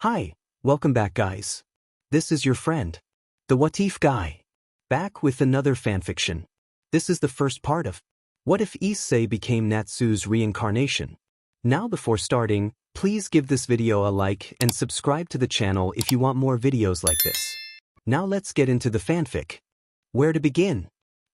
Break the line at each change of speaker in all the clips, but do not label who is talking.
Hi, welcome back guys. This is your friend, the What If guy, back with another fanfiction. This is the first part of What If Issei became Natsu's reincarnation. Now before starting, please give this video a like and subscribe to the channel if you want more videos like this. Now let's get into the fanfic. Where to begin?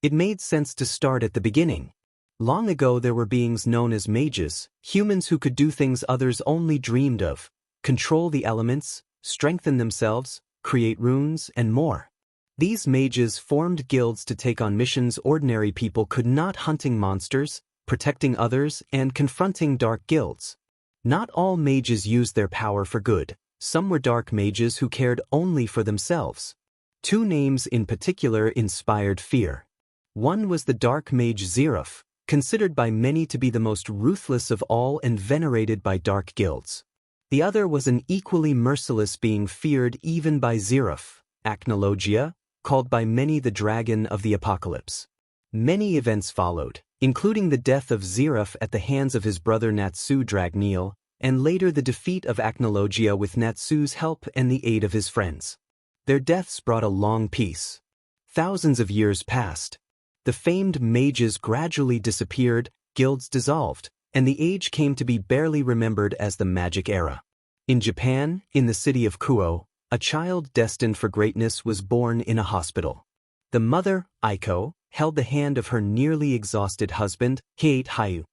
It made sense to start at the beginning. Long ago there were beings known as mages, humans who could do things others only dreamed of. Control the elements, strengthen themselves, create runes, and more. These mages formed guilds to take on missions ordinary people could not, hunting monsters, protecting others, and confronting dark guilds. Not all mages used their power for good. Some were dark mages who cared only for themselves. Two names in particular inspired fear. One was the dark mage Zeref, considered by many to be the most ruthless of all and venerated by dark guilds. The other was an equally merciless being feared even by Zeref, Acnologia, called by many the Dragon of the Apocalypse. Many events followed, including the death of Zeref at the hands of his brother Natsu Dragneel, and later the defeat of Acnologia with Natsu's help and the aid of his friends. Their deaths brought a long peace. Thousands of years passed. The famed mages gradually disappeared, guilds dissolved, and the age came to be barely remembered as the Magic Era. In Japan, in the city of Kuoh, a child destined for greatness was born in a hospital. The mother, Aiko, held the hand of her nearly exhausted husband, Hayu.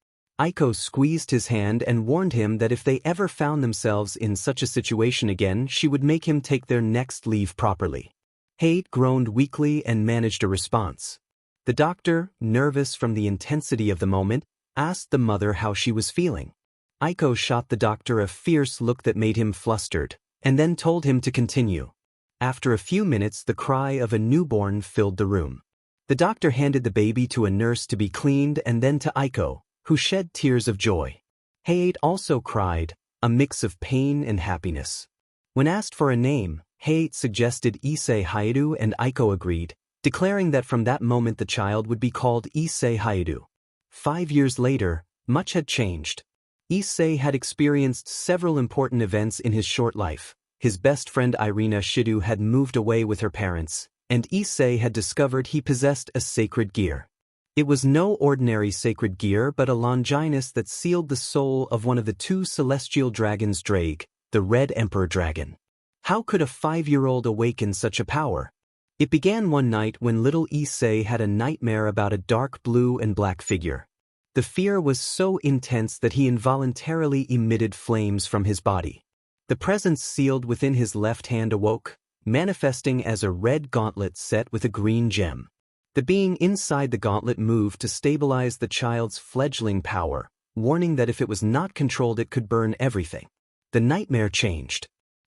Aiko squeezed his hand and warned him that if they ever found themselves in such a situation again, she would make him take their next leave properly. Hate groaned weakly and managed a response. The doctor, nervous from the intensity of the moment, asked the mother how she was feeling. Aiko shot the doctor a fierce look that made him flustered, and then told him to continue. After a few minutes, the cry of a newborn filled the room. The doctor handed the baby to a nurse to be cleaned and then to Aiko, who shed tears of joy. Hayate also cried, a mix of pain and happiness. When asked for a name, Hayate suggested Issei Hayadu and Aiko agreed, declaring that from that moment the child would be called Issei Hayadu. 5 years later, much had changed. Issei had experienced several important events in his short life. His best friend Irina Shido had moved away with her parents, and Issei had discovered he possessed a sacred gear. It was no ordinary sacred gear but a Longinus that sealed the soul of one of the two celestial dragons Drake, the Red Emperor Dragon. How could a 5-year-old awaken such a power? It began one night when little Issei had a nightmare about a dark blue and black figure. The fear was so intense that he involuntarily emitted flames from his body. The presence sealed within his left hand awoke, manifesting as a red gauntlet set with a green gem. The being inside the gauntlet moved to stabilize the child's fledgling power, warning that if it was not controlled it could burn everything. The nightmare changed.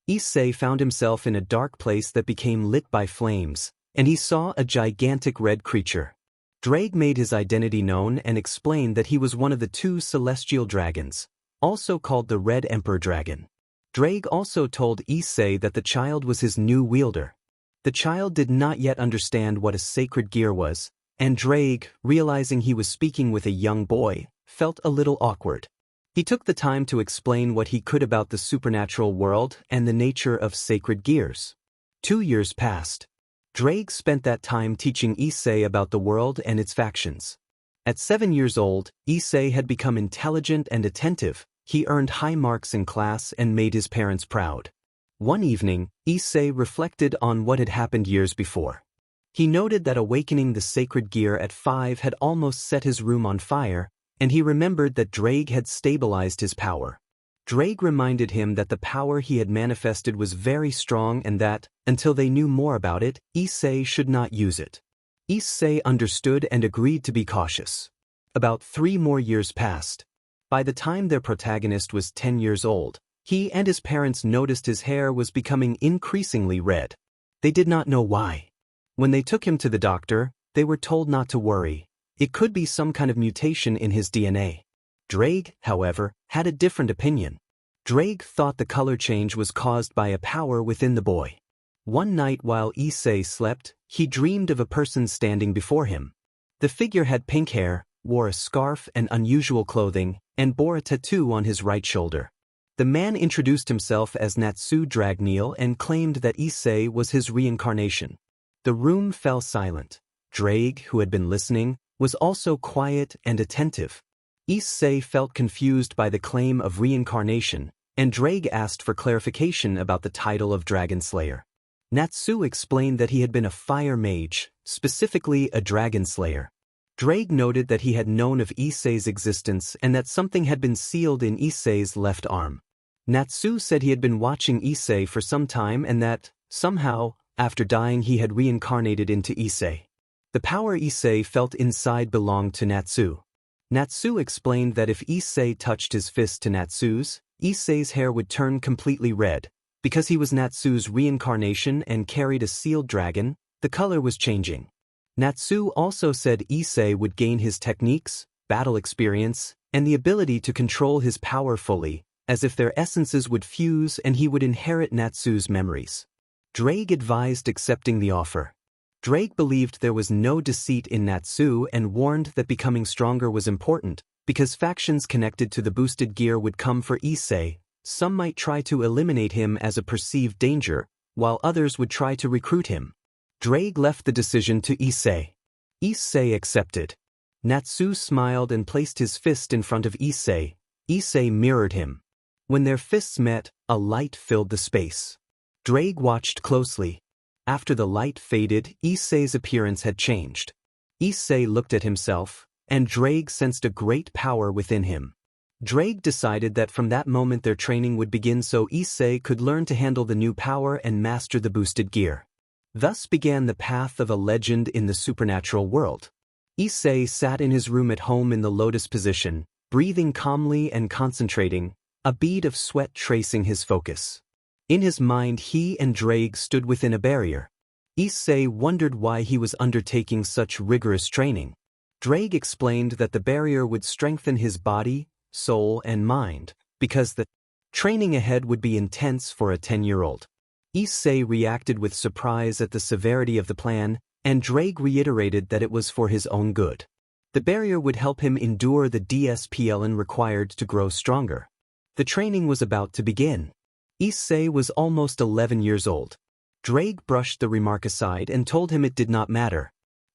Issei found himself in a dark place that became lit by flames, and he saw a gigantic red creature. Drake made his identity known and explained that he was one of the two celestial dragons, also called the Red Emperor Dragon. Drake also told Issei that the child was his new wielder. The child did not yet understand what a sacred gear was, and Drake, realizing he was speaking with a young boy, felt a little awkward. He took the time to explain what he could about the supernatural world and the nature of sacred gears. 2 years passed. Drake spent that time teaching Issei about the world and its factions. At 7 years old, Issei had become intelligent and attentive. He earned high marks in class and made his parents proud. One evening, Issei reflected on what had happened years before. He noted that awakening the sacred gear at 5 had almost set his room on fire, and he remembered that Drake had stabilized his power. Drake reminded him that the power he had manifested was very strong and that, until they knew more about it, Issei should not use it. Issei understood and agreed to be cautious. About 3 more years passed. By the time their protagonist was 10 years old, he and his parents noticed his hair was becoming increasingly red. They did not know why. When they took him to the doctor, they were told not to worry. It could be some kind of mutation in his DNA. Drake, however, had a different opinion. Drake thought the color change was caused by a power within the boy. One night while Issei slept, he dreamed of a person standing before him. The figure had pink hair, wore a scarf and unusual clothing, and bore a tattoo on his right shoulder. The man introduced himself as Natsu Dragneel and claimed that Issei was his reincarnation. The room fell silent. Drake, who had been listening, was also quiet and attentive. Issei felt confused by the claim of reincarnation, and Drake asked for clarification about the title of Dragon Slayer. Natsu explained that he had been a fire mage, specifically a dragon slayer. Drake noted that he had known of Issei's existence and that something had been sealed in Issei's left arm. Natsu said he had been watching Issei for some time and that, somehow, after dying he had reincarnated into Issei. The power Issei felt inside belonged to Natsu. Natsu explained that if Issei touched his fist to Natsu's, Issei's hair would turn completely red. Because he was Natsu's reincarnation and carried a sealed dragon, the color was changing. Natsu also said Issei would gain his techniques, battle experience, and the ability to control his power fully, as if their essences would fuse and he would inherit Natsu's memories. Drake advised accepting the offer. Drake believed there was no deceit in Natsu and warned that becoming stronger was important, because factions connected to the boosted gear would come for Issei. Some might try to eliminate him as a perceived danger, while others would try to recruit him. Drake left the decision to Issei. Issei accepted. Natsu smiled and placed his fist in front of Issei. Issei mirrored him. When their fists met, a light filled the space. Drake watched closely. After the light faded, Issei's appearance had changed. Issei looked at himself, and Drake sensed a great power within him. Drake decided that from that moment their training would begin so Issei could learn to handle the new power and master the boosted gear. Thus began the path of a legend in the supernatural world. Issei sat in his room at home in the lotus position, breathing calmly and concentrating, a bead of sweat tracing his focus. In his mind he and Drake stood within a barrier. Issei wondered why he was undertaking such rigorous training. Drake explained that the barrier would strengthen his body, soul, and mind, because the training ahead would be intense for a 10-year-old. Issei reacted with surprise at the severity of the plan, and Drake reiterated that it was for his own good. The barrier would help him endure the DSPLN required to grow stronger. The training was about to begin. Issei was almost 11 years old. Drake brushed the remark aside and told him it did not matter.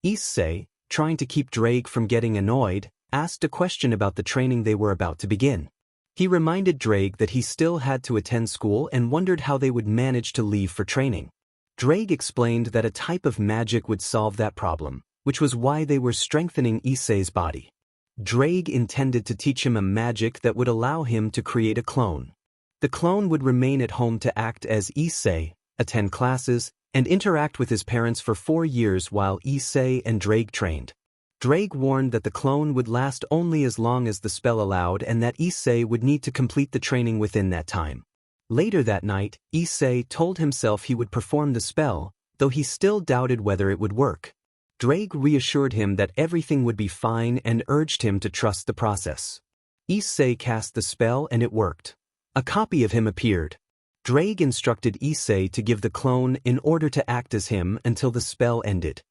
Issei, trying to keep Drake from getting annoyed, asked a question about the training they were about to begin. He reminded Drake that he still had to attend school and wondered how they would manage to leave for training. Drake explained that a type of magic would solve that problem, which was why they were strengthening Issei's body. Drake intended to teach him a magic that would allow him to create a clone. The clone would remain at home to act as Issei, attend classes, and interact with his parents for 4 years while Issei and Drake trained. Drake warned that the clone would last only as long as the spell allowed and that Issei would need to complete the training within that time. Later that night, Issei told himself he would perform the spell, though he still doubted whether it would work. Drake reassured him that everything would be fine and urged him to trust the process. Issei cast the spell and it worked. A copy of him appeared. Drake instructed Issei to give the clone in order to act as him until the spell ended.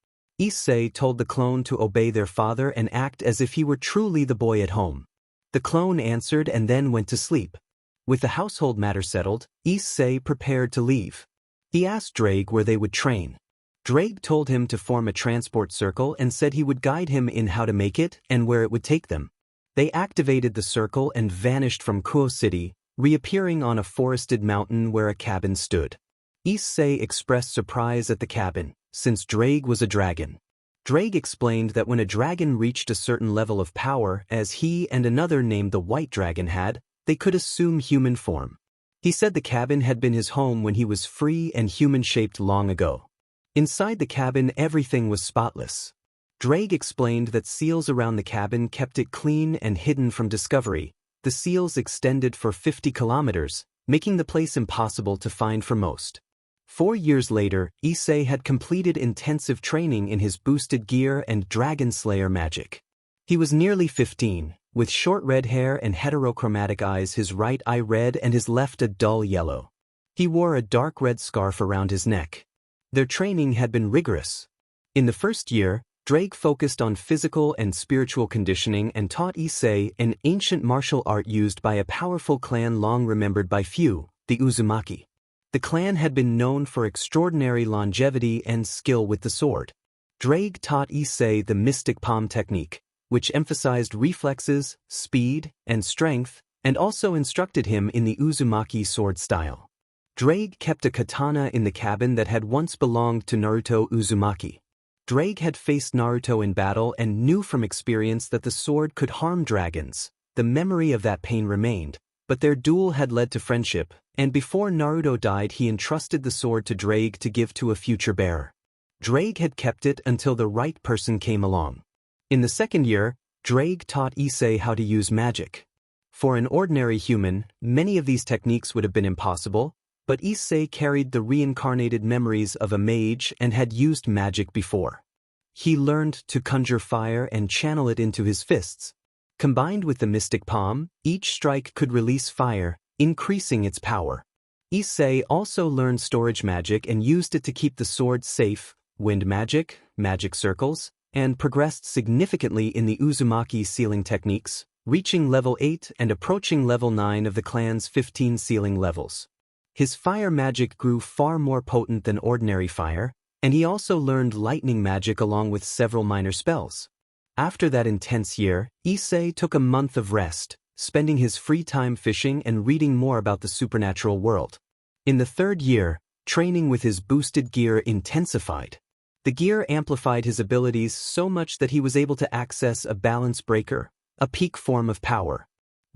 Issei told the clone to obey their father and act as if he were truly the boy at home. The clone answered and then went to sleep. With the household matter settled, Issei prepared to leave. He asked Drake where they would train. Drake told him to form a transport circle and said he would guide him in how to make it and where it would take them. They activated the circle and vanished from Kuoh City, reappearing on a forested mountain where a cabin stood. Issei expressed surprise at the cabin, since Drake was a dragon. Drake explained that when a dragon reached a certain level of power, as he and another named the White Dragon had, they could assume human form. He said the cabin had been his home when he was free and human-shaped long ago. Inside the cabin everything was spotless. Drake explained that seals around the cabin kept it clean and hidden from discovery. The seals extended for 50 kilometers, making the place impossible to find for most. 4 years later, Issei had completed intensive training in his boosted gear and Dragon Slayer magic. He was nearly 15, with short red hair and heterochromatic eyes, his right eye red and his left a dull yellow. He wore a dark red scarf around his neck. Their training had been rigorous. In the first year, Drake focused on physical and spiritual conditioning and taught Issei, an ancient martial art used by a powerful clan long remembered by few, the Uzumaki. The clan had been known for extraordinary longevity and skill with the sword. Drake taught Issei the mystic palm technique, which emphasized reflexes, speed, and strength, and also instructed him in the Uzumaki sword style. Drake kept a katana in the cabin that had once belonged to Naruto Uzumaki. Drake had faced Naruto in battle and knew from experience that the sword could harm dragons. The memory of that pain remained, but their duel had led to friendship, and before Naruto died he entrusted the sword to Drake to give to a future bearer. Drake had kept it until the right person came along. In the second year, Drake taught Issei how to use magic. For an ordinary human, many of these techniques would have been impossible, but Issei carried the reincarnated memories of a mage and had used magic before. He learned to conjure fire and channel it into his fists. Combined with the mystic palm, each strike could release fire, increasing its power. Issei also learned storage magic and used it to keep the sword safe, wind magic, magic circles, and progressed significantly in the Uzumaki sealing techniques, reaching level 8 and approaching level 9 of the clan's 15 sealing levels. His fire magic grew far more potent than ordinary fire, and he also learned lightning magic along with several minor spells. After that intense year, Issei took a month of rest, spending his free time fishing and reading more about the supernatural world. In the third year, training with his boosted gear intensified. The gear amplified his abilities so much that he was able to access a balance breaker, a peak form of power.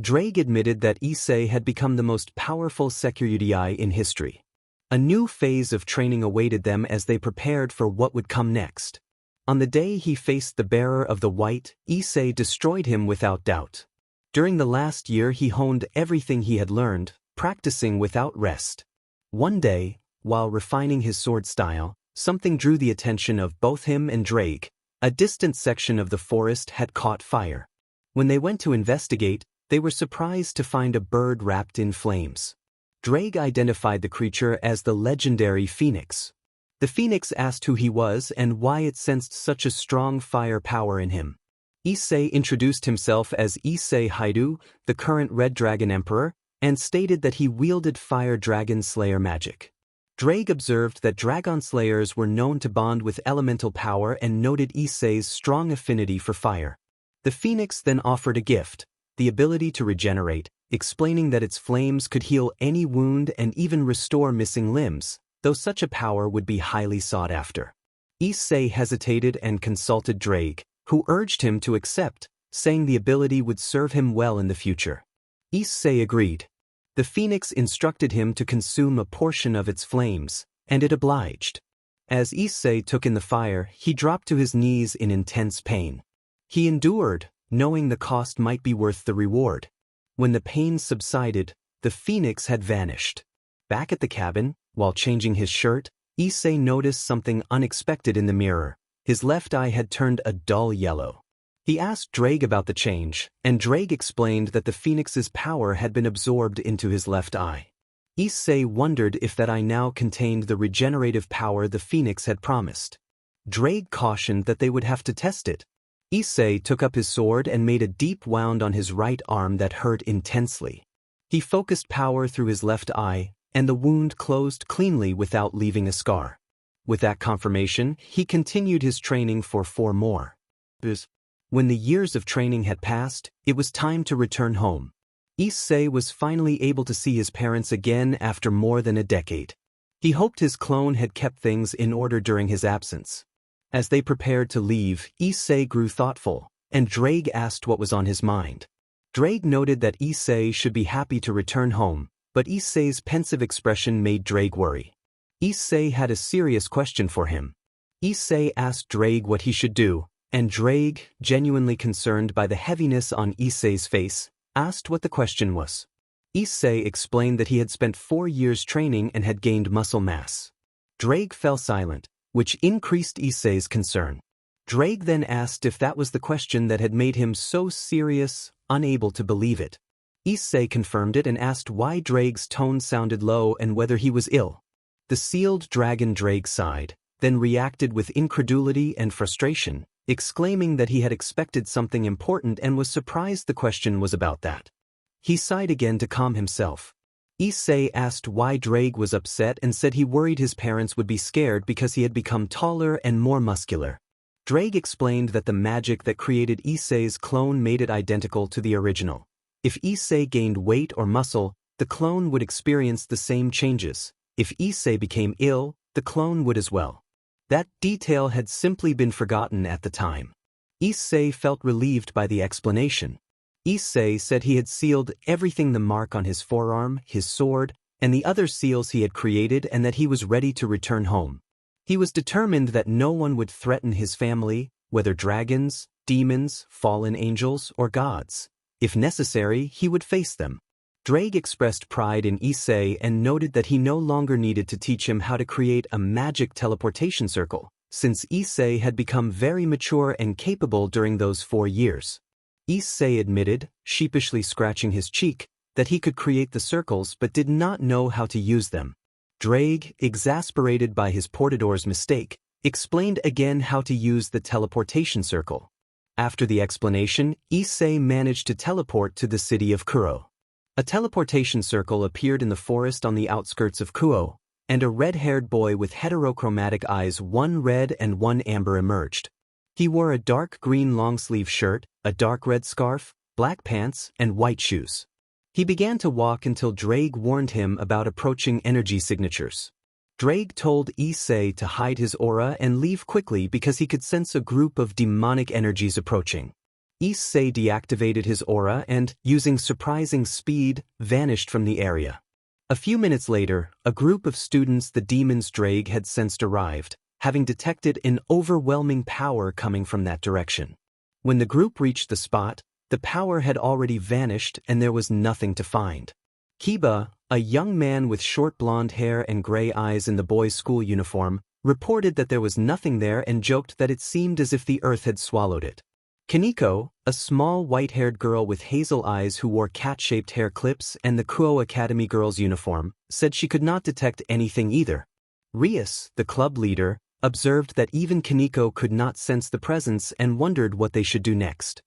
Drake admitted that Issei had become the most powerful Sekyurai in history. A new phase of training awaited them as they prepared for what would come next. On the day he faced the bearer of the white, Issei destroyed him without doubt. During the last year he honed everything he had learned, practicing without rest. One day, while refining his sword style, something drew the attention of both him and Drake. A distant section of the forest had caught fire. When they went to investigate, they were surprised to find a bird wrapped in flames. Drake identified the creature as the legendary Phoenix. The Phoenix asked who he was and why it sensed such a strong fire power in him. Issei introduced himself as Issei Haidu, the current Red Dragon Emperor, and stated that he wielded Fire Dragon Slayer magic. Drake observed that Dragon Slayers were known to bond with elemental power and noted Issei's strong affinity for fire. The Phoenix then offered a gift, the ability to regenerate, explaining that its flames could heal any wound and even restore missing limbs, though such a power would be highly sought after. Issei hesitated and consulted Drake, who urged him to accept, saying the ability would serve him well in the future. Issei agreed. The Phoenix instructed him to consume a portion of its flames, and it obliged. As Issei took in the fire, he dropped to his knees in intense pain. He endured, knowing the cost might be worth the reward. When the pain subsided, the Phoenix had vanished. Back at the cabin, while changing his shirt, Issei noticed something unexpected in the mirror. His left eye had turned a dull yellow. He asked Drake about the change, and Drake explained that the Phoenix's power had been absorbed into his left eye. Issei wondered if that eye now contained the regenerative power the Phoenix had promised. Drake cautioned that they would have to test it. Issei took up his sword and made a deep wound on his right arm that hurt intensely. He focused power through his left eye, and the wound closed cleanly without leaving a scar. With that confirmation, he continued his training for 4 more years. When the years of training had passed, it was time to return home. Issei was finally able to see his parents again after more than a decade. He hoped his clone had kept things in order during his absence. As they prepared to leave, Issei grew thoughtful, and Drake asked what was on his mind. Drake noted that Issei should be happy to return home, but Issei's pensive expression made Drake worry. Issei had a serious question for him. Issei asked Drake what he should do, and Drake, genuinely concerned by the heaviness on Issei's face, asked what the question was. Issei explained that he had spent 4 years training and had gained muscle mass. Drake fell silent, which increased Issei's concern. Drake then asked if that was the question that had made him so serious, unable to believe it. Issei confirmed it and asked why Drake's tone sounded low and whether he was ill. The sealed dragon Drake sighed, then reacted with incredulity and frustration. exclaiming that he had expected something important and was surprised the question was about that. He sighed again to calm himself. Issei asked why Drake was upset and said he worried his parents would be scared because he had become taller and more muscular. Drake explained that the magic that created Issei's clone made it identical to the original. If Issei gained weight or muscle, the clone would experience the same changes. If Issei became ill, the clone would as well. That detail had simply been forgotten at the time. Issei felt relieved by the explanation. Issei said he had sealed everything, the mark on his forearm, his sword, and the other seals he had created, and that he was ready to return home. He was determined that no one would threaten his family, whether dragons, demons, fallen angels, or gods. If necessary, he would face them. Drake expressed pride in Issei and noted that he no longer needed to teach him how to create a magic teleportation circle, since Issei had become very mature and capable during those 4 years. Issei admitted, sheepishly scratching his cheek, that he could create the circles but did not know how to use them. Drake, exasperated by his portador's mistake, explained again how to use the teleportation circle. After the explanation, Issei managed to teleport to the city of Kuoh. A teleportation circle appeared in the forest on the outskirts of Kuoh, and a red-haired boy with heterochromatic eyes, one red and one amber, emerged. He wore a dark green long-sleeve shirt, a dark red scarf, black pants, and white shoes. He began to walk until Drake warned him about approaching energy signatures. Drake told Issei to hide his aura and leave quickly because he could sense a group of demonic energies approaching. Issei deactivated his aura and, using surprising speed, vanished from the area. A few minutes later, a group of students the demons Drake had sensed arrived, having detected an overwhelming power coming from that direction. When the group reached the spot, the power had already vanished and there was nothing to find. Kiba, a young man with short blonde hair and gray eyes in the boys' school uniform, reported that there was nothing there and joked that it seemed as if the earth had swallowed it. Kaneko, a small white-haired girl with hazel eyes who wore cat-shaped hair clips and the Kuoh Academy girl's uniform, said she could not detect anything either. Rias, the club leader, observed that even Kaneko could not sense the presence and wondered what they should do next.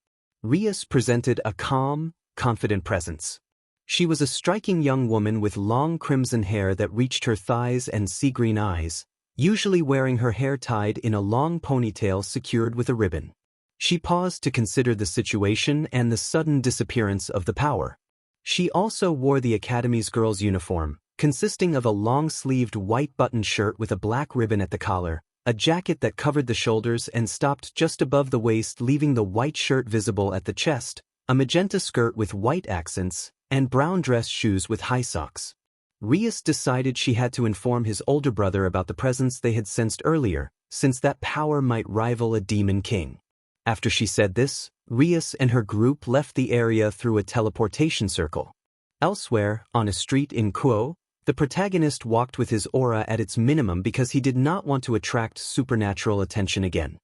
Rias presented a calm, confident presence. She was a striking young woman with long crimson hair that reached her thighs and sea-green eyes, usually wearing her hair tied in a long ponytail secured with a ribbon. She paused to consider the situation and the sudden disappearance of the power. She also wore the Academy's girls' uniform, consisting of a long-sleeved white button shirt with a black ribbon at the collar, a jacket that covered the shoulders and stopped just above the waist, leaving the white shirt visible at the chest, a magenta skirt with white accents, and brown dress shoes with high socks. Rias decided she had to inform his older brother about the presence they had sensed earlier, since that power might rival a demon king. After she said this, Rias and her group left the area through a teleportation circle. Elsewhere, on a street in Kuoh, the protagonist walked with his aura at its minimum because he did not want to attract supernatural attention again.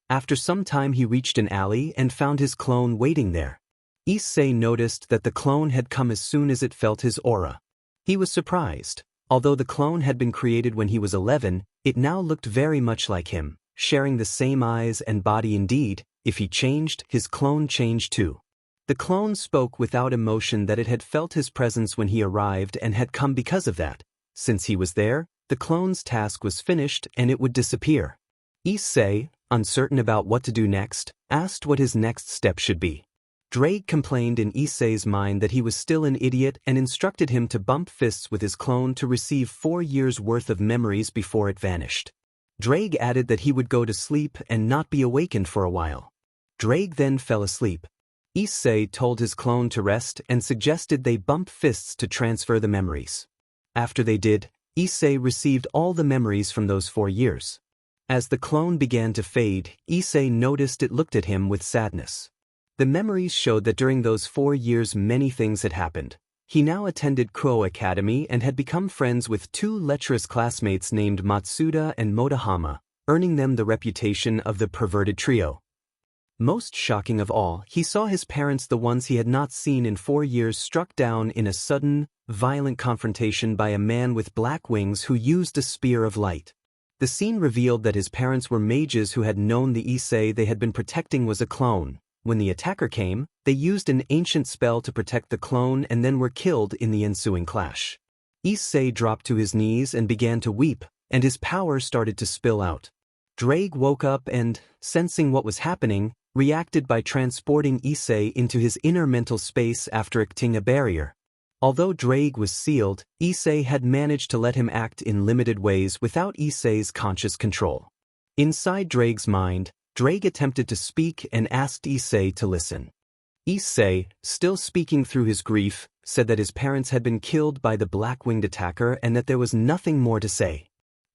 After some time he reached an alley and found his clone waiting there. Issei noticed that the clone had come as soon as it felt his aura. He was surprised. Although the clone had been created when he was 11, it now looked very much like him, sharing the same eyes and body. Indeed, if he changed, his clone changed too. The clone spoke without emotion that it had felt his presence when he arrived and had come because of that. Since he was there, the clone's task was finished and it would disappear. Issei, uncertain about what to do next, asked what his next step should be. Drake complained in Issei's mind that he was still an idiot and instructed him to bump fists with his clone to receive 4 years' worth of memories before it vanished. Drake added that he would go to sleep and not be awakened for a while. Drake then fell asleep. Issei told his clone to rest and suggested they bump fists to transfer the memories. After they did, Issei received all the memories from those 4 years. As the clone began to fade, Issei noticed it looked at him with sadness. The memories showed that during those 4 years many things had happened. He now attended Kuoh Academy and had become friends with 2 lecherous classmates named Matsuda and Motohama, earning them the reputation of the perverted trio. Most shocking of all, he saw his parents, the ones he had not seen in 4 years, struck down in a sudden, violent confrontation by a man with black wings who used a spear of light. The scene revealed that his parents were mages who had known the Issei they had been protecting was a clone. When the attacker came, they used an ancient spell to protect the clone and then were killed in the ensuing clash. Issei dropped to his knees and began to weep, and his power started to spill out. Drake woke up and, sensing what was happening, reacted by transporting Issei into his inner mental space after acting a barrier. Although Drake was sealed, Issei had managed to let him act in limited ways without Issei's conscious control. Inside Drake's mind, Drake attempted to speak and asked Issei to listen. Issei, still speaking through his grief, said that his parents had been killed by the black-winged attacker and that there was nothing more to say.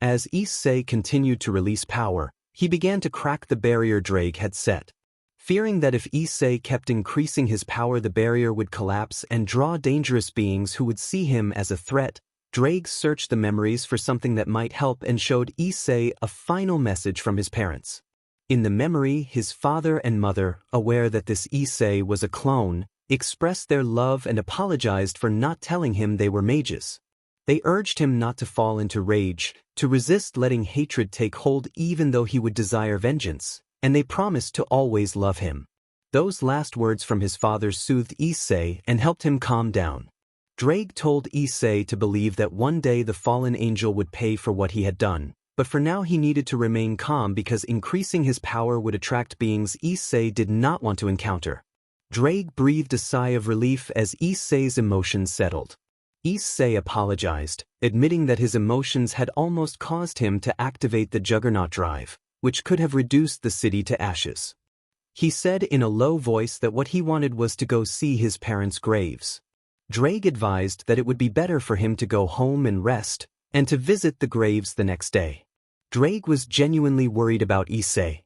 As Issei continued to release power, he began to crack the barrier Drake had set. Fearing that if Issei kept increasing his power the barrier would collapse and draw dangerous beings who would see him as a threat, Drake searched the memories for something that might help and showed Issei a final message from his parents. In the memory, his father and mother, aware that this Issei was a clone, expressed their love and apologized for not telling him they were mages. They urged him not to fall into rage, to resist letting hatred take hold even though he would desire vengeance, and they promised to always love him. Those last words from his father soothed Issei and helped him calm down. Drake told Issei to believe that one day the fallen angel would pay for what he had done, but for now he needed to remain calm because increasing his power would attract beings Issei did not want to encounter. Drake breathed a sigh of relief as Issei's emotions settled. Issei apologized, admitting that his emotions had almost caused him to activate the Juggernaut Drive, which could have reduced the city to ashes. He said in a low voice that what he wanted was to go see his parents' graves. Drake advised that it would be better for him to go home and rest, and to visit the graves the next day. Drake was genuinely worried about Issei.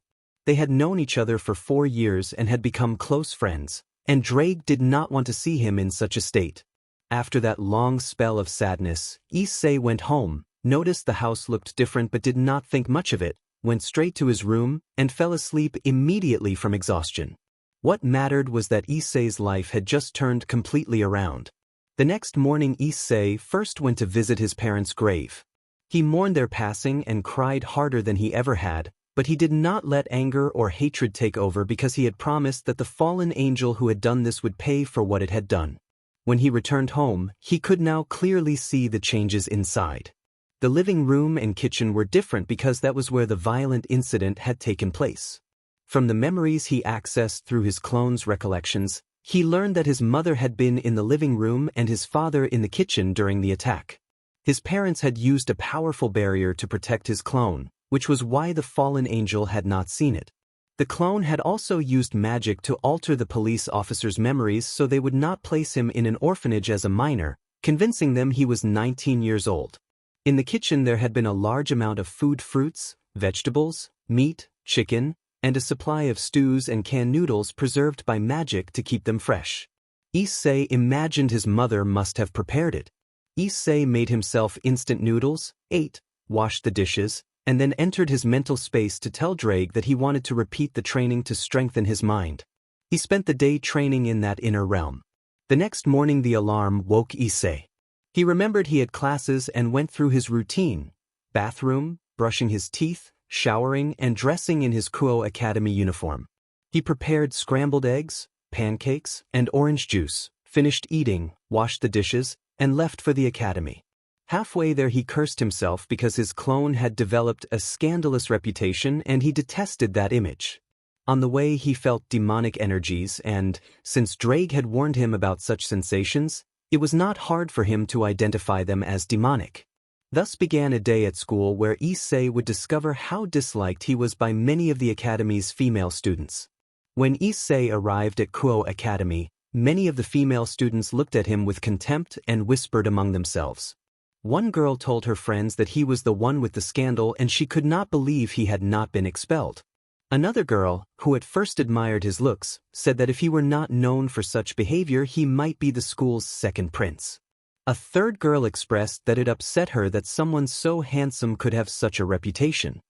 They had known each other for 4 years and had become close friends, and Drake did not want to see him in such a state. After that long spell of sadness, Issei went home, noticed the house looked different but did not think much of it, went straight to his room, and fell asleep immediately from exhaustion. What mattered was that Issei's life had just turned completely around. The next morning Issei first went to visit his parents' grave. He mourned their passing and cried harder than he ever had, but he did not let anger or hatred take over because he had promised that the fallen angel who had done this would pay for what it had done. When he returned home, he could now clearly see the changes inside. The living room and kitchen were different because that was where the violent incident had taken place. From the memories he accessed through his clone's recollections, he learned that his mother had been in the living room and his father in the kitchen during the attack. His parents had used a powerful barrier to protect his clone, which was why the fallen angel had not seen it. The clone had also used magic to alter the police officer's memories so they would not place him in an orphanage as a minor, convincing them he was 19 years old. In the kitchen there had been a large amount of fruits, vegetables, meat, chicken, and a supply of stews and canned noodles preserved by magic to keep them fresh. Issei imagined his mother must have prepared it. Issei made himself instant noodles, ate, washed the dishes, and then entered his mental space to tell Drake that he wanted to repeat the training to strengthen his mind. He spent the day training in that inner realm. The next morning the alarm woke Issei. He remembered he had classes and went through his routine: bathroom, brushing his teeth, showering, and dressing in his Kuoh Academy uniform. He prepared scrambled eggs, pancakes, and orange juice, finished eating, washed the dishes, and left for the academy. Halfway there he cursed himself because his clone had developed a scandalous reputation and he detested that image. On the way he felt demonic energies and, since Drake had warned him about such sensations, it was not hard for him to identify them as demonic. Thus began a day at school where Issei would discover how disliked he was by many of the academy's female students. When Issei arrived at Kuoh Academy, many of the female students looked at him with contempt and whispered among themselves. One girl told her friends that he was the one with the scandal and she could not believe he had not been expelled. Another girl, who at first admired his looks, said that if he were not known for such behavior he might be the school's second prince. A third girl expressed that it upset her that someone so handsome could have such a reputation.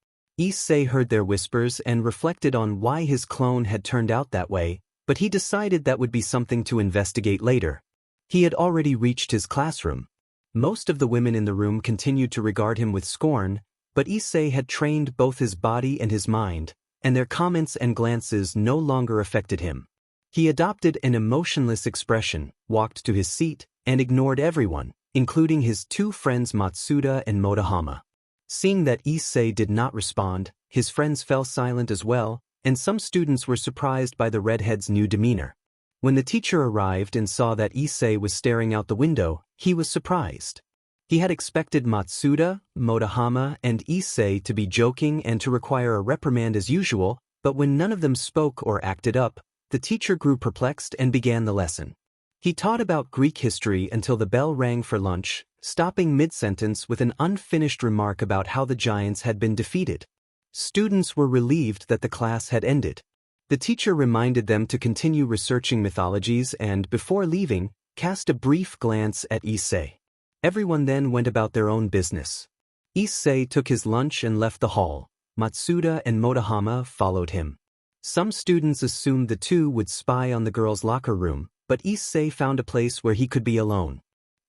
Issei heard their whispers and reflected on why his clone had turned out that way, but he decided that would be something to investigate later. He had already reached his classroom. Most of the women in the room continued to regard him with scorn, But Issei had trained both his body and his mind, and their comments and glances no longer affected him. He adopted an emotionless expression, walked to his seat, and ignored everyone, including his two friends Matsuda and Motohama. Seeing that Issei did not respond, his friends fell silent as well, and some students were surprised by the redhead's new demeanor. When the teacher arrived and saw that Issei was staring out the window, he was surprised. He had expected Matsuda, Motohama, and Issei to be joking and to require a reprimand as usual, but when none of them spoke or acted up, the teacher grew perplexed and began the lesson. He taught about Greek history until the bell rang for lunch, stopping mid-sentence with an unfinished remark about how the giants had been defeated. Students were relieved that the class had ended. The teacher reminded them to continue researching mythologies and, before leaving, cast a brief glance at Issei. Everyone then went about their own business. Issei took his lunch and left the hall. Matsuda and Motohama followed him. Some students assumed the two would spy on the girls' locker room, but Issei found a place where he could be alone.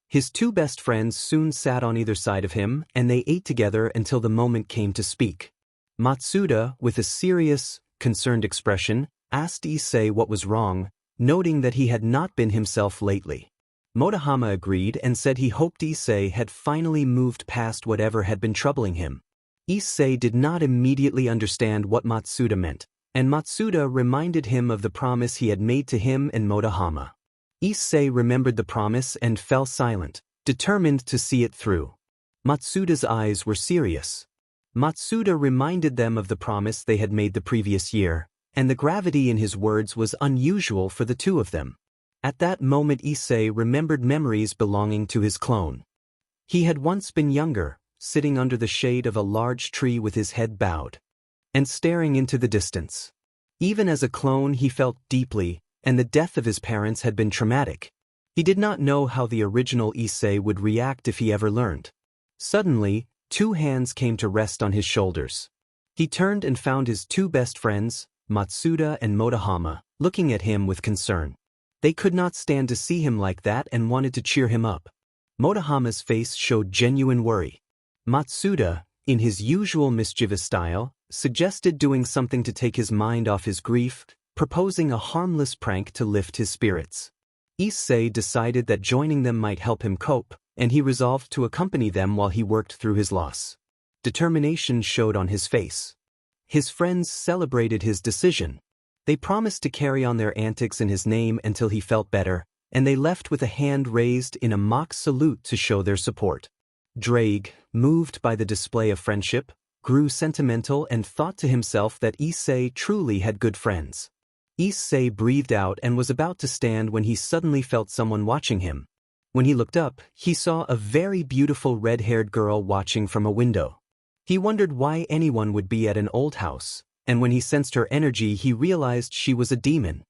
His two best friends soon sat on either side of him, and they ate together until the moment came to speak. Matsuda, with a serious, concerned expression, asked Issei what was wrong, noting that he had not been himself lately. Motohama agreed and said he hoped Issei had finally moved past whatever had been troubling him. Issei did not immediately understand what Matsuda meant, and Matsuda reminded him of the promise he had made to him and Motohama. Issei remembered the promise and fell silent, determined to see it through. Matsuda's eyes were serious. Matsuda reminded them of the promise they had made the previous year, and the gravity in his words was unusual for the two of them. At that moment Issei remembered memories belonging to his clone. He had once been younger, sitting under the shade of a large tree with his head bowed and staring into the distance. Even as a clone he felt deeply, and the death of his parents had been traumatic. He did not know how the original Issei would react if he ever learned. Suddenly, two hands came to rest on his shoulders. He turned and found his two best friends, Matsuda and Motohama, looking at him with concern. They could not stand to see him like that and wanted to cheer him up. Motohama's face showed genuine worry. Matsuda, in his usual mischievous style, suggested doing something to take his mind off his grief, proposing a harmless prank to lift his spirits. Issei decided that joining them might help him cope, and he resolved to accompany them while he worked through his loss. Determination showed on his face. His friends celebrated his decision. They promised to carry on their antics in his name until he felt better, and they left with a hand raised in a mock salute to show their support. Drake, moved by the display of friendship, grew sentimental and thought to himself that Issei truly had good friends. Issei breathed out and was about to stand when he suddenly felt someone watching him. When he looked up, he saw a very beautiful red-haired girl watching from a window. He wondered why anyone would be at an old house, and when he sensed her energy he realized she was a demon.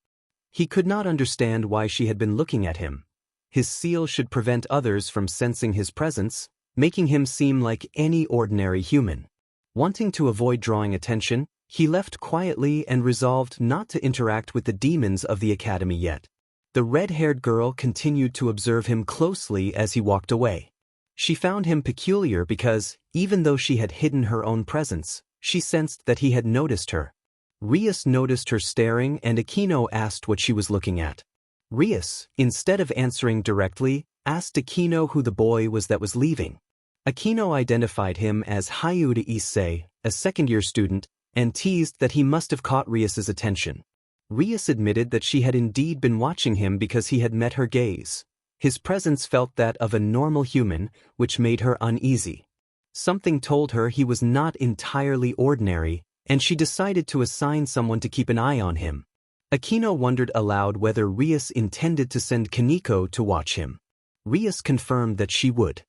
He could not understand why she had been looking at him. His seal should prevent others from sensing his presence, making him seem like any ordinary human. Wanting to avoid drawing attention, he left quietly and resolved not to interact with the demons of the academy yet. The red-haired girl continued to observe him closely as he walked away. She found him peculiar because, even though she had hidden her own presence, she sensed that he had noticed her. Rias noticed her staring and Akino asked what she was looking at. Rias, instead of answering directly, asked Akino who the boy was that was leaving. Akino identified him as Hayuda Issei, a second-year student, and teased that he must have caught Rias's attention. Rias admitted that she had indeed been watching him because he had met her gaze. His presence felt that of a normal human, which made her uneasy. Something told her he was not entirely ordinary, and she decided to assign someone to keep an eye on him. Akino wondered aloud whether Rias intended to send Kaneko to watch him. Rias confirmed that she would.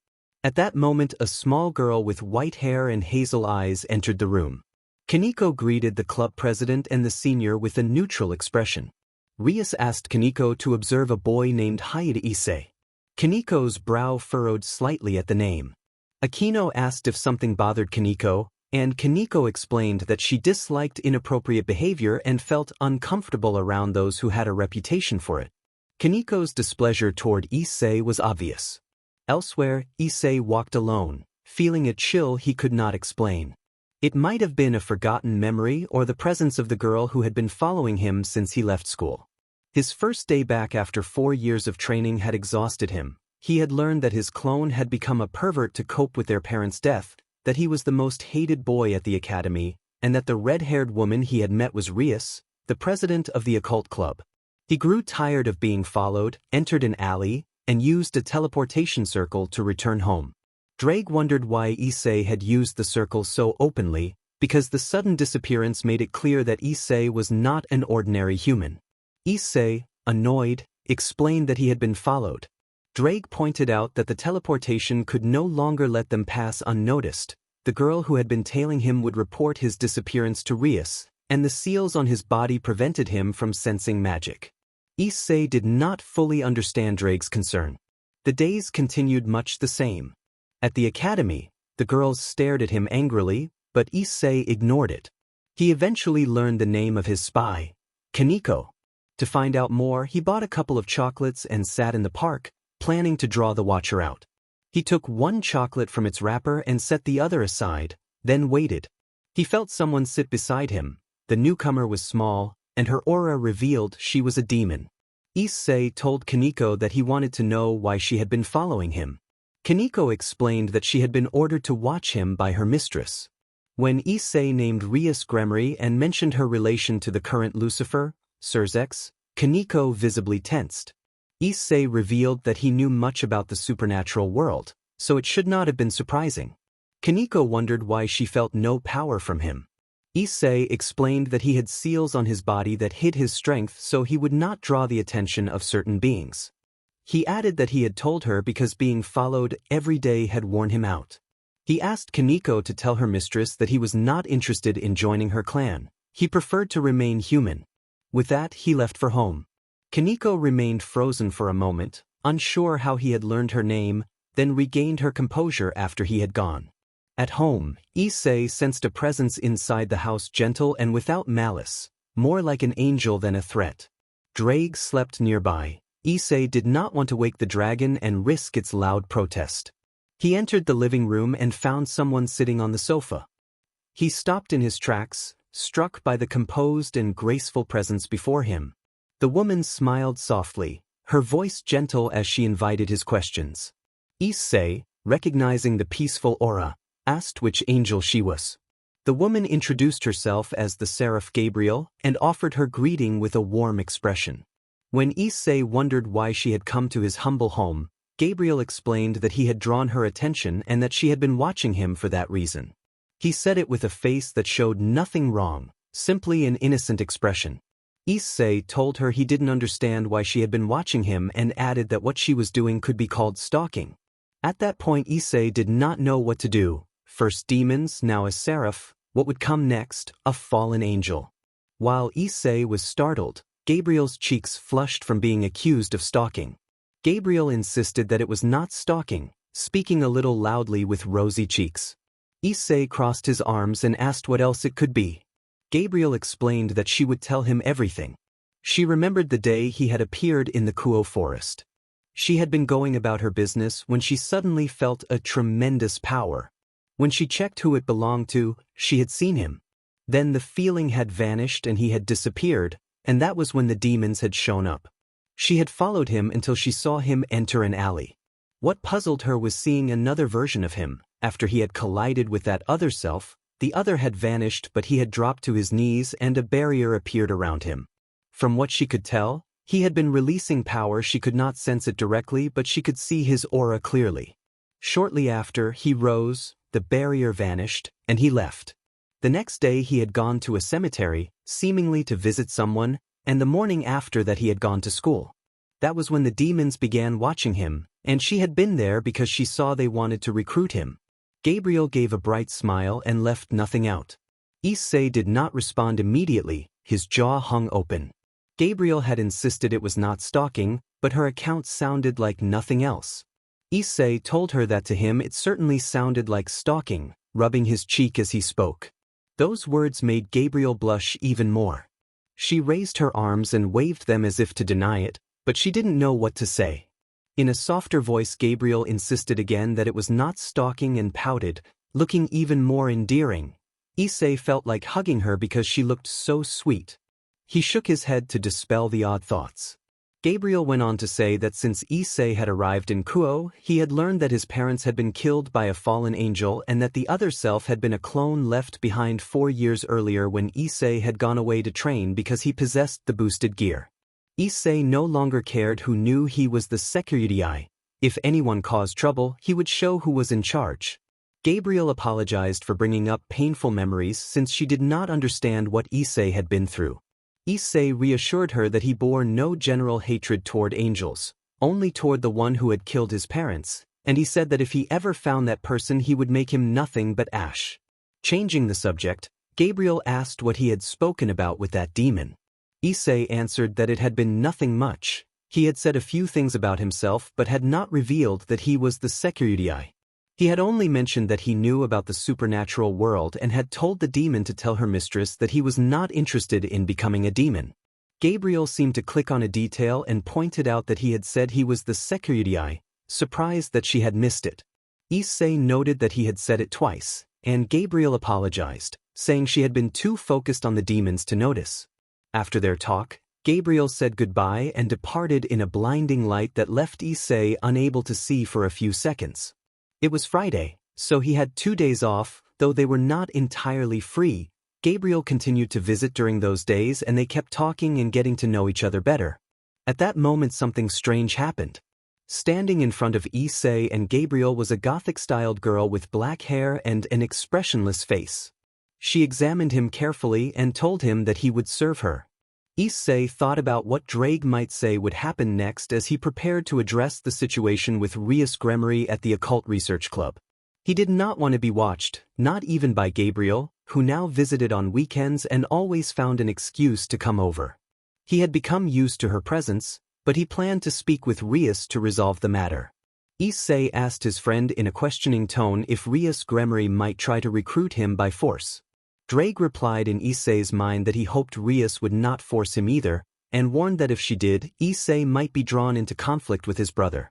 At that moment a small girl with white hair and hazel eyes entered the room. Kaneko greeted the club president and the senior with a neutral expression. Rias asked Kaneko to observe a boy named Hayuda Issei. Kaneko's brow furrowed slightly at the name. Akino asked if something bothered Kaneko, and Kaneko explained that she disliked inappropriate behavior and felt uncomfortable around those who had a reputation for it. Kaneko's displeasure toward Issei was obvious. Elsewhere, Issei walked alone, feeling a chill he could not explain. It might have been a forgotten memory or the presence of the girl who had been following him since he left school. His first day back after 4 years of training had exhausted him. He had learned that his clone had become a pervert to cope with their parents' death, that he was the most hated boy at the academy, and that the red-haired woman he had met was Rias, the president of the occult club. He grew tired of being followed, entered an alley, and used a teleportation circle to return home. Drake wondered why Issei had used the circle so openly, because the sudden disappearance made it clear that Issei was not an ordinary human. Issei, annoyed, explained that he had been followed. Drake pointed out that the teleportation could no longer let them pass unnoticed. The girl who had been tailing him would report his disappearance to Rias, and the seals on his body prevented him from sensing magic. Issei did not fully understand Drake's concern. The days continued much the same. At the academy, the girls stared at him angrily, but Issei ignored it. He eventually learned the name of his spy, Kaneko. To find out more, he bought a couple of chocolates and sat in the park, planning to draw the watcher out. He took one chocolate from its wrapper and set the other aside, then waited. He felt someone sit beside him. The newcomer was small, and her aura revealed she was a demon. Issei told Kaneko that he wanted to know why she had been following him. Kaneko explained that she had been ordered to watch him by her mistress. When Issei named Rias Gremory and mentioned her relation to the current Lucifer, Serzex, Kaneko visibly tensed. Issei revealed that he knew much about the supernatural world, so it should not have been surprising. Kaneko wondered why she felt no power from him. Issei explained that he had seals on his body that hid his strength so he would not draw the attention of certain beings. He added that he had told her because being followed every day had worn him out. He asked Kaneko to tell her mistress that he was not interested in joining her clan. He preferred to remain human. With that, he left for home. Kaneko remained frozen for a moment, unsure how he had learned her name, then regained her composure after he had gone. At home, Issei sensed a presence inside the house, gentle and without malice, more like an angel than a threat. Drake slept nearby. Issei did not want to wake the dragon and risk its loud protest. He entered the living room and found someone sitting on the sofa. He stopped in his tracks, struck by the composed and graceful presence before him. The woman smiled softly, her voice gentle as she invited his questions. Issei, recognizing the peaceful aura, asked which angel she was. The woman introduced herself as the Seraph Gabriel and offered her greeting with a warm expression. When Issei wondered why she had come to his humble home, Gabriel explained that he had drawn her attention and that she had been watching him for that reason. He said it with a face that showed nothing wrong, simply an innocent expression. Issei told her he didn't understand why she had been watching him and added that what she was doing could be called stalking. At that point, Issei did not know what to do. First demons, now a seraph, what would come next, a fallen angel. While Issei was startled, Gabriel's cheeks flushed from being accused of stalking. Gabriel insisted that it was not stalking, speaking a little loudly with rosy cheeks. Issei crossed his arms and asked what else it could be. Gabriel explained that she would tell him everything. She remembered the day he had appeared in the Kuoh forest. She had been going about her business when she suddenly felt a tremendous power. When she checked who it belonged to, she had seen him. Then the feeling had vanished and he had disappeared, and that was when the demons had shown up. She had followed him until she saw him enter an alley. What puzzled her was seeing another version of him. After he had collided with that other self, the other had vanished, but he had dropped to his knees and a barrier appeared around him. From what she could tell, he had been releasing power. She could not sense it directly, but she could see his aura clearly. Shortly after, he rose, the barrier vanished, and he left. The next day he had gone to a cemetery, seemingly to visit someone, and the morning after that he had gone to school. That was when the demons began watching him, and she had been there because she saw they wanted to recruit him. Gabriel gave a bright smile and left nothing out. Issei did not respond immediately, his jaw hung open. Gabriel had insisted it was not stalking, but her account sounded like nothing else. Issei told her that to him it certainly sounded like stalking, rubbing his cheek as he spoke. Those words made Gabriel blush even more. She raised her arms and waved them as if to deny it, but she didn't know what to say. In a softer voice, Gabriel insisted again that it was not stalking and pouted, looking even more endearing. Issei felt like hugging her because she looked so sweet. He shook his head to dispel the odd thoughts. Gabriel went on to say that since Issei had arrived in Kuoh, he had learned that his parents had been killed by a fallen angel and that the other self had been a clone left behind 4 years earlier when Issei had gone away to train because he possessed the boosted gear. Issei no longer cared who knew he was the security. If anyone caused trouble, he would show who was in charge. Gabriel apologized for bringing up painful memories since she did not understand what Issei had been through. Issei reassured her that he bore no general hatred toward angels, only toward the one who had killed his parents, and he said that if he ever found that person he would make him nothing but ash. Changing the subject, Gabriel asked what he had spoken about with that demon. Issei answered that it had been nothing much. He had said a few things about himself but had not revealed that he was the security. He had only mentioned that he knew about the supernatural world and had told the demon to tell her mistress that he was not interested in becoming a demon. Gabriel seemed to click on a detail and pointed out that he had said he was the security, surprised that she had missed it. Issei noted that he had said it twice, and Gabriel apologized, saying she had been too focused on the demons to notice. After their talk, Gabriel said goodbye and departed in a blinding light that left Issei unable to see for a few seconds. It was Friday, so he had 2 days off, though they were not entirely free. Gabriel continued to visit during those days and they kept talking and getting to know each other better. At that moment something strange happened. Standing in front of Issei and Gabriel was a Gothic-styled girl with black hair and an expressionless face. She examined him carefully and told him that he would serve her. Issei thought about what Drake might say would happen next as he prepared to address the situation with Reincarnation at the Occult Research Club. He did not want to be watched, not even by Gabriel, who now visited on weekends and always found an excuse to come over. He had become used to her presence, but he planned to speak with Reincarnation to resolve the matter. Issei asked his friend in a questioning tone if Reincarnation might try to recruit him by force. Drake replied in Issei's mind that he hoped Reincarnation would not force him either, and warned that if she did, Issei might be drawn into conflict with his brother.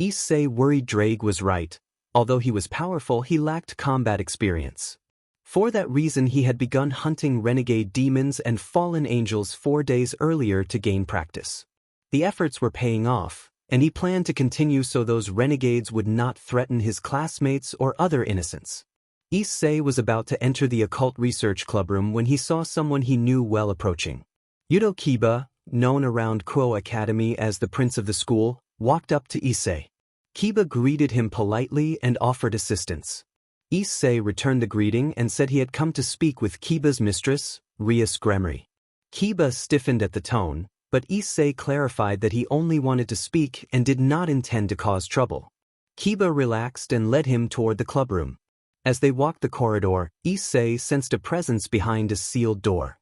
Issei worried Drake was right. Although he was powerful, he lacked combat experience. For that reason he had begun hunting renegade demons and fallen angels 4 days earlier to gain practice. The efforts were paying off, and he planned to continue so those renegades would not threaten his classmates or other innocents. Issei was about to enter the Occult Research Club room when he saw someone he knew well approaching. Yudo Kiba, known around Kuoh Academy as the prince of the school, walked up to Issei. Kiba greeted him politely and offered assistance. Issei returned the greeting and said he had come to speak with Kiba's mistress, Reincarnation. Kiba stiffened at the tone, but Issei clarified that he only wanted to speak and did not intend to cause trouble. Kiba relaxed and led him toward the club room. As they walked the corridor, Issei sensed a presence behind a sealed door.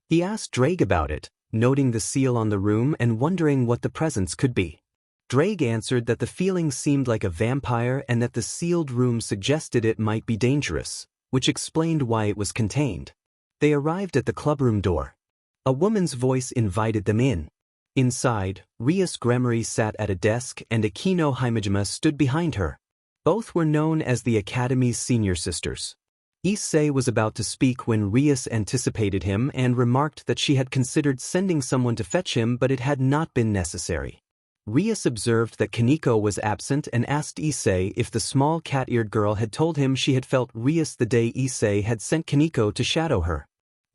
He asked Drake about it, noting the seal on the room and wondering what the presence could be. Drake answered that the feeling seemed like a vampire and that the sealed room suggested it might be dangerous, which explained why it was contained. They arrived at the clubroom door. A woman's voice invited them in. Inside, Reincarnation sat at a desk and Akino Himejima stood behind her. Both were known as the Academy's senior sisters. Issei was about to speak when Reincarnation anticipated him and remarked that she had considered sending someone to fetch him but it had not been necessary. Reincarnation observed that Kaneko was absent and asked Issei if the small cat-eared girl had told him she had felt Reincarnation the day Issei had sent Kaneko to shadow her.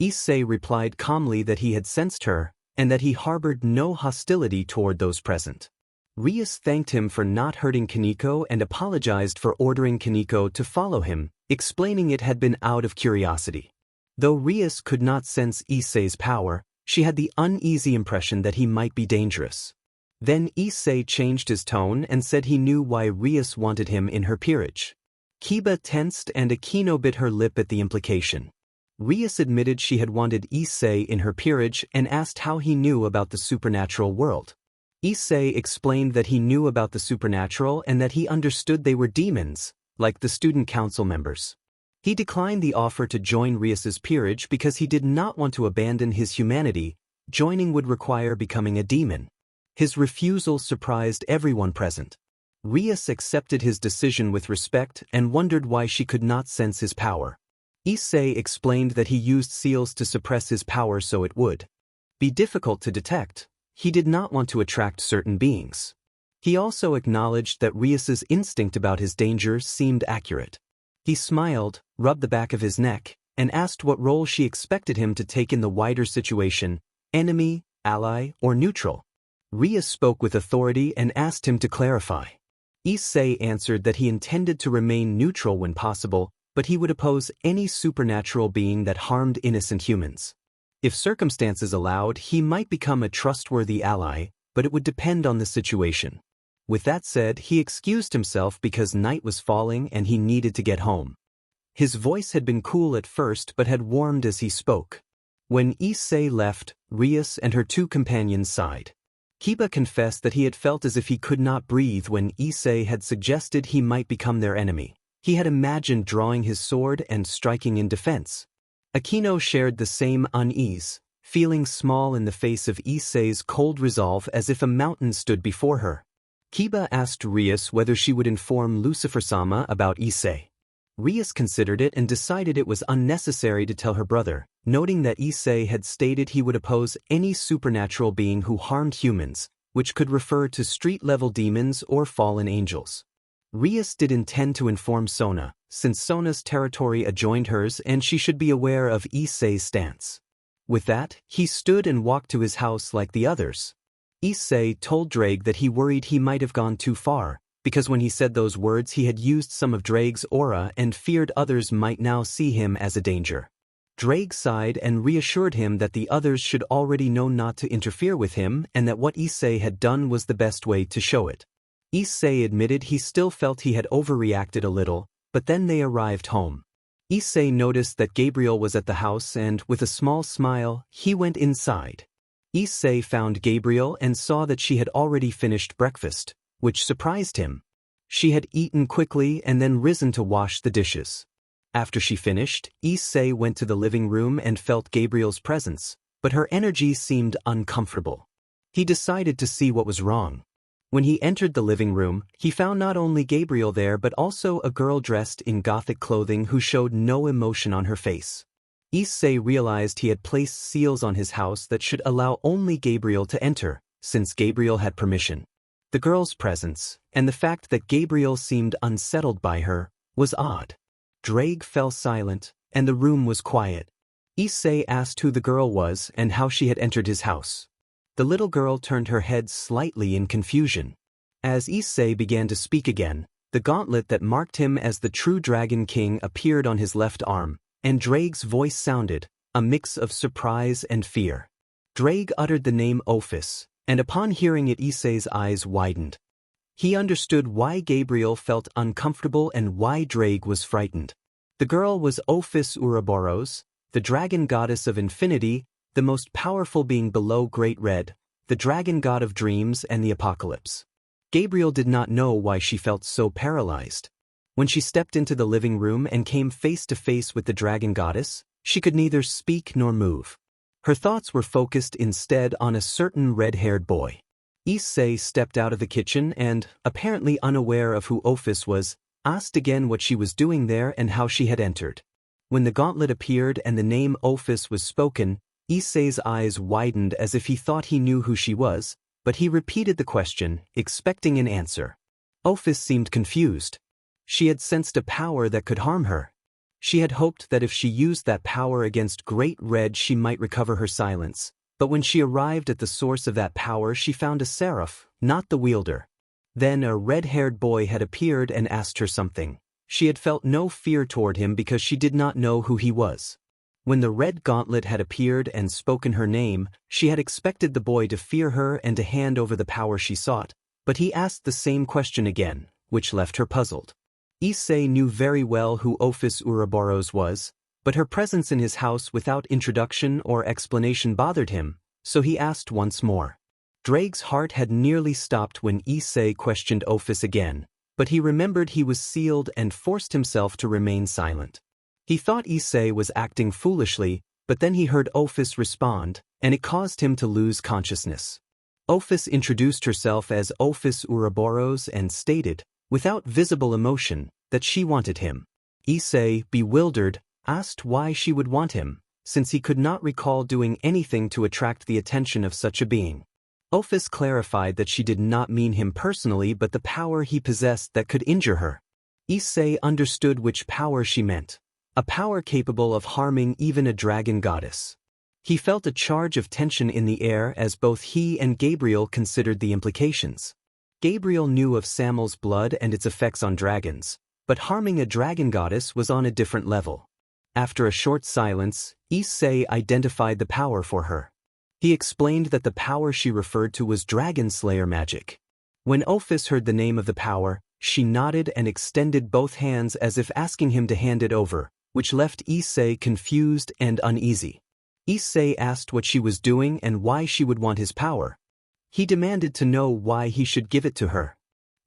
Issei replied calmly that he had sensed her, and that he harbored no hostility toward those present. Reincarnation thanked him for not hurting Kaneko and apologized for ordering Kaneko to follow him, explaining it had been out of curiosity. Though Reincarnation could not sense Issei's power, she had the uneasy impression that he might be dangerous. Then Issei changed his tone and said he knew why Reincarnation wanted him in her peerage. Kiba tensed and Akino bit her lip at the implication. Reincarnation admitted she had wanted Issei in her peerage and asked how he knew about the supernatural world. Issei explained that he knew about the supernatural and that he understood they were demons, like the student council members. He declined the offer to join Reincarnation's peerage because he did not want to abandon his humanity. Joining would require becoming a demon. His refusal surprised everyone present. Rias accepted his decision with respect and wondered why she could not sense his power. Issei explained that he used seals to suppress his power so it would be difficult to detect. He did not want to attract certain beings. He also acknowledged that Rias's instinct about his danger seemed accurate. He smiled, rubbed the back of his neck, and asked what role she expected him to take in the wider situation: enemy, ally, or neutral. Rias spoke with authority and asked him to clarify. Issei answered that he intended to remain neutral when possible, but he would oppose any supernatural being that harmed innocent humans. If circumstances allowed, he might become a trustworthy ally, but it would depend on the situation. With that said, he excused himself because night was falling and he needed to get home. His voice had been cool at first but had warmed as he spoke. When Issei left, Rias and her two companions sighed. Kiba confessed that he had felt as if he could not breathe when Issei had suggested he might become their enemy. He had imagined drawing his sword and striking in defense. Akino shared the same unease, feeling small in the face of Issei's cold resolve as if a mountain stood before her. Kiba asked Rias whether she would inform Lucifer-sama about Issei. Rias considered it and decided it was unnecessary to tell her brother, noting that Issei had stated he would oppose any supernatural being who harmed humans, which could refer to street-level demons or fallen angels. Rias did intend to inform Sona, since Sona's territory adjoined hers and she should be aware of Issei's stance. With that, he stood and walked to his house like the others. Issei told Drake that he worried he might have gone too far, because when he said those words he had used some of Drake's aura and feared others might now see him as a danger. Drake sighed and reassured him that the others should already know not to interfere with him and that what Issei had done was the best way to show it. Issei admitted he still felt he had overreacted a little, but then they arrived home. Issei noticed that Gabriel was at the house and, with a small smile, he went inside. Issei found Gabriel and saw that she had already finished breakfast, which surprised him. She had eaten quickly and then risen to wash the dishes. After she finished, Issei went to the living room and felt Gabriel's presence, but her energy seemed uncomfortable. He decided to see what was wrong. When he entered the living room, he found not only Gabriel there but also a girl dressed in gothic clothing who showed no emotion on her face. Issei realized he had placed seals on his house that should allow only Gabriel to enter, since Gabriel had permission. The girl's presence, and the fact that Gabriel seemed unsettled by her, was odd. Drake fell silent, and the room was quiet. Issei asked who the girl was and how she had entered his house. The little girl turned her head slightly in confusion. As Issei began to speak again, the gauntlet that marked him as the true Dragon King appeared on his left arm, and Drake's voice sounded, a mix of surprise and fear. Drake uttered the name Ophis, and upon hearing it Issei's eyes widened. He understood why Gabriel felt uncomfortable and why Drake was frightened. The girl was Ophis Ouroboros, the dragon goddess of infinity, the most powerful being below Great Red, the dragon god of dreams and the apocalypse. Gabriel did not know why she felt so paralyzed. When she stepped into the living room and came face to face with the dragon goddess, she could neither speak nor move. Her thoughts were focused instead on a certain red-haired boy. Issei stepped out of the kitchen and, apparently unaware of who Ophis was, asked again what she was doing there and how she had entered. When the gauntlet appeared and the name Ophis was spoken, Issei's eyes widened as if he thought he knew who she was, but he repeated the question, expecting an answer. Ophis seemed confused. She had sensed a power that could harm her. She had hoped that if she used that power against Great Red she might recover her silence, but when she arrived at the source of that power she found a seraph, not the wielder. Then a red-haired boy had appeared and asked her something. She had felt no fear toward him because she did not know who he was. When the red gauntlet had appeared and spoken her name, she had expected the boy to fear her and to hand over the power she sought, but he asked the same question again, which left her puzzled. Issei knew very well who Ophis Ouroboros was, but her presence in his house without introduction or explanation bothered him, so he asked once more. Drake's heart had nearly stopped when Issei questioned Ophis again, but he remembered he was sealed and forced himself to remain silent. He thought Issei was acting foolishly, but then he heard Ophis respond, and it caused him to lose consciousness. Ophis introduced herself as Ophis Ouroboros and stated, without visible emotion, that she wanted him. Issei, bewildered, asked why she would want him, since he could not recall doing anything to attract the attention of such a being. Ophis clarified that she did not mean him personally but the power he possessed that could injure her. Issei understood which power she meant, a power capable of harming even a dragon goddess. He felt a charge of tension in the air as both he and Gabriel considered the implications. Gabriel knew of Samuel's blood and its effects on dragons, but harming a dragon goddess was on a different level. After a short silence, Issei identified the power for her. He explained that the power she referred to was Dragon Slayer magic. When Ophis heard the name of the power, she nodded and extended both hands as if asking him to hand it over, which left Issei confused and uneasy. Issei asked what she was doing and why she would want his power. He demanded to know why he should give it to her.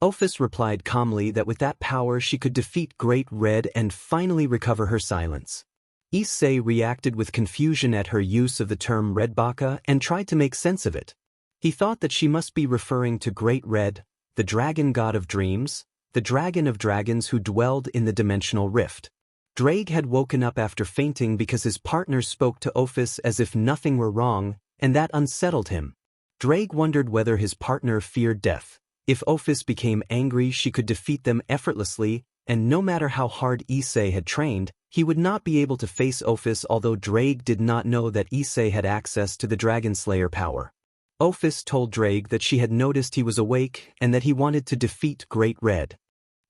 Ophis replied calmly that with that power she could defeat Great Red and finally recover her silence. Issei reacted with confusion at her use of the term Redbaka and tried to make sense of it. He thought that she must be referring to Great Red, the dragon god of dreams, the dragon of dragons who dwelled in the dimensional rift. Drake had woken up after fainting because his partner spoke to Ophis as if nothing were wrong, and that unsettled him. Drake wondered whether his partner feared death. If Ophis became angry, she could defeat them effortlessly, and no matter how hard Issei had trained, he would not be able to face Ophis, although Drake did not know that Issei had access to the Dragon Slayer power. Ophis told Drake that she had noticed he was awake and that he wanted to defeat Great Red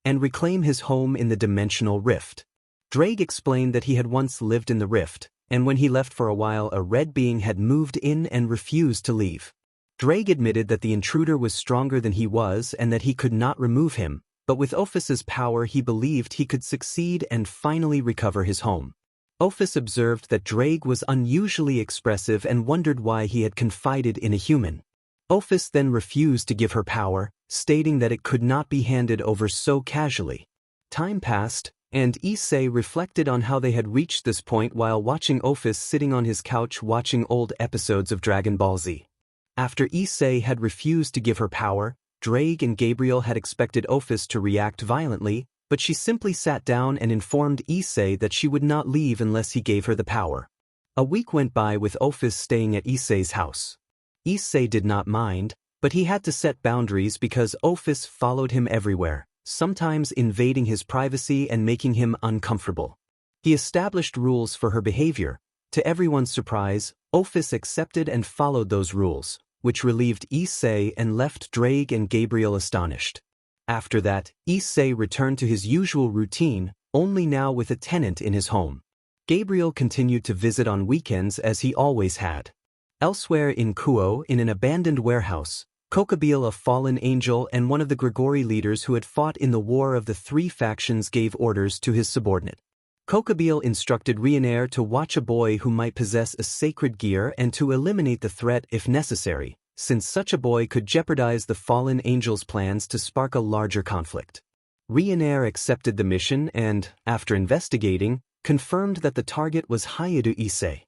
and reclaim his home in the dimensional rift. Drake explained that he had once lived in the rift, and when he left for a while a red being had moved in and refused to leave. Drake admitted that the intruder was stronger than he was and that he could not remove him, but with Ophis's power he believed he could succeed and finally recover his home. Ophis observed that Drake was unusually expressive and wondered why he had confided in a human. Ophis then refused to give her power, stating that it could not be handed over so casually. Time passed, and Issei reflected on how they had reached this point while watching Ophis sitting on his couch watching old episodes of Dragon Ball Z. After Issei had refused to give her power, Drake and Gabriel had expected Ophis to react violently, but she simply sat down and informed Issei that she would not leave unless he gave her the power. A week went by with Ophis staying at Issei's house. Issei did not mind, but he had to set boundaries because Ophis followed him everywhere, sometimes invading his privacy and making him uncomfortable. He established rules for her behavior. To everyone's surprise, Ophis accepted and followed those rules, which relieved Issei and left Drake and Gabriel astonished. After that, Issei returned to his usual routine, only now with a tenant in his home. Gabriel continued to visit on weekends as he always had. Elsewhere in Kuoh, in an abandoned warehouse, Kuoh, a fallen angel and one of the Grigori leaders who had fought in the War of the Three Factions, gave orders to his subordinate. Kuoh instructed Reincarnation to watch a boy who might possess a sacred gear and to eliminate the threat if necessary, since such a boy could jeopardize the fallen angel's plans to spark a larger conflict. Reincarnation accepted the mission and, after investigating, confirmed that the target was Hayadu Issei.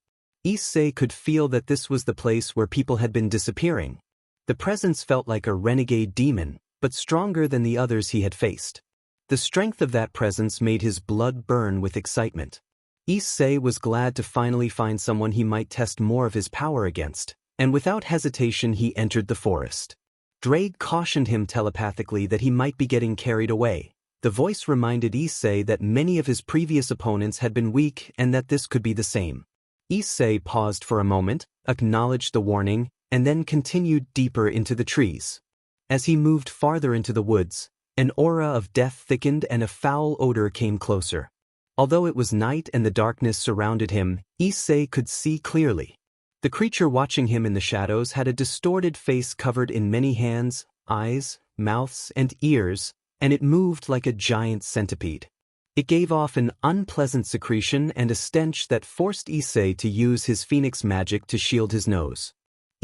Issei could feel that this was the place where people had been disappearing. The presence felt like a renegade demon, but stronger than the others he had faced. The strength of that presence made his blood burn with excitement. Issei was glad to finally find someone he might test more of his power against, and without hesitation he entered the forest. Drake cautioned him telepathically that he might be getting carried away. The voice reminded Issei that many of his previous opponents had been weak and that this could be the same. Issei paused for a moment, acknowledged the warning, and then continued deeper into the trees. As he moved farther into the woods, an aura of death thickened and a foul odor came closer. Although it was night and the darkness surrounded him, Issei could see clearly. The creature watching him in the shadows had a distorted face covered in many hands, eyes, mouths, and ears, and it moved like a giant centipede. It gave off an unpleasant secretion and a stench that forced Issei to use his phoenix magic to shield his nose.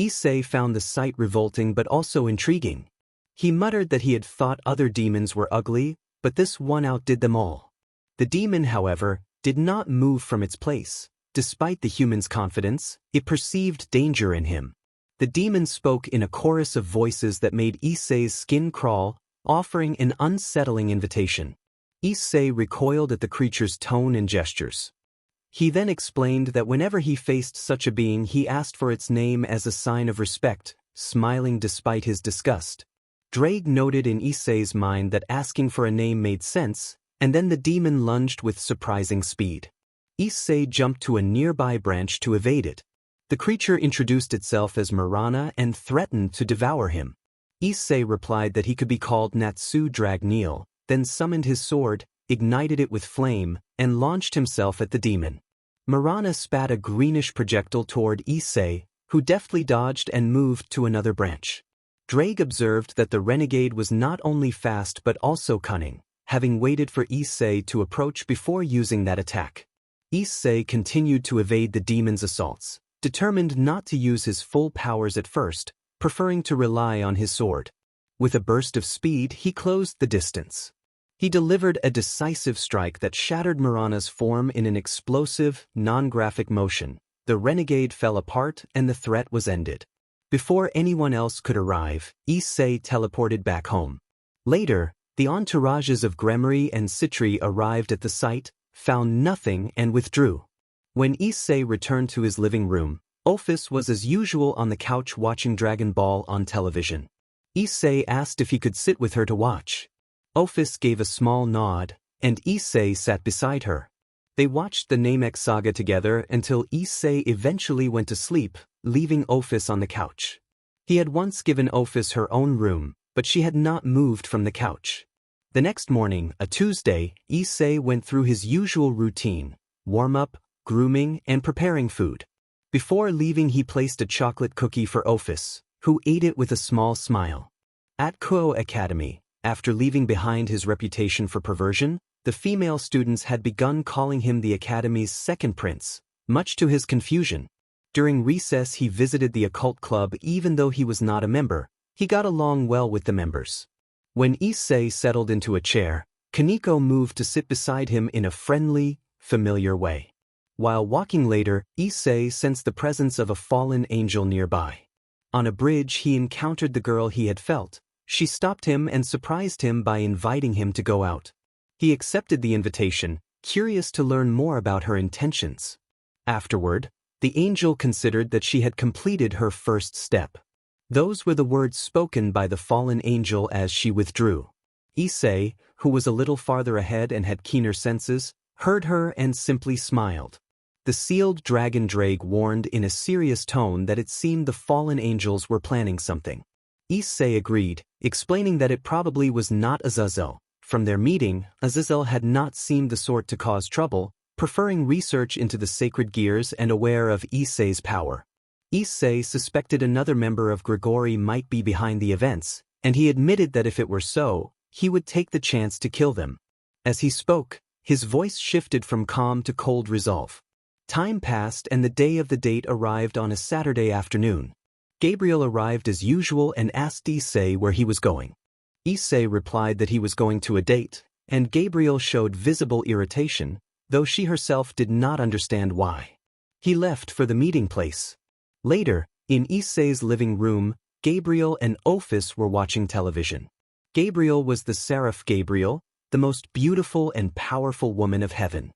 Issei found the sight revolting but also intriguing. He muttered that he had thought other demons were ugly, but this one outdid them all. The demon, however, did not move from its place. Despite the human's confidence, it perceived danger in him. The demon spoke in a chorus of voices that made Issei's skin crawl, offering an unsettling invitation. Issei recoiled at the creature's tone and gestures. He then explained that whenever he faced such a being he asked for its name as a sign of respect, smiling despite his disgust. Drake noted in Issei's mind that asking for a name made sense, and then the demon lunged with surprising speed. Issei jumped to a nearby branch to evade it. The creature introduced itself as Marana and threatened to devour him. Issei replied that he could be called Natsu Dragneel, then summoned his sword, ignited it with flame, and launched himself at the demon. Marana spat a greenish projectile toward Issei, who deftly dodged and moved to another branch. Drake observed that the renegade was not only fast but also cunning, having waited for Issei to approach before using that attack. Issei continued to evade the demon's assaults, determined not to use his full powers at first, preferring to rely on his sword. With a burst of speed, he closed the distance. He delivered a decisive strike that shattered Marana's form in an explosive, non-graphic motion. The renegade fell apart and the threat was ended. Before anyone else could arrive, Issei teleported back home. Later, the entourages of Gremory and Citri arrived at the site, found nothing and withdrew. When Issei returned to his living room, Ophis was as usual on the couch watching Dragon Ball on television. Issei asked if he could sit with her to watch. Ophis gave a small nod, and Issei sat beside her. They watched the Namek saga together until Issei eventually went to sleep, leaving Ophis on the couch. He had once given Ophis her own room, but she had not moved from the couch. The next morning, a Tuesday, Issei went through his usual routine: warm-up, grooming, and preparing food. Before leaving, he placed a chocolate cookie for Ophis, who ate it with a small smile. At Kuoh Academy, after leaving behind his reputation for perversion, the female students had begun calling him the Academy's second prince, much to his confusion. During recess he visited the occult club even though he was not a member. He got along well with the members. When Issei settled into a chair, Kaneko moved to sit beside him in a friendly, familiar way. While walking later, Issei sensed the presence of a fallen angel nearby. On a bridge he encountered the girl he had felt. She stopped him and surprised him by inviting him to go out. He accepted the invitation, curious to learn more about her intentions. Afterward, the angel considered that she had completed her first step. Those were the words spoken by the fallen angel as she withdrew. Issei, who was a little farther ahead and had keener senses, heard her and simply smiled. The sealed dragon Drake warned in a serious tone that it seemed the fallen angels were planning something. Issei agreed, explaining that it probably was not Azazel. From their meeting, Azazel had not seemed the sort to cause trouble, preferring research into the sacred gears and aware of Issei's power. Issei suspected another member of Grigori might be behind the events, and he admitted that if it were so, he would take the chance to kill them. As he spoke, his voice shifted from calm to cold resolve. Time passed and the day of the date arrived on a Saturday afternoon. Gabriel arrived as usual and asked Issei where he was going. Issei replied that he was going to a date, and Gabriel showed visible irritation, though she herself did not understand why. He left for the meeting place. Later, in Issei's living room, Gabriel and Ophis were watching television. Gabriel was the Seraph Gabriel, the most beautiful and powerful woman of heaven.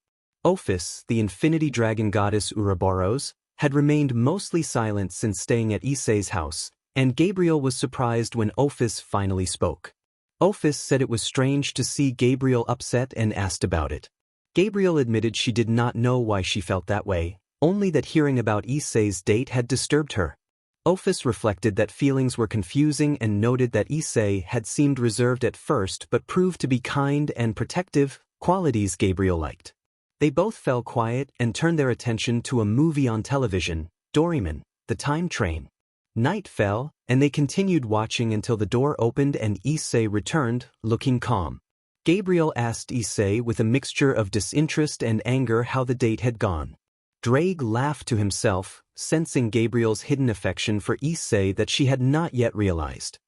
Ophis, the infinity dragon goddess Ouroboros, had remained mostly silent since staying at Issei's house, and Gabriel was surprised when Ophis finally spoke. Ophis said it was strange to see Gabriel upset and asked about it. Gabriel admitted she did not know why she felt that way, only that hearing about Issei's date had disturbed her. Ophis reflected that feelings were confusing and noted that Issei had seemed reserved at first but proved to be kind and protective, qualities Gabriel liked. They both fell quiet and turned their attention to a movie on television, Doraemon, the Time Train. Night fell, and they continued watching until the door opened and Issei returned, looking calm. Gabriel asked Issei with a mixture of disinterest and anger how the date had gone. Drake laughed to himself, sensing Gabriel's hidden affection for Issei that she had not yet realized.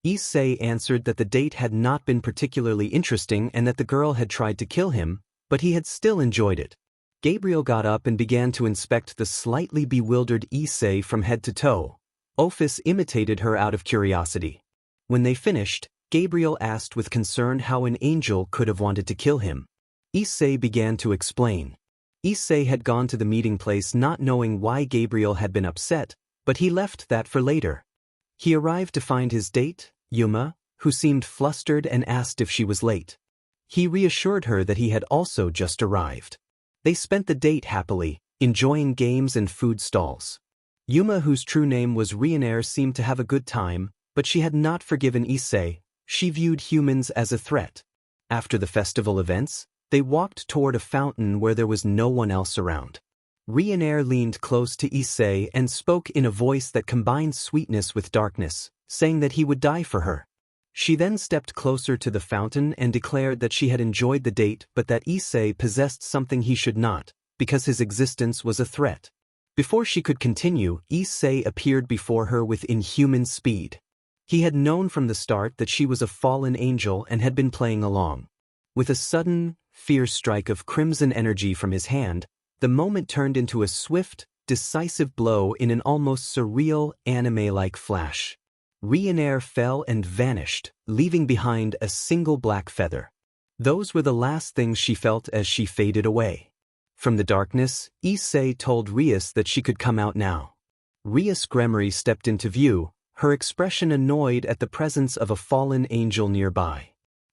Issei answered that the date had not been particularly interesting and that the girl had tried to kill him, but he had still enjoyed it. Gabriel got up and began to inspect the slightly bewildered Issei from head to toe. Ophis imitated her out of curiosity. When they finished, Gabriel asked with concern how an angel could have wanted to kill him. Issei began to explain. Issei had gone to the meeting place not knowing why Gabriel had been upset, but he left that for later. He arrived to find his date, Yuma, who seemed flustered and asked if she was late. He reassured her that he had also just arrived. They spent the date happily, enjoying games and food stalls. Yuma, whose true name was Reincarnation, seemed to have a good time, but she had not forgiven Issei. She viewed humans as a threat. After the festival events, they walked toward a fountain where there was no one else around. Reincarnation leaned close to Issei and spoke in a voice that combined sweetness with darkness, saying that he would die for her. She then stepped closer to the fountain and declared that she had enjoyed the date but that Issei possessed something he should not, because his existence was a threat. Before she could continue, Issei appeared before her with inhuman speed. He had known from the start that she was a fallen angel and had been playing along. With a sudden, fierce strike of crimson energy from his hand, the moment turned into a swift, decisive blow in an almost surreal, anime-like flash. Reincarnation fell and vanished, leaving behind a single black feather. Those were the last things she felt as she faded away. From the darkness, Issei told Rias that she could come out now. Rias Gremory stepped into view, her expression annoyed at the presence of a fallen angel nearby.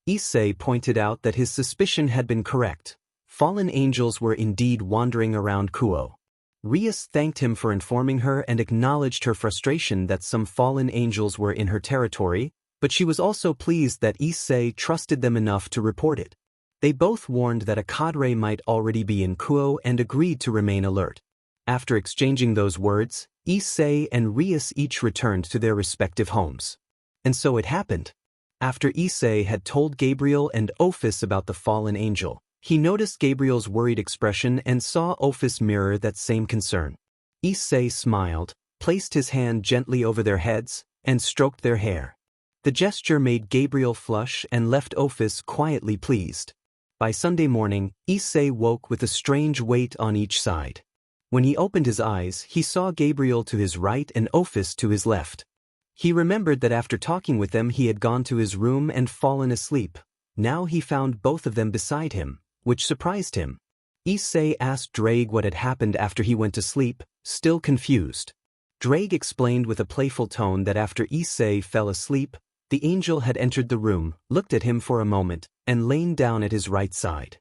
Issei pointed out that his suspicion had been correct. Fallen angels were indeed wandering around Kuoh. Rias thanked him for informing her and acknowledged her frustration that some fallen angels were in her territory, but she was also pleased that Issei trusted them enough to report it. They both warned that a cadre might already be in Kuoh and agreed to remain alert. After exchanging those words, Issei and Rias each returned to their respective homes. And so it happened. After Issei had told Gabriel and Ophis about the fallen angel, he noticed Gabriel's worried expression and saw Ophis mirror that same concern. Issei smiled, placed his hand gently over their heads, and stroked their hair. The gesture made Gabriel flush and left Ophis quietly pleased. By Sunday morning, Issei woke with a strange weight on each side. When he opened his eyes, he saw Gabriel to his right and Ophis to his left. He remembered that after talking with them he had gone to his room and fallen asleep. Now he found both of them beside him, which surprised him. Issei asked Drake what had happened after he went to sleep, still confused. Drake explained with a playful tone that after Issei fell asleep, the angel had entered the room, looked at him for a moment, and lain down at his right side.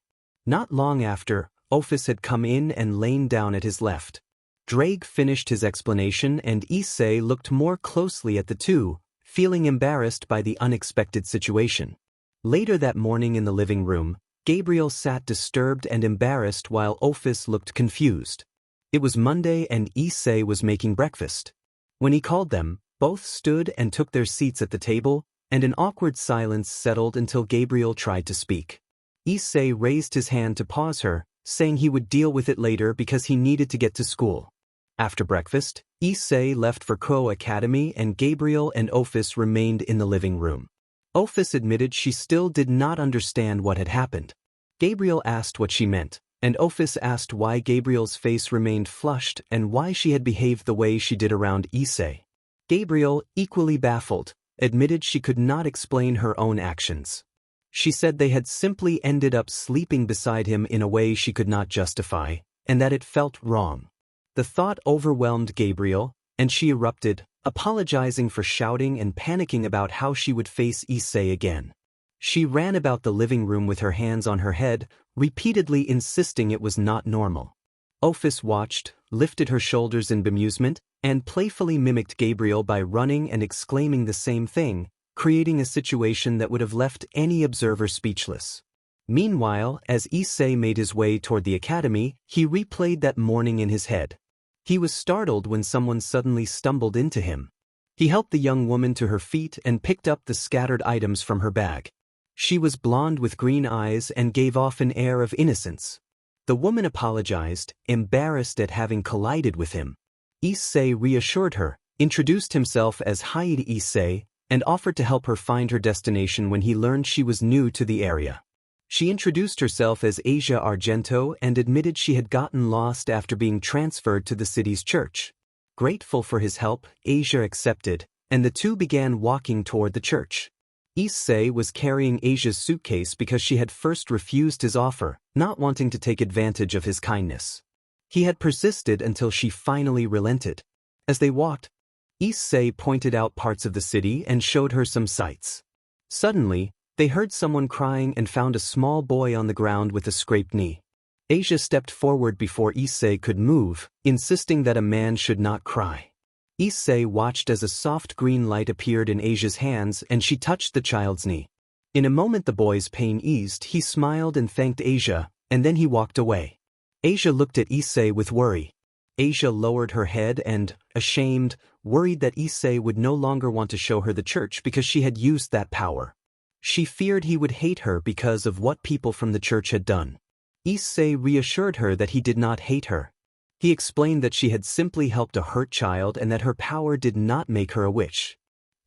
Not long after, Ophis had come in and lain down at his left. Drake finished his explanation and Issei looked more closely at the two, feeling embarrassed by the unexpected situation. Later that morning in the living room, Gabriel sat disturbed and embarrassed while Ophis looked confused. It was Monday and Issei was making breakfast. When he called them, both stood and took their seats at the table, and an awkward silence settled until Gabriel tried to speak. Issei raised his hand to pause her, saying he would deal with it later because he needed to get to school. After breakfast, Issei left for Kuoh Academy and Gabriel and Ophis remained in the living room. Ophis admitted she still did not understand what had happened. Gabriel asked what she meant, and Ophis asked why Gabriel's face remained flushed and why she had behaved the way she did around Issei. Gabriel, equally baffled, admitted she could not explain her own actions. She said they had simply ended up sleeping beside him in a way she could not justify, and that it felt wrong. The thought overwhelmed Gabriel, and she erupted, apologizing for shouting and panicking about how she would face Issei again. She ran about the living room with her hands on her head, repeatedly insisting it was not normal. Ophis watched, lifted her shoulders in bemusement, and playfully mimicked Gabriel by running and exclaiming the same thing, creating a situation that would have left any observer speechless. Meanwhile, as Issei made his way toward the academy, he replayed that morning in his head. He was startled when someone suddenly stumbled into him. He helped the young woman to her feet and picked up the scattered items from her bag. She was blonde with green eyes and gave off an air of innocence. The woman apologized, embarrassed at having collided with him. Issei reassured her, introduced himself as Haide Issei, and offered to help her find her destination when he learned she was new to the area. She introduced herself as Asia Argento and admitted she had gotten lost after being transferred to the city's church. Grateful for his help, Asia accepted, and the two began walking toward the church. Issei was carrying Asia's suitcase because she had first refused his offer, not wanting to take advantage of his kindness. He had persisted until she finally relented. As they walked, Issei pointed out parts of the city and showed her some sights. Suddenly, they heard someone crying and found a small boy on the ground with a scraped knee. Asia stepped forward before Issei could move, insisting that a man should not cry. Issei watched as a soft green light appeared in Asia's hands and she touched the child's knee. In a moment the boy's pain eased, he smiled and thanked Asia, and then he walked away. Asia looked at Issei with worry. Asia lowered her head and, ashamed, worried that Issei would no longer want to show her the church because she had used that power. She feared he would hate her because of what people from the church had done. Issei reassured her that he did not hate her. He explained that she had simply helped a hurt child and that her power did not make her a witch.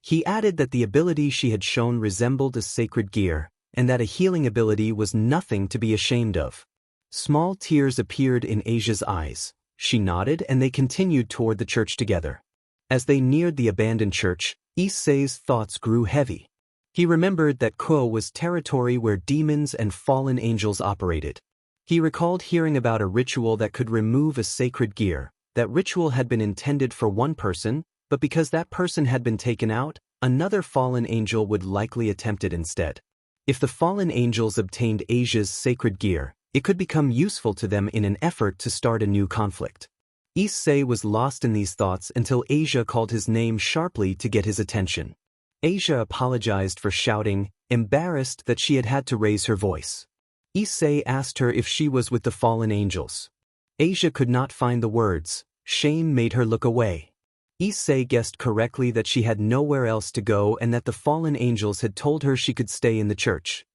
He added that the ability she had shown resembled a sacred gear, and that a healing ability was nothing to be ashamed of. Small tears appeared in Asia's eyes. She nodded and they continued toward the church together. As they neared the abandoned church, Issei's thoughts grew heavy. He remembered that Kuoh was territory where demons and fallen angels operated. He recalled hearing about a ritual that could remove a sacred gear. That ritual had been intended for one person, but because that person had been taken out, another fallen angel would likely attempt it instead. If the fallen angels obtained Asia's sacred gear, it could become useful to them in an effort to start a new conflict. Issei was lost in these thoughts until Asia called his name sharply to get his attention. Asia apologized for shouting, embarrassed that she had had to raise her voice. Issei asked her if she was with the fallen angels. Asia could not find the words. Shame made her look away. Issei guessed correctly that she had nowhere else to go and that the fallen angels had told her she could stay in the church.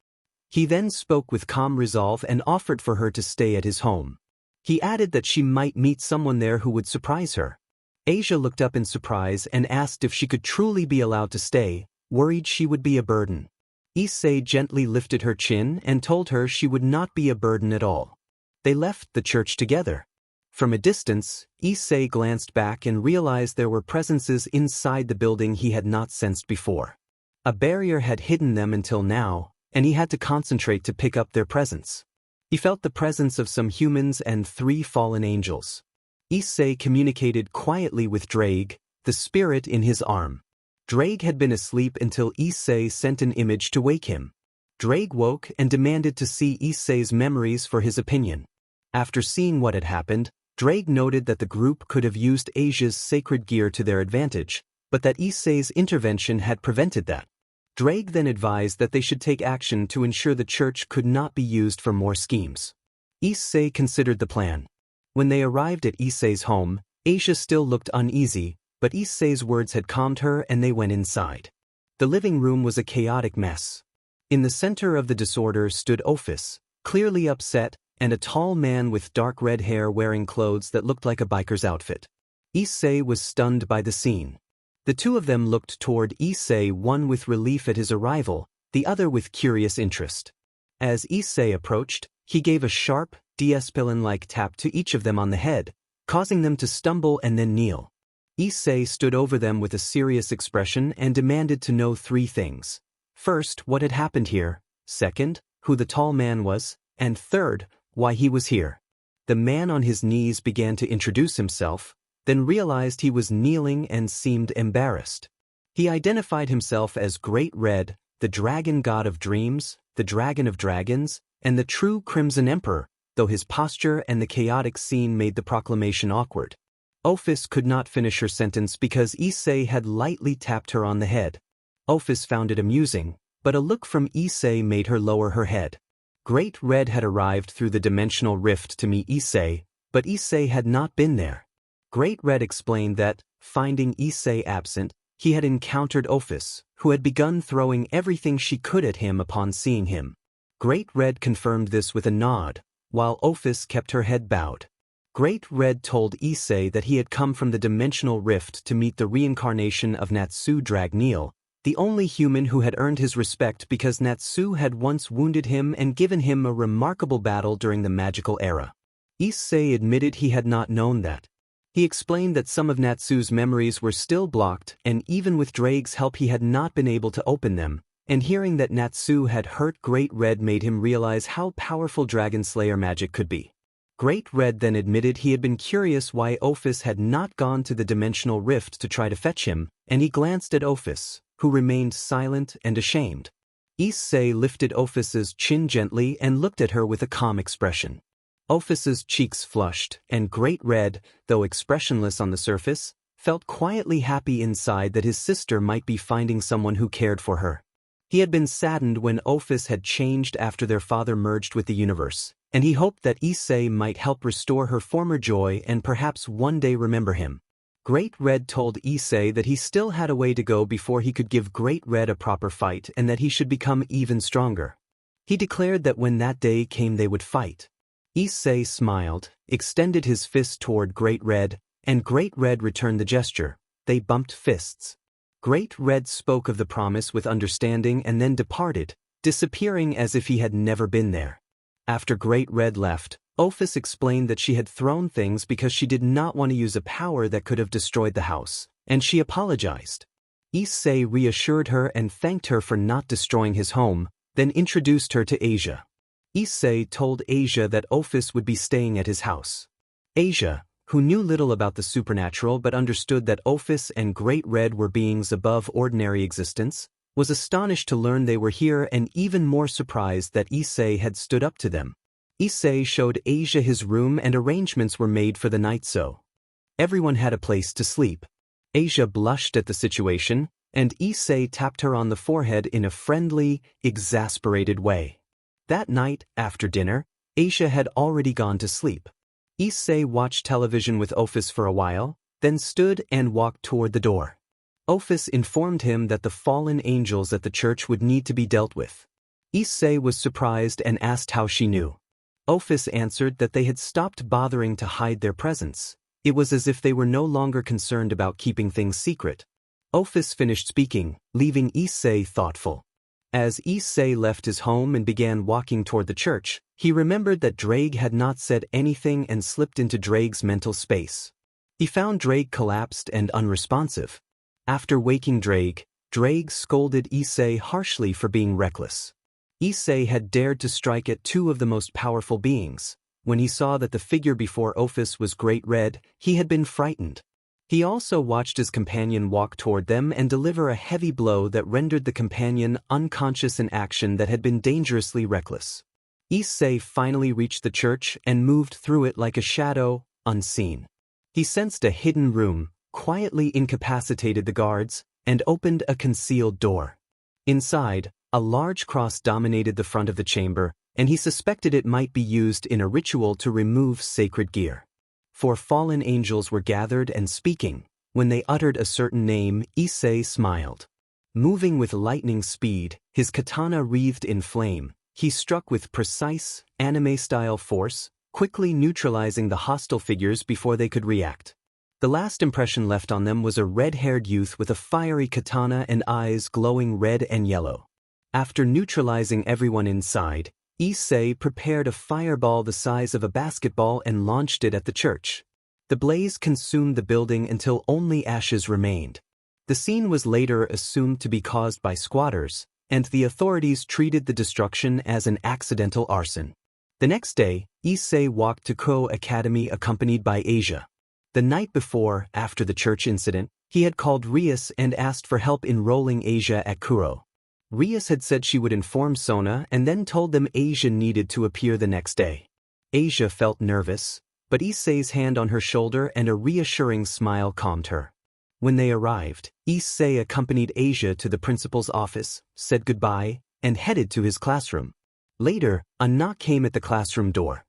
He then spoke with calm resolve and offered for her to stay at his home. He added that she might meet someone there who would surprise her. Asia looked up in surprise and asked if she could truly be allowed to stay, worried she would be a burden. Issei gently lifted her chin and told her she would not be a burden at all. They left the church together. From a distance, Issei glanced back and realized there were presences inside the building he had not sensed before. A barrier had hidden them until now, and he had to concentrate to pick up their presence. He felt the presence of some humans and 3 fallen angels. Issei communicated quietly with Drake, the spirit in his arm. Drake had been asleep until Issei sent an image to wake him. Drake woke and demanded to see Issei's memories for his opinion. After seeing what had happened, Drake noted that the group could have used Asia's sacred gear to their advantage, but that Issei's intervention had prevented that. Drake then advised that they should take action to ensure the church could not be used for more schemes. Issei considered the plan. When they arrived at Issei's home, Asia still looked uneasy, but Issei's words had calmed her and they went inside. The living room was a chaotic mess. In the center of the disorder stood Ophis, clearly upset, and a tall man with dark red hair wearing clothes that looked like a biker's outfit. Issei was stunned by the scene. The two of them looked toward Issei, one with relief at his arrival, the other with curious interest. As Issei approached, he gave a sharp, Diespelin-like tap to each of them on the head, causing them to stumble and then kneel. Issei stood over them with a serious expression and demanded to know 3 things. First, what had happened here. Second, who the tall man was. And third, why he was here. The man on his knees began to introduce himself, then realized he was kneeling and seemed embarrassed. He identified himself as Great Red, the dragon god of dreams, the dragon of dragons, and the true Crimson Emperor, though his posture and the chaotic scene made the proclamation awkward. Ophis could not finish her sentence because Issei had lightly tapped her on the head. Ophis found it amusing, but a look from Issei made her lower her head. Great Red had arrived through the dimensional rift to meet Issei, but Issei had not been there. Great Red explained that, finding Issei absent, he had encountered Ophis, who had begun throwing everything she could at him upon seeing him. Great Red confirmed this with a nod, while Ophis kept her head bowed. Great Red told Issei that he had come from the dimensional rift to meet the reincarnation of Natsu Dragneel, the only human who had earned his respect because Natsu had once wounded him and given him a remarkable battle during the magical era. Issei admitted he had not known that. He explained that some of Natsu's memories were still blocked, and even with Drake's help he had not been able to open them, and hearing that Natsu had hurt Great Red made him realize how powerful Dragon Slayer magic could be. Great Red then admitted he had been curious why Ophis had not gone to the dimensional rift to try to fetch him, and he glanced at Ophis, who remained silent and ashamed. Issei lifted Ophis's chin gently and looked at her with a calm expression. Ophis's cheeks flushed, and Great Red, though expressionless on the surface, felt quietly happy inside that his sister might be finding someone who cared for her. He had been saddened when Ophis had changed after their father merged with the universe, and he hoped that Issei might help restore her former joy and perhaps one day remember him. Great Red told Issei that he still had a way to go before he could give Great Red a proper fight and that he should become even stronger. He declared that when that day came they would fight. Issei smiled, extended his fist toward Great Red, and Great Red returned the gesture. They bumped fists. Great Red spoke of the promise with understanding and then departed, disappearing as if he had never been there. After Great Red left, Ophis explained that she had thrown things because she did not want to use a power that could have destroyed the house, and she apologized. Issei reassured her and thanked her for not destroying his home, then introduced her to Asia. Issei told Asia that Ophis would be staying at his house. Asia, who knew little about the supernatural but understood that Ophis and Great Red were beings above ordinary existence, was astonished to learn they were here and even more surprised that Issei had stood up to them. Issei showed Asia his room and arrangements were made for the night so. Everyone had a place to sleep. Asia blushed at the situation, and Issei tapped her on the forehead in a friendly, exasperated way. That night, after dinner, Asia had already gone to sleep. Issei watched television with Ophis for a while, then stood and walked toward the door. Ophis informed him that the fallen angels at the church would need to be dealt with. Issei was surprised and asked how she knew. Ophis answered that they had stopped bothering to hide their presence. It was as if they were no longer concerned about keeping things secret. Ophis finished speaking, leaving Issei thoughtful. As Issei left his home and began walking toward the church, he remembered that Drake had not said anything and slipped into Drake's mental space. He found Drake collapsed and unresponsive. After waking Drake scolded Issei harshly for being reckless. Issei had dared to strike at two of the most powerful beings. When he saw that the figure before Ophis was Great Red, he had been frightened. He also watched his companion walk toward them and deliver a heavy blow that rendered the companion unconscious in action that had been dangerously reckless. Issei finally reached the church and moved through it like a shadow, unseen. He sensed a hidden room, quietly incapacitated the guards, and opened a concealed door. Inside, a large cross dominated the front of the chamber, and he suspected it might be used in a ritual to remove sacred gear. 4 fallen angels were gathered and speaking. When they uttered a certain name, Issei smiled. Moving with lightning speed, his katana wreathed in flame, he struck with precise, anime-style force, quickly neutralizing the hostile figures before they could react. The last impression left on them was a red-haired youth with a fiery katana and eyes glowing red and yellow. After neutralizing everyone inside, Issei prepared a fireball the size of a basketball and launched it at the church. The blaze consumed the building until only ashes remained. The scene was later assumed to be caused by squatters, and the authorities treated the destruction as an accidental arson. The next day, Issei walked to Kuoh Academy accompanied by Asia. The night before, after the church incident, he had called Rias and asked for help enrolling Asia at Kuoh. Rias had said she would inform Sona and then told them Asia needed to appear the next day. Asia felt nervous, but Issei's hand on her shoulder and a reassuring smile calmed her. When they arrived, Issei accompanied Asia to the principal's office, said goodbye, and headed to his classroom. Later, a knock came at the classroom door.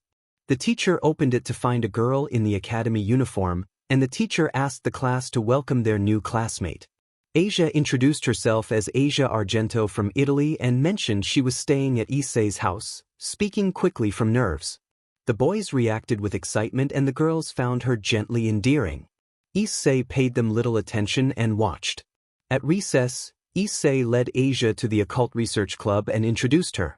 The teacher opened it to find a girl in the academy uniform, and the teacher asked the class to welcome their new classmate. Asia introduced herself as Asia Argento from Italy and mentioned she was staying at Issei's house, speaking quickly from nerves. The boys reacted with excitement and the girls found her gently endearing. Issei paid them little attention and watched. At recess, Issei led Asia to the occult research club and introduced her.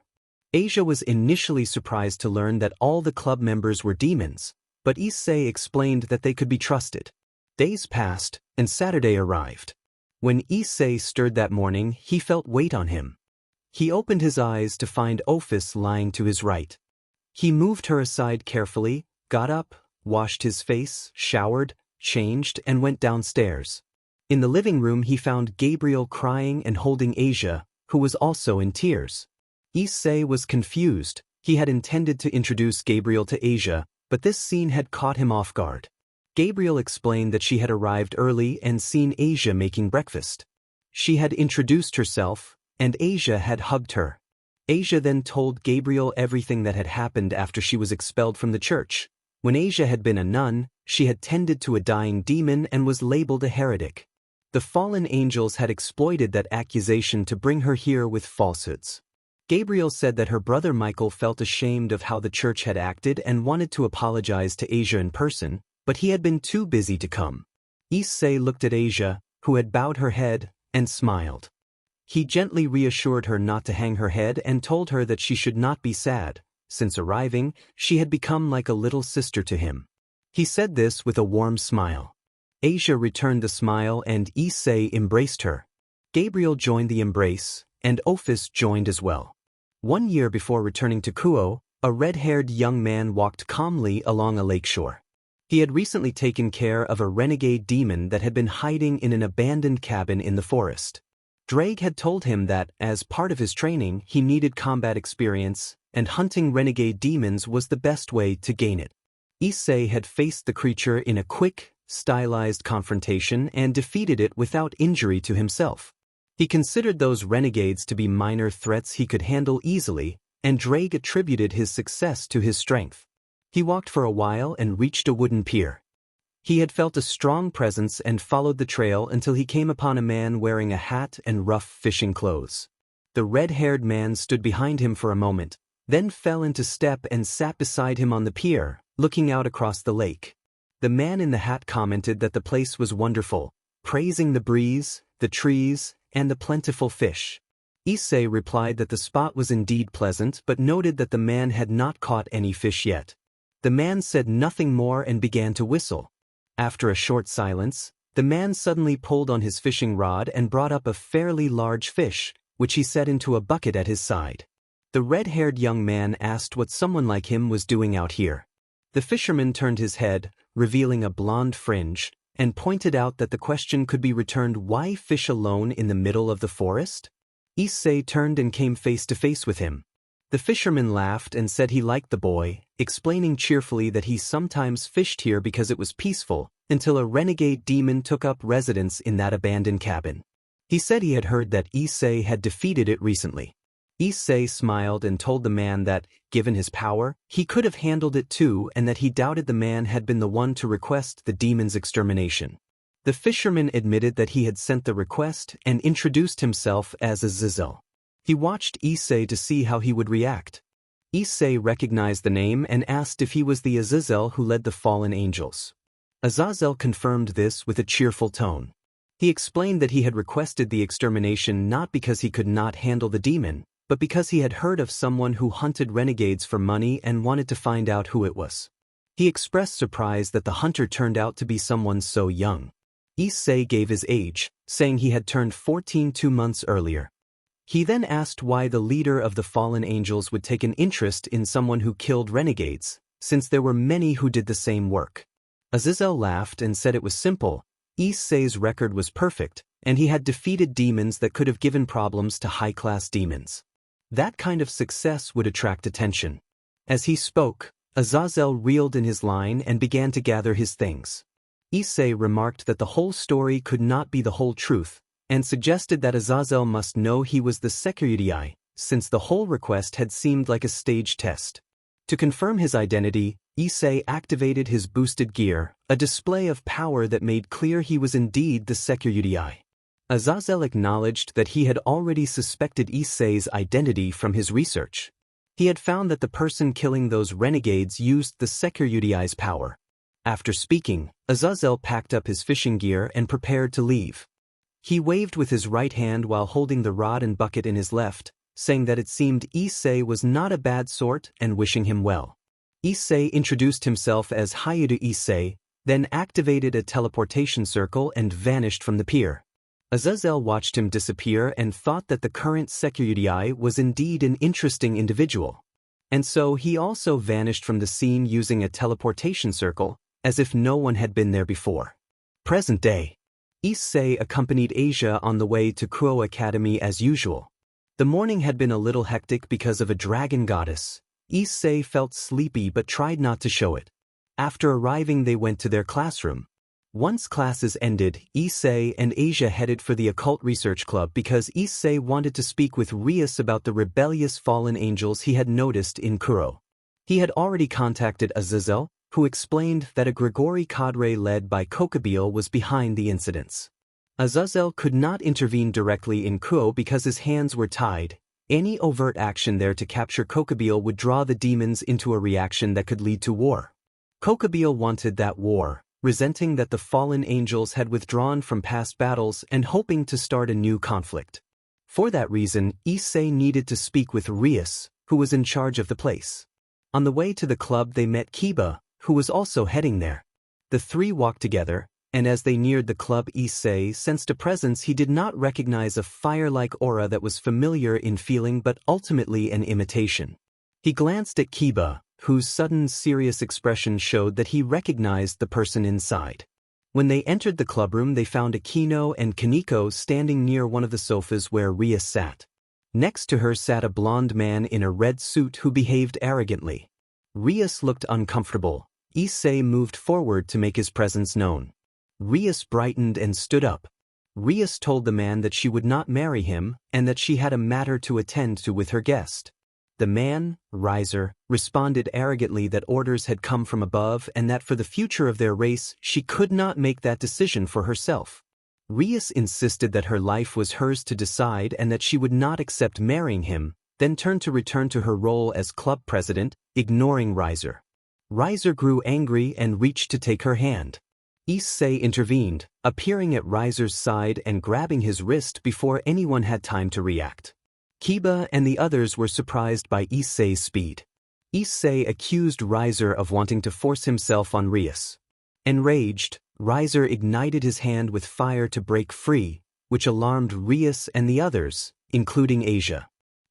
Asia was initially surprised to learn that all the club members were demons, But Issei explained that they could be trusted. Days passed, and Saturday arrived. When Issei stirred that morning, he felt weight on him. He opened his eyes to find Ophis lying to his right. He moved her aside carefully, got up, washed his face, showered, changed, and went downstairs. In the living room he found Gabriel crying and holding Asia, who was also in tears. Issei was confused. He had intended to introduce Gabriel to Asia, but this scene had caught him off guard. Gabriel explained that she had arrived early and seen Asia making breakfast. She had introduced herself, and Asia had hugged her. Asia then told Gabriel everything that had happened after she was expelled from the church. When Asia had been a nun, she had tended to a dying demon and was labeled a heretic. The fallen angels had exploited that accusation to bring her here with falsehoods. Gabriel said that her brother Michael felt ashamed of how the church had acted and wanted to apologize to Asia in person, but he had been too busy to come. Issei looked at Asia, who had bowed her head, and smiled. He gently reassured her not to hang her head and told her that she should not be sad. Since arriving, she had become like a little sister to him. He said this with a warm smile. Asia returned the smile and Issei embraced her. Gabriel joined the embrace, and Ophis joined as well. 1 year before returning to Kuoh, a red-haired young man walked calmly along a lakeshore. He had recently taken care of a renegade demon that had been hiding in an abandoned cabin in the forest. Drake had told him that, as part of his training, he needed combat experience, and hunting renegade demons was the best way to gain it. Issei had faced the creature in a quick, stylized confrontation and defeated it without injury to himself. He considered those renegades to be minor threats he could handle easily, and Drake attributed his success to his strength. He walked for a while and reached a wooden pier. He had felt a strong presence and followed the trail until he came upon a man wearing a hat and rough fishing clothes. The red-haired man stood behind him for a moment, then fell into step and sat beside him on the pier, looking out across the lake. The man in the hat commented that the place was wonderful, praising the breeze, the trees, and the plentiful fish. Issei replied that the spot was indeed pleasant but noted that the man had not caught any fish yet. The man said nothing more and began to whistle. After a short silence, the man suddenly pulled on his fishing rod and brought up a fairly large fish, which he set into a bucket at his side. The red-haired young man asked what someone like him was doing out here. The fisherman turned his head, revealing a blonde fringe, and pointed out that the question could be returned: why fish alone in the middle of the forest? Issei turned and came face to face with him. The fisherman laughed and said he liked the boy, explaining cheerfully that he sometimes fished here because it was peaceful, until a renegade demon took up residence in that abandoned cabin. He said he had heard that Issei had defeated it recently. Issei smiled and told the man that, given his power, he could have handled it too, and that he doubted the man had been the one to request the demon's extermination. The fisherman admitted that he had sent the request and introduced himself as Azazel. He watched Issei to see how he would react. Issei recognized the name and asked if he was the Azazel who led the fallen angels. Azazel confirmed this with a cheerful tone. He explained that he had requested the extermination not because he could not handle the demon, but because he had heard of someone who hunted renegades for money and wanted to find out who it was. He expressed surprise that the hunter turned out to be someone so young. Issei gave his age, saying he had turned 14 2 months earlier. He then asked why the leader of the fallen angels would take an interest in someone who killed renegades, since there were many who did the same work. Azazel laughed and said it was simple. Issei's record was perfect, and he had defeated demons that could have given problems to high-class demons. That kind of success would attract attention. As he spoke, Azazel reeled in his line and began to gather his things. Issei remarked that the whole story could not be the whole truth, and suggested that Azazel must know he was the Security, since the whole request had seemed like a stage test. To confirm his identity, Issei activated his boosted gear, a display of power that made clear he was indeed the Security. Azazel acknowledged that he had already suspected Issei's identity from his research. He had found that the person killing those renegades used the Security's power. After speaking, Azazel packed up his fishing gear and prepared to leave. He waved with his right hand while holding the rod and bucket in his left, saying that it seemed Issei was not a bad sort and wishing him well. Issei introduced himself as Hayudo Issei, then activated a teleportation circle and vanished from the pier. Azazel watched him disappear and thought that the current Security was indeed an interesting individual. And so he also vanished from the scene using a teleportation circle, as if no one had been there before. Present day. Issei accompanied Asia on the way to Kuoh Academy as usual. The morning had been a little hectic because of a dragon goddess. Issei felt sleepy but tried not to show it. After arriving, they went to their classroom. Once classes ended, Issei and Asia headed for the Occult Research Club because Issei wanted to speak with Rias about the rebellious fallen angels he had noticed in Kuoh. He had already contacted Azazel, who explained that a Grigori cadre led by Kokobile was behind the incidents. Azazel could not intervene directly in Kuoh because his hands were tied. Any overt action there to capture Kokobile would draw the demons into a reaction that could lead to war. Kokobile wanted that war, resenting that the fallen angels had withdrawn from past battles and hoping to start a new conflict. For that reason, Issei needed to speak with Rias, who was in charge of the place. On the way to the club they met Kiba, who was also heading there. The three walked together, and as they neared the club, Issei sensed a presence he did not recognize, a fire-like aura that was familiar in feeling but ultimately an imitation. He glanced at Kiba, whose sudden serious expression showed that he recognized the person inside. When they entered the clubroom, they found Akino and Kaneko standing near one of the sofas where Rias sat. Next to her sat a blond man in a red suit who behaved arrogantly. Rias looked uncomfortable. Issei moved forward to make his presence known. Rias brightened and stood up. Rias told the man that she would not marry him and that she had a matter to attend to with her guest. The man, Riser, responded arrogantly that orders had come from above and that for the future of their race she could not make that decision for herself. Rias insisted that her life was hers to decide and that she would not accept marrying him, then turned to return to her role as club president, ignoring Riser. Riser grew angry and reached to take her hand. Issei intervened, appearing at Riser's side and grabbing his wrist before anyone had time to react. Kiba and the others were surprised by Issei's speed. Issei accused Riser of wanting to force himself on Rias. Enraged, Riser ignited his hand with fire to break free, which alarmed Rias and the others, including Asia.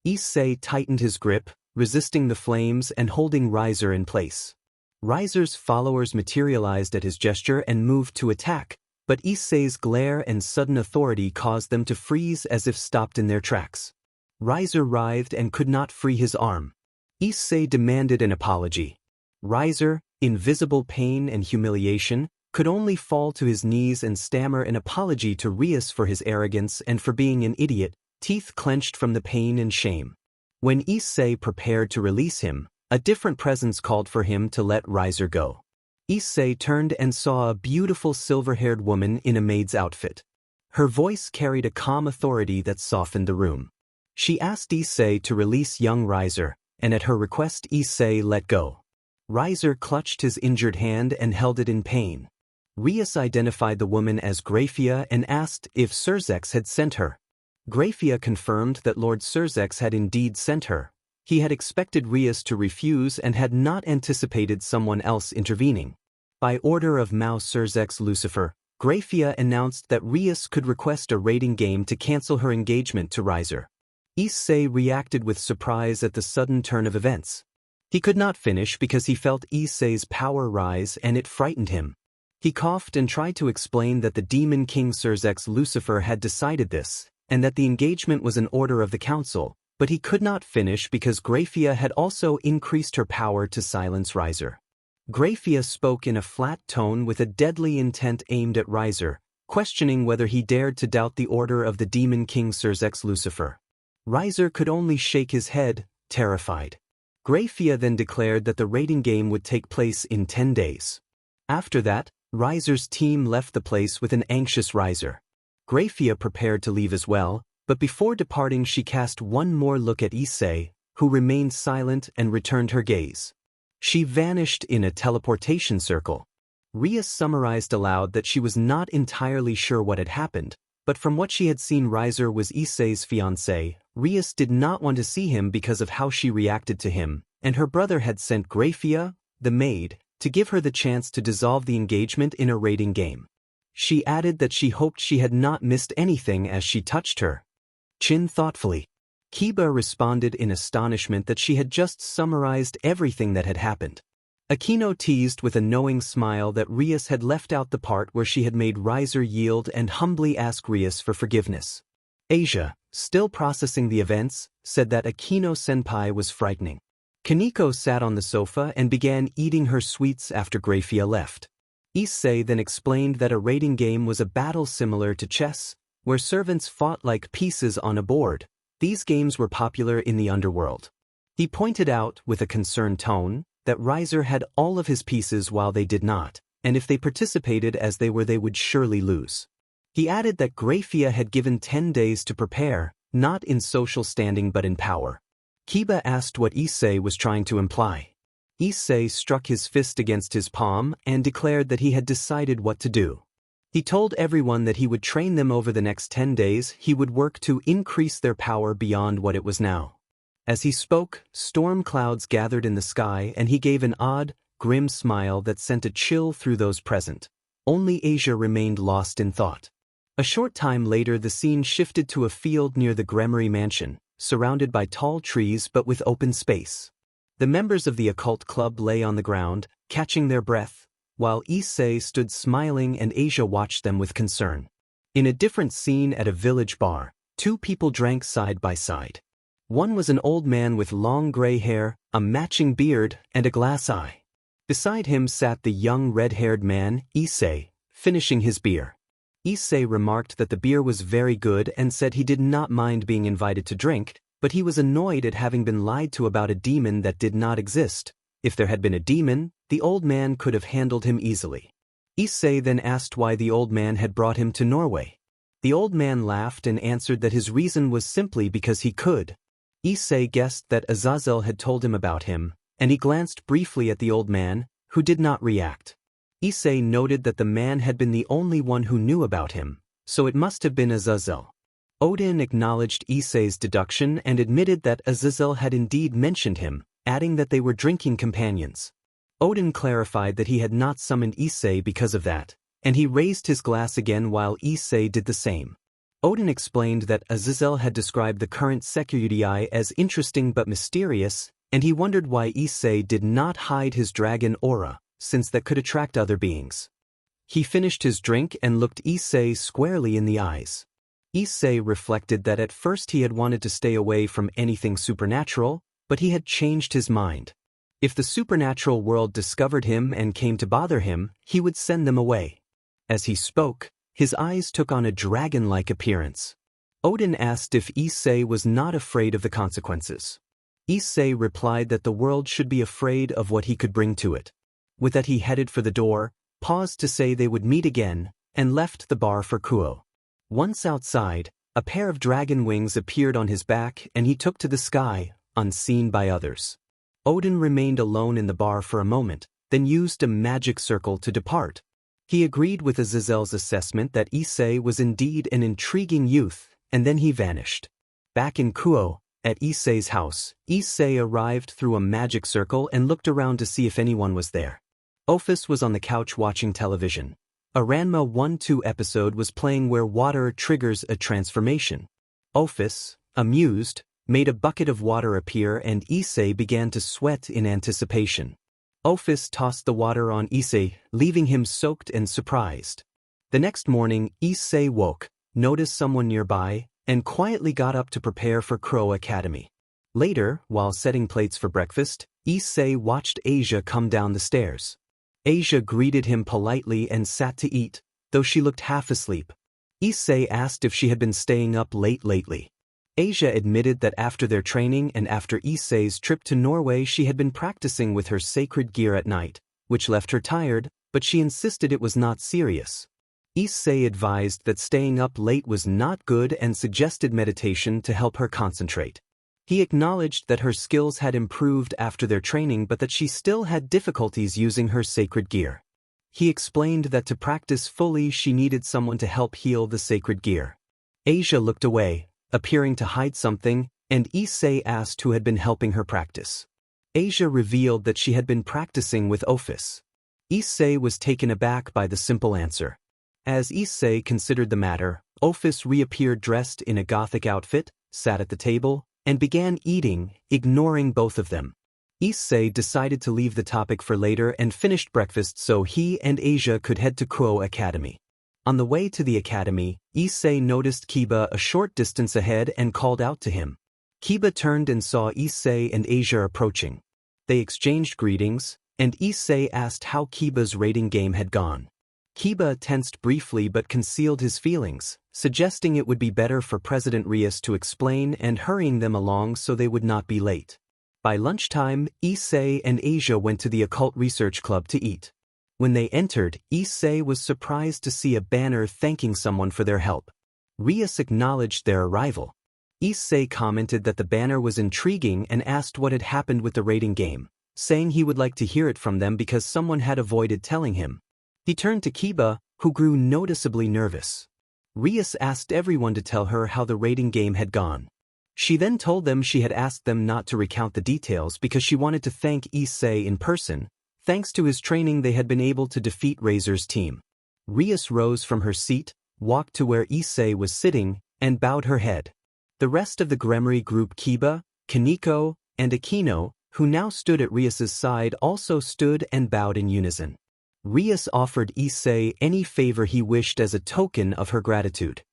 Issei tightened his grip, resisting the flames and holding Riser in place. Riser's followers materialized at his gesture and moved to attack, but Issei's glare and sudden authority caused them to freeze as if stopped in their tracks. Riser writhed and could not free his arm. Issei demanded an apology. Riser, in visible pain and humiliation, could only fall to his knees and stammer an apology to Rias for his arrogance and for being an idiot, teeth clenched from the pain and shame. When Issei prepared to release him, a different presence called for him to let Riser go. Issei turned and saw a beautiful silver-haired woman in a maid's outfit. Her voice carried a calm authority that softened the room. She asked Issei to release young Riser, and at her request Issei let go. Riser clutched his injured hand and held it in pain. Rias identified the woman as Graphia and asked if Surzex had sent her. Graphia confirmed that Lord Surzex had indeed sent her. He had expected Rias to refuse and had not anticipated someone else intervening. By order of Mao Surzex Lucifer, Graphia announced that Rias could request a raiding game to cancel her engagement to Riser. Issei reacted with surprise at the sudden turn of events. He could not finish because he felt Issei's power rise and it frightened him. He coughed and tried to explain that the Demon King Surzex Lucifer had decided this, and that the engagement was an order of the council, but he could not finish because Graphia had also increased her power to silence Riser. Graphia spoke in a flat tone with a deadly intent aimed at Riser, questioning whether he dared to doubt the order of the Demon King Surzex Lucifer. Riser could only shake his head, terrified. Graphia then declared that the raiding game would take place in 10 days. After that, Riser's team left the place with an anxious Riser. Graphia prepared to leave as well, but before departing she cast one more look at Issei, who remained silent and returned her gaze. She vanished in a teleportation circle. Rias summarized aloud that she was not entirely sure what had happened, but from what she had seen Riser was Issei's fiancé. Rias did not want to see him because of how she reacted to him, and her brother had sent Graphia, the maid, to give her the chance to dissolve the engagement in a raiding game. She added that she hoped she had not missed anything as she touched her chin thoughtfully. Kiba responded in astonishment that she had just summarized everything that had happened. Akino teased with a knowing smile that Rias had left out the part where she had made Riser yield and humbly ask Rias for forgiveness. Asia, still processing the events, said that Akino-senpai was frightening. Kaneko sat on the sofa and began eating her sweets after Graphia left. Issei then explained that a raiding game was a battle similar to chess, where servants fought like pieces on a board. These games were popular in the underworld. He pointed out, with a concerned tone, that Riser had all of his pieces while they did not, and if they participated as they were they would surely lose. He added that Graphia had given 10 days to prepare, not in social standing but in power. Kiba asked what Issei was trying to imply. Issei struck his fist against his palm and declared that he had decided what to do. He told everyone that he would train them over the next 10 days. He would work to increase their power beyond what it was now. As he spoke, storm clouds gathered in the sky and he gave an odd, grim smile that sent a chill through those present. Only Asia remained lost in thought. A short time later the scene shifted to a field near the Gremory mansion, surrounded by tall trees but with open space. The members of the occult club lay on the ground, catching their breath, while Issei stood smiling and Asia watched them with concern. In a different scene at a village bar, two people drank side by side. One was an old man with long gray hair, a matching beard, and a glass eye. Beside him sat the young red-haired man, Issei, finishing his beer. Issei remarked that the beer was very good and said he did not mind being invited to drink, but he was annoyed at having been lied to about a demon that did not exist. If there had been a demon, the old man could have handled him easily. Issei then asked why the old man had brought him to Norway. The old man laughed and answered that his reason was simply because he could. Issei guessed that Azazel had told him about him, and he glanced briefly at the old man, who did not react. Issei noted that the man had been the only one who knew about him, so it must have been Azazel. Odin acknowledged Issei's deduction and admitted that Azazel had indeed mentioned him, adding that they were drinking companions. Odin clarified that he had not summoned Issei because of that, and he raised his glass again while Issei did the same. Odin explained that Azazel had described the current security as interesting but mysterious, and he wondered why Issei did not hide his dragon aura, since that could attract other beings. He finished his drink and looked Issei squarely in the eyes. Issei reflected that at first he had wanted to stay away from anything supernatural, but he had changed his mind. If the supernatural world discovered him and came to bother him, he would send them away. As he spoke, his eyes took on a dragon-like appearance. Odin asked if Issei was not afraid of the consequences. Issei replied that the world should be afraid of what he could bring to it. With that he headed for the door, paused to say they would meet again, and left the bar for Kuoh. Once outside, a pair of dragon wings appeared on his back and he took to the sky, unseen by others. Odin remained alone in the bar for a moment, then used a magic circle to depart. He agreed with Azazel's assessment that Issei was indeed an intriguing youth, and then he vanished. Back in Kuoh, at Issei's house, Issei arrived through a magic circle and looked around to see if anyone was there. Ophis was on the couch watching television. A Ranma 1-2 episode was playing where water triggers a transformation. Ophis, amused, made a bucket of water appear and Issei began to sweat in anticipation. Ophis tossed the water on Issei, leaving him soaked and surprised. The next morning, Issei woke, noticed someone nearby, and quietly got up to prepare for Kuoh Academy. Later, while setting plates for breakfast, Issei watched Asia come down the stairs. Asia greeted him politely and sat to eat, though she looked half asleep. Issei asked if she had been staying up late lately. Asia admitted that after their training and after Issei's trip to Norway she had been practicing with her sacred gear at night, which left her tired, but she insisted it was not serious. Issei advised that staying up late was not good and suggested meditation to help her concentrate. He acknowledged that her skills had improved after their training but that she still had difficulties using her sacred gear. He explained that to practice fully she needed someone to help heal the sacred gear. Asia looked away, appearing to hide something, and Issei asked who had been helping her practice. Asia revealed that she had been practicing with Office. Issei was taken aback by the simple answer. As Issei considered the matter, Office reappeared dressed in a gothic outfit, sat at the table, and began eating, ignoring both of them. Issei decided to leave the topic for later and finished breakfast so he and Asia could head to Kuoh Academy. On the way to the academy, Issei noticed Kiba a short distance ahead and called out to him. Kiba turned and saw Issei and Asia approaching. They exchanged greetings, and Issei asked how Kiba's rating game had gone. Kiba tensed briefly but concealed his feelings, suggesting it would be better for President Rias to explain and hurrying them along so they would not be late. By lunchtime, Issei and Asia went to the Occult Research Club to eat. When they entered, Issei was surprised to see a banner thanking someone for their help. Rias acknowledged their arrival. Issei commented that the banner was intriguing and asked what had happened with the rating game, saying he would like to hear it from them because someone had avoided telling him. He turned to Kiba, who grew noticeably nervous. Rias asked everyone to tell her how the rating game had gone. She then told them she had asked them not to recount the details because she wanted to thank Issei in person. Thanks to his training they had been able to defeat Razor's team. Rias rose from her seat, walked to where Issei was sitting, and bowed her head. The rest of the Gremory group Kiba, Kaneko, and Akino, who now stood at Rias's side also stood and bowed in unison. Rias offered Issei any favor he wished as a token of her gratitude.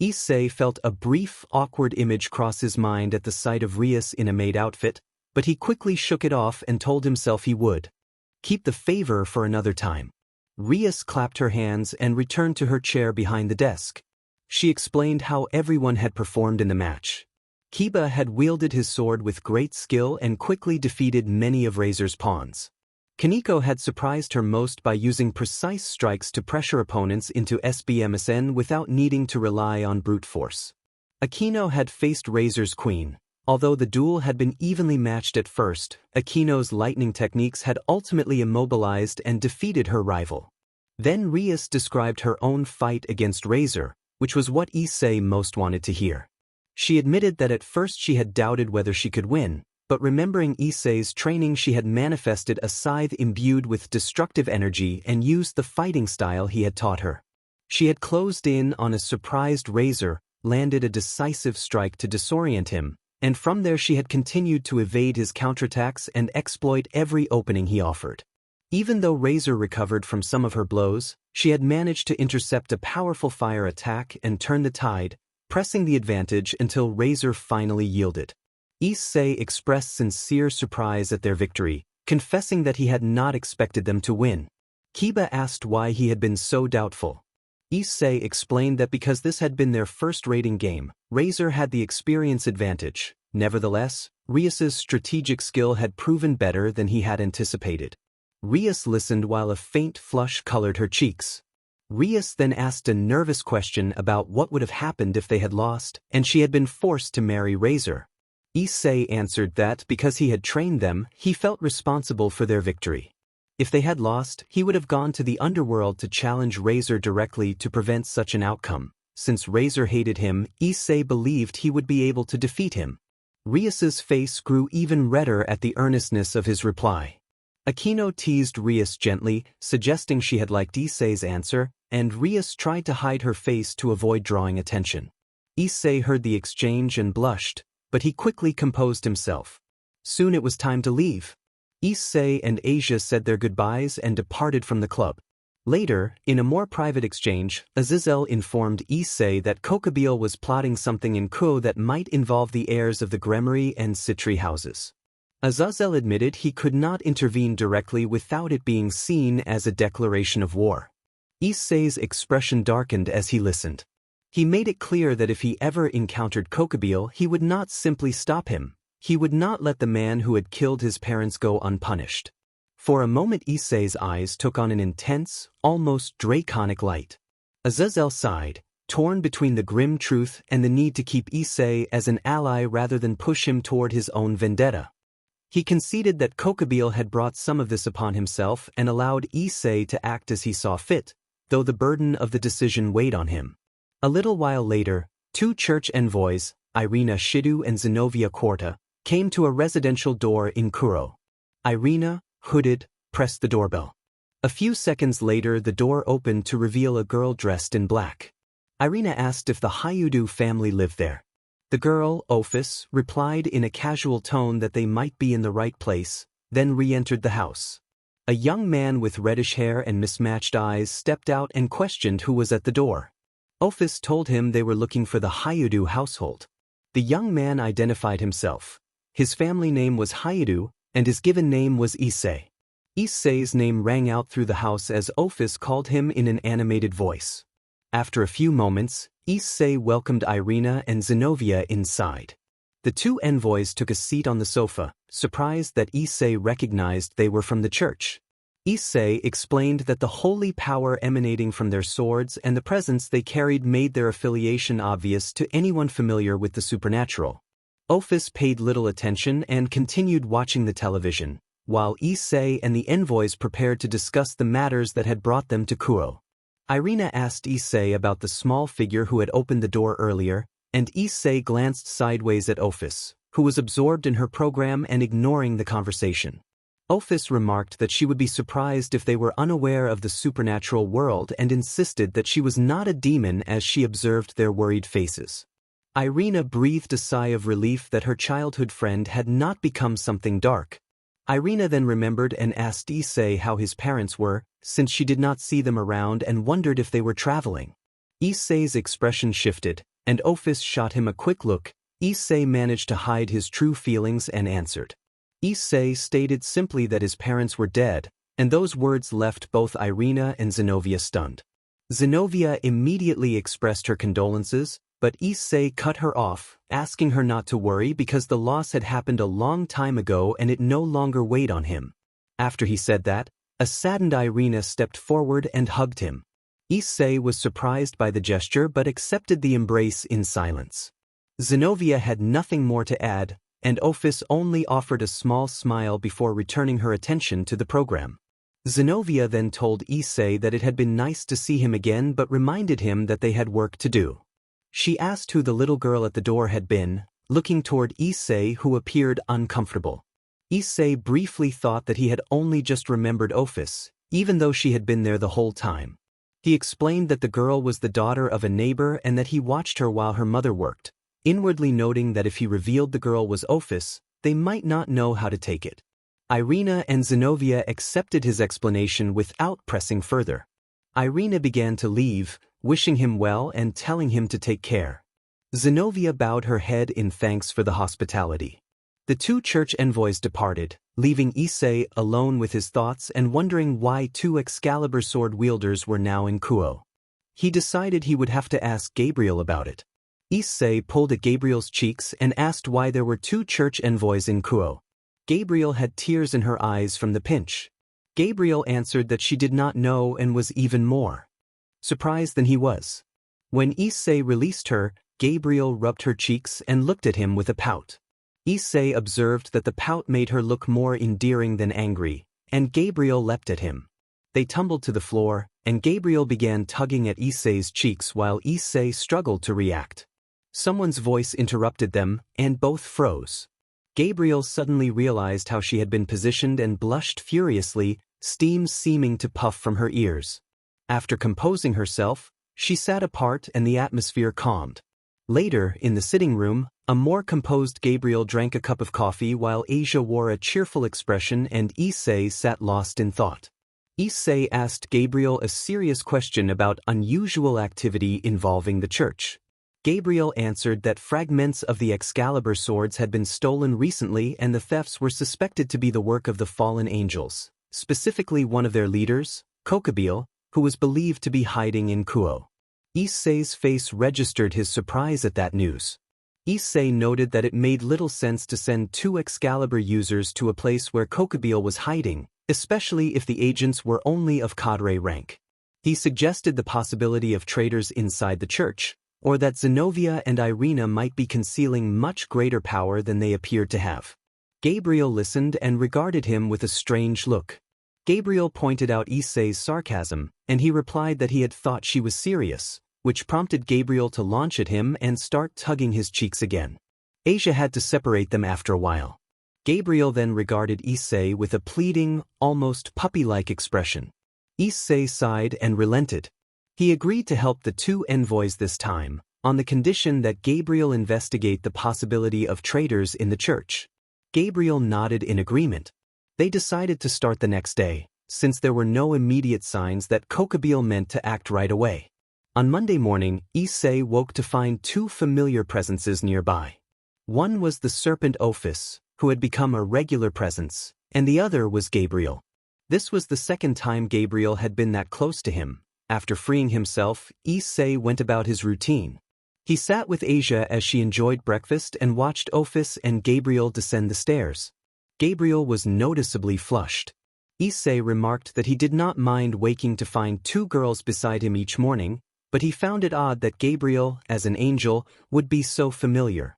Issei felt a brief, awkward image cross his mind at the sight of Rias in a maid outfit, but he quickly shook it off and told himself he would keep the favor for another time. Rias clapped her hands and returned to her chair behind the desk. She explained how everyone had performed in the match. Kiba had wielded his sword with great skill and quickly defeated many of Razor's pawns. Kaneko had surprised her most by using precise strikes to pressure opponents into SBMSN without needing to rely on brute force. Akino had faced Razor's queen. Although the duel had been evenly matched at first, Akino's lightning techniques had ultimately immobilized and defeated her rival. Then Rias described her own fight against Razor, which was what Issei most wanted to hear. She admitted that at first she had doubted whether she could win, but remembering Issei's training she had manifested a scythe imbued with destructive energy and used the fighting style he had taught her. She had closed in on a surprised Razor, landed a decisive strike to disorient him, and from there she had continued to evade his counterattacks and exploit every opening he offered. Even though Razor recovered from some of her blows, she had managed to intercept a powerful fire attack and turn the tide, pressing the advantage until Razor finally yielded. Issei expressed sincere surprise at their victory, confessing that he had not expected them to win. Kiba asked why he had been so doubtful. Issei explained that because this had been their first rating game, Razor had the experience advantage. Nevertheless, Rias's strategic skill had proven better than he had anticipated. Rias listened while a faint flush colored her cheeks. Rias then asked a nervous question about what would have happened if they had lost, and she had been forced to marry Razor. Issei answered that because he had trained them, he felt responsible for their victory. If they had lost, he would have gone to the underworld to challenge Razor directly to prevent such an outcome. Since Razor hated him, Issei believed he would be able to defeat him. Rias's face grew even redder at the earnestness of his reply. Akino teased Rias gently, suggesting she had liked Issei's answer, and Rias tried to hide her face to avoid drawing attention. Issei heard the exchange and blushed, but he quickly composed himself. Soon it was time to leave. Issei and Asia said their goodbyes and departed from the club. Later, in a more private exchange, Azazel informed Issei that Kokobile was plotting something in Kuoh that might involve the heirs of the Gremory and Citri houses. Azazel admitted he could not intervene directly without it being seen as a declaration of war. Issei's expression darkened as he listened. He made it clear that if he ever encountered Kokobile, he would not simply stop him. He would not let the man who had killed his parents go unpunished. For a moment Issei's eyes took on an intense, almost draconic light. Azazel sighed, torn between the grim truth and the need to keep Issei as an ally rather than push him toward his own vendetta. He conceded that Kokobile had brought some of this upon himself and allowed Issei to act as he saw fit, though the burden of the decision weighed on him. A little while later, two church envoys, Irina Shidu and Zenobia Quarta, came to a residential door in Kuoh. Irina, hooded, pressed the doorbell. A few seconds later the door opened to reveal a girl dressed in black. Irina asked if the Hyudu family lived there. The girl, Ophis, replied in a casual tone that they might be in the right place, then re-entered the house. A young man with reddish hair and mismatched eyes stepped out and questioned who was at the door. Ophis told him they were looking for the Hyudu household. The young man identified himself. His family name was Hyudu, and his given name was Issei. Issei's name rang out through the house as Ophis called him in an animated voice. After a few moments, Issei welcomed Irina and Zenobia inside. The two envoys took a seat on the sofa, surprised that Issei recognized they were from the church. Issei explained that the holy power emanating from their swords and the presence they carried made their affiliation obvious to anyone familiar with the supernatural. Ophis paid little attention and continued watching the television, while Issei and the envoys prepared to discuss the matters that had brought them to Kuoh. Irina asked Issei about the small figure who had opened the door earlier, and Issei glanced sideways at Ophis, who was absorbed in her program and ignoring the conversation. Ophis remarked that she would be surprised if they were unaware of the supernatural world and insisted that she was not a demon as she observed their worried faces. Irina breathed a sigh of relief that her childhood friend had not become something dark. Irina then remembered and asked Issei how his parents were, since she did not see them around and wondered if they were traveling. Issei's expression shifted, and Ophis shot him a quick look. Issei managed to hide his true feelings and answered. Issei stated simply that his parents were dead, and those words left both Irina and Zenobia stunned. Zenobia immediately expressed her condolences, but Issei cut her off, asking her not to worry because the loss had happened a long time ago and it no longer weighed on him. After he said that, a saddened Irina stepped forward and hugged him. Issei was surprised by the gesture but accepted the embrace in silence. Zenobia had nothing more to add, and Ophis only offered a small smile before returning her attention to the program. Zenobia then told Issei that it had been nice to see him again but reminded him that they had work to do. She asked who the little girl at the door had been, looking toward Issei who appeared uncomfortable. Issei briefly thought that he had only just remembered Ophis, even though she had been there the whole time. He explained that the girl was the daughter of a neighbor and that he watched her while her mother worked, inwardly noting that if he revealed the girl was Ophis, they might not know how to take it. Irina and Zenobia accepted his explanation without pressing further. Irina began to leave, wishing him well and telling him to take care. Zenobia bowed her head in thanks for the hospitality. The two church envoys departed, leaving Issei alone with his thoughts and wondering why two Excalibur sword wielders were now in Kuoh. He decided he would have to ask Gabriel about it. Issei pulled at Gabriel's cheeks and asked why there were two church envoys in Kuoh. Gabriel had tears in her eyes from the pinch. Gabriel answered that she did not know and was even more surprised than he was. When Issei released her, Gabriel rubbed her cheeks and looked at him with a pout. Issei observed that the pout made her look more endearing than angry, and Gabriel leapt at him. They tumbled to the floor, and Gabriel began tugging at Issei's cheeks while Issei struggled to react. Someone's voice interrupted them, and both froze. Gabriel suddenly realized how she had been positioned and blushed furiously, steam seeming to puff from her ears. After composing herself, she sat apart and the atmosphere calmed. Later, in the sitting room, a more composed Gabriel drank a cup of coffee while Asia wore a cheerful expression and Issei sat lost in thought. Issei asked Gabriel a serious question about unusual activity involving the church. Gabriel answered that fragments of the Excalibur swords had been stolen recently and the thefts were suspected to be the work of the fallen angels, specifically one of their leaders, Kuoh, who was believed to be hiding in Kuoh. Issei's face registered his surprise at that news. Issei noted that it made little sense to send two Excalibur users to a place where Kuoh was hiding, especially if the agents were only of cadre rank. He suggested the possibility of traitors inside the church, or that Zenobia and Irina might be concealing much greater power than they appeared to have. Gabriel listened and regarded him with a strange look. Gabriel pointed out Issei's sarcasm, and he replied that he had thought she was serious, which prompted Gabriel to launch at him and start tugging his cheeks again. Asia had to separate them after a while. Gabriel then regarded Issei with a pleading, almost puppy-like expression. Issei sighed and relented. He agreed to help the two envoys this time, on the condition that Gabriel investigate the possibility of traitors in the church. Gabriel nodded in agreement. They decided to start the next day, since there were no immediate signs that Kuoh meant to act right away. On Monday morning, Issei woke to find two familiar presences nearby. One was the serpent Ophis, who had become a regular presence, and the other was Gabriel. This was the second time Gabriel had been that close to him. After freeing himself, Issei went about his routine. He sat with Asia as she enjoyed breakfast and watched Ophis and Gabriel descend the stairs. Gabriel was noticeably flushed. Issei remarked that he did not mind waking to find two girls beside him each morning, but he found it odd that Gabriel, as an angel, would be so familiar.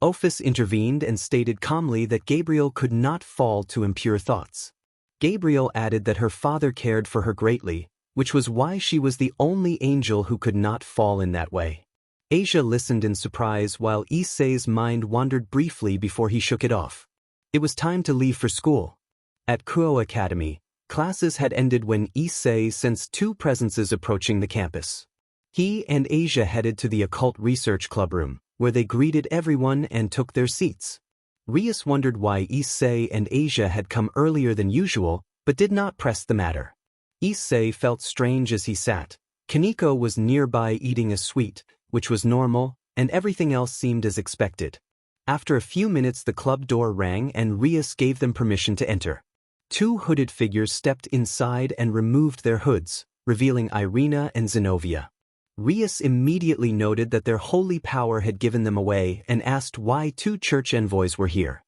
Ophis intervened and stated calmly that Gabriel could not fall to impure thoughts. Gabriel added that her father cared for her greatly, which was why she was the only angel who could not fall in that way. Asia listened in surprise while Issei's mind wandered briefly before he shook it off. It was time to leave for school. At Kuoh Academy, classes had ended when Issei sensed two presences approaching the campus. He and Asia headed to the occult research club room, where they greeted everyone and took their seats. Rias wondered why Issei and Asia had come earlier than usual, but did not press the matter. Issei felt strange as he sat. Kaneko was nearby eating a sweet, which was normal, and everything else seemed as expected. After a few minutes the club door rang and Rias gave them permission to enter. Two hooded figures stepped inside and removed their hoods, revealing Irina and Zenobia. Rias immediately noted that their holy power had given them away and asked why two church envoys were here.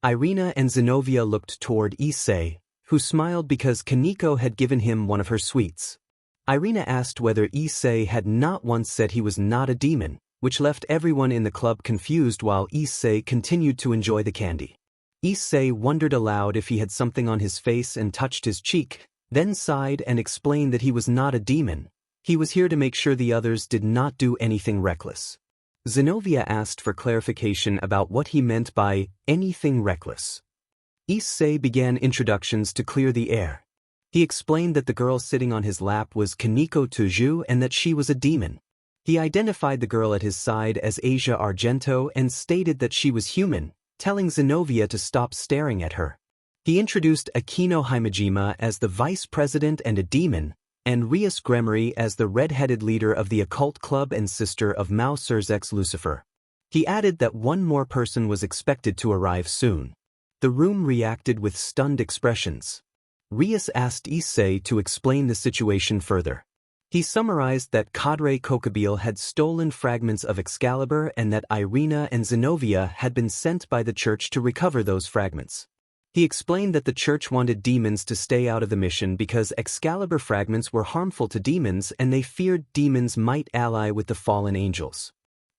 Irina and Zenobia looked toward Issei, who smiled because Kaneko had given him one of her sweets. Irina asked whether Issei had not once said he was not a demon, which left everyone in the club confused while Issei continued to enjoy the candy. Issei wondered aloud if he had something on his face and touched his cheek, then sighed and explained that he was not a demon. He was here to make sure the others did not do anything reckless. Zenobia asked for clarification about what he meant by anything reckless. Issei began introductions to clear the air. He explained that the girl sitting on his lap was Kaneko Tuju and that she was a demon. He identified the girl at his side as Asia Argento and stated that she was human, telling Zenobia to stop staring at her. He introduced Akino Himejima as the vice president and a demon, and Rias Gremory as the red-headed leader of the occult club and sister of Mao Surzek's Lucifer. He added that one more person was expected to arrive soon. The room reacted with stunned expressions. Rias asked Issei to explain the situation further. He summarized that Cadre Kuoh had stolen fragments of Excalibur and that Irina and Zenobia had been sent by the church to recover those fragments. He explained that the church wanted demons to stay out of the mission because Excalibur fragments were harmful to demons and they feared demons might ally with the fallen angels.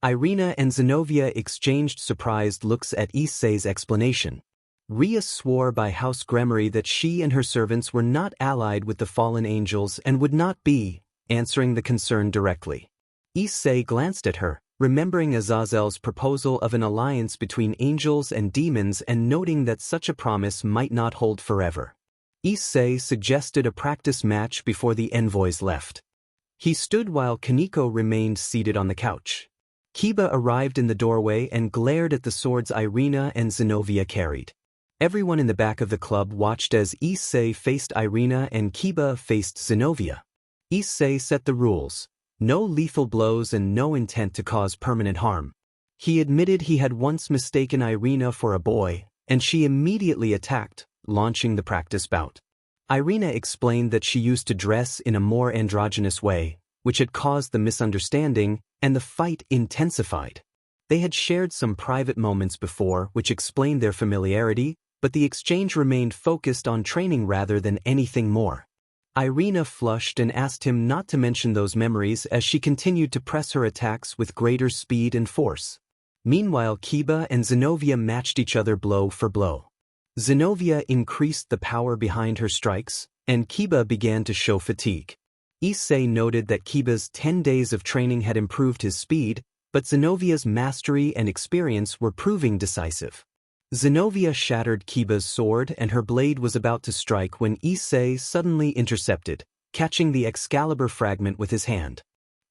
Irina and Zenobia exchanged surprised looks at Issei's explanation. Rias swore by House Gremory that she and her servants were not allied with the fallen angels and would not be, answering the concern directly. Issei glanced at her, remembering Azazel's proposal of an alliance between angels and demons and noting that such a promise might not hold forever. Issei suggested a practice match before the envoys left. He stood while Kaneko remained seated on the couch. Kiba arrived in the doorway and glared at the swords Irina and Zenobia carried. Everyone in the back of the club watched as Issei faced Irina and Kiba faced Zenobia. Issei set the rules: no lethal blows and no intent to cause permanent harm. He admitted he had once mistaken Irina for a boy, and she immediately attacked, launching the practice bout. Irina explained that she used to dress in a more androgynous way, which had caused the misunderstanding, and the fight intensified. They had shared some private moments before, which explained their familiarity, but the exchange remained focused on training rather than anything more. Irina flushed and asked him not to mention those memories as she continued to press her attacks with greater speed and force. Meanwhile, Kiba and Zenobia matched each other blow for blow. Zenobia increased the power behind her strikes, and Kiba began to show fatigue. Issei noted that Kiba's 10 days of training had improved his speed, but Zenovia's mastery and experience were proving decisive. Zenobia shattered Kiba's sword and her blade was about to strike when Issei suddenly intercepted, catching the Excalibur fragment with his hand.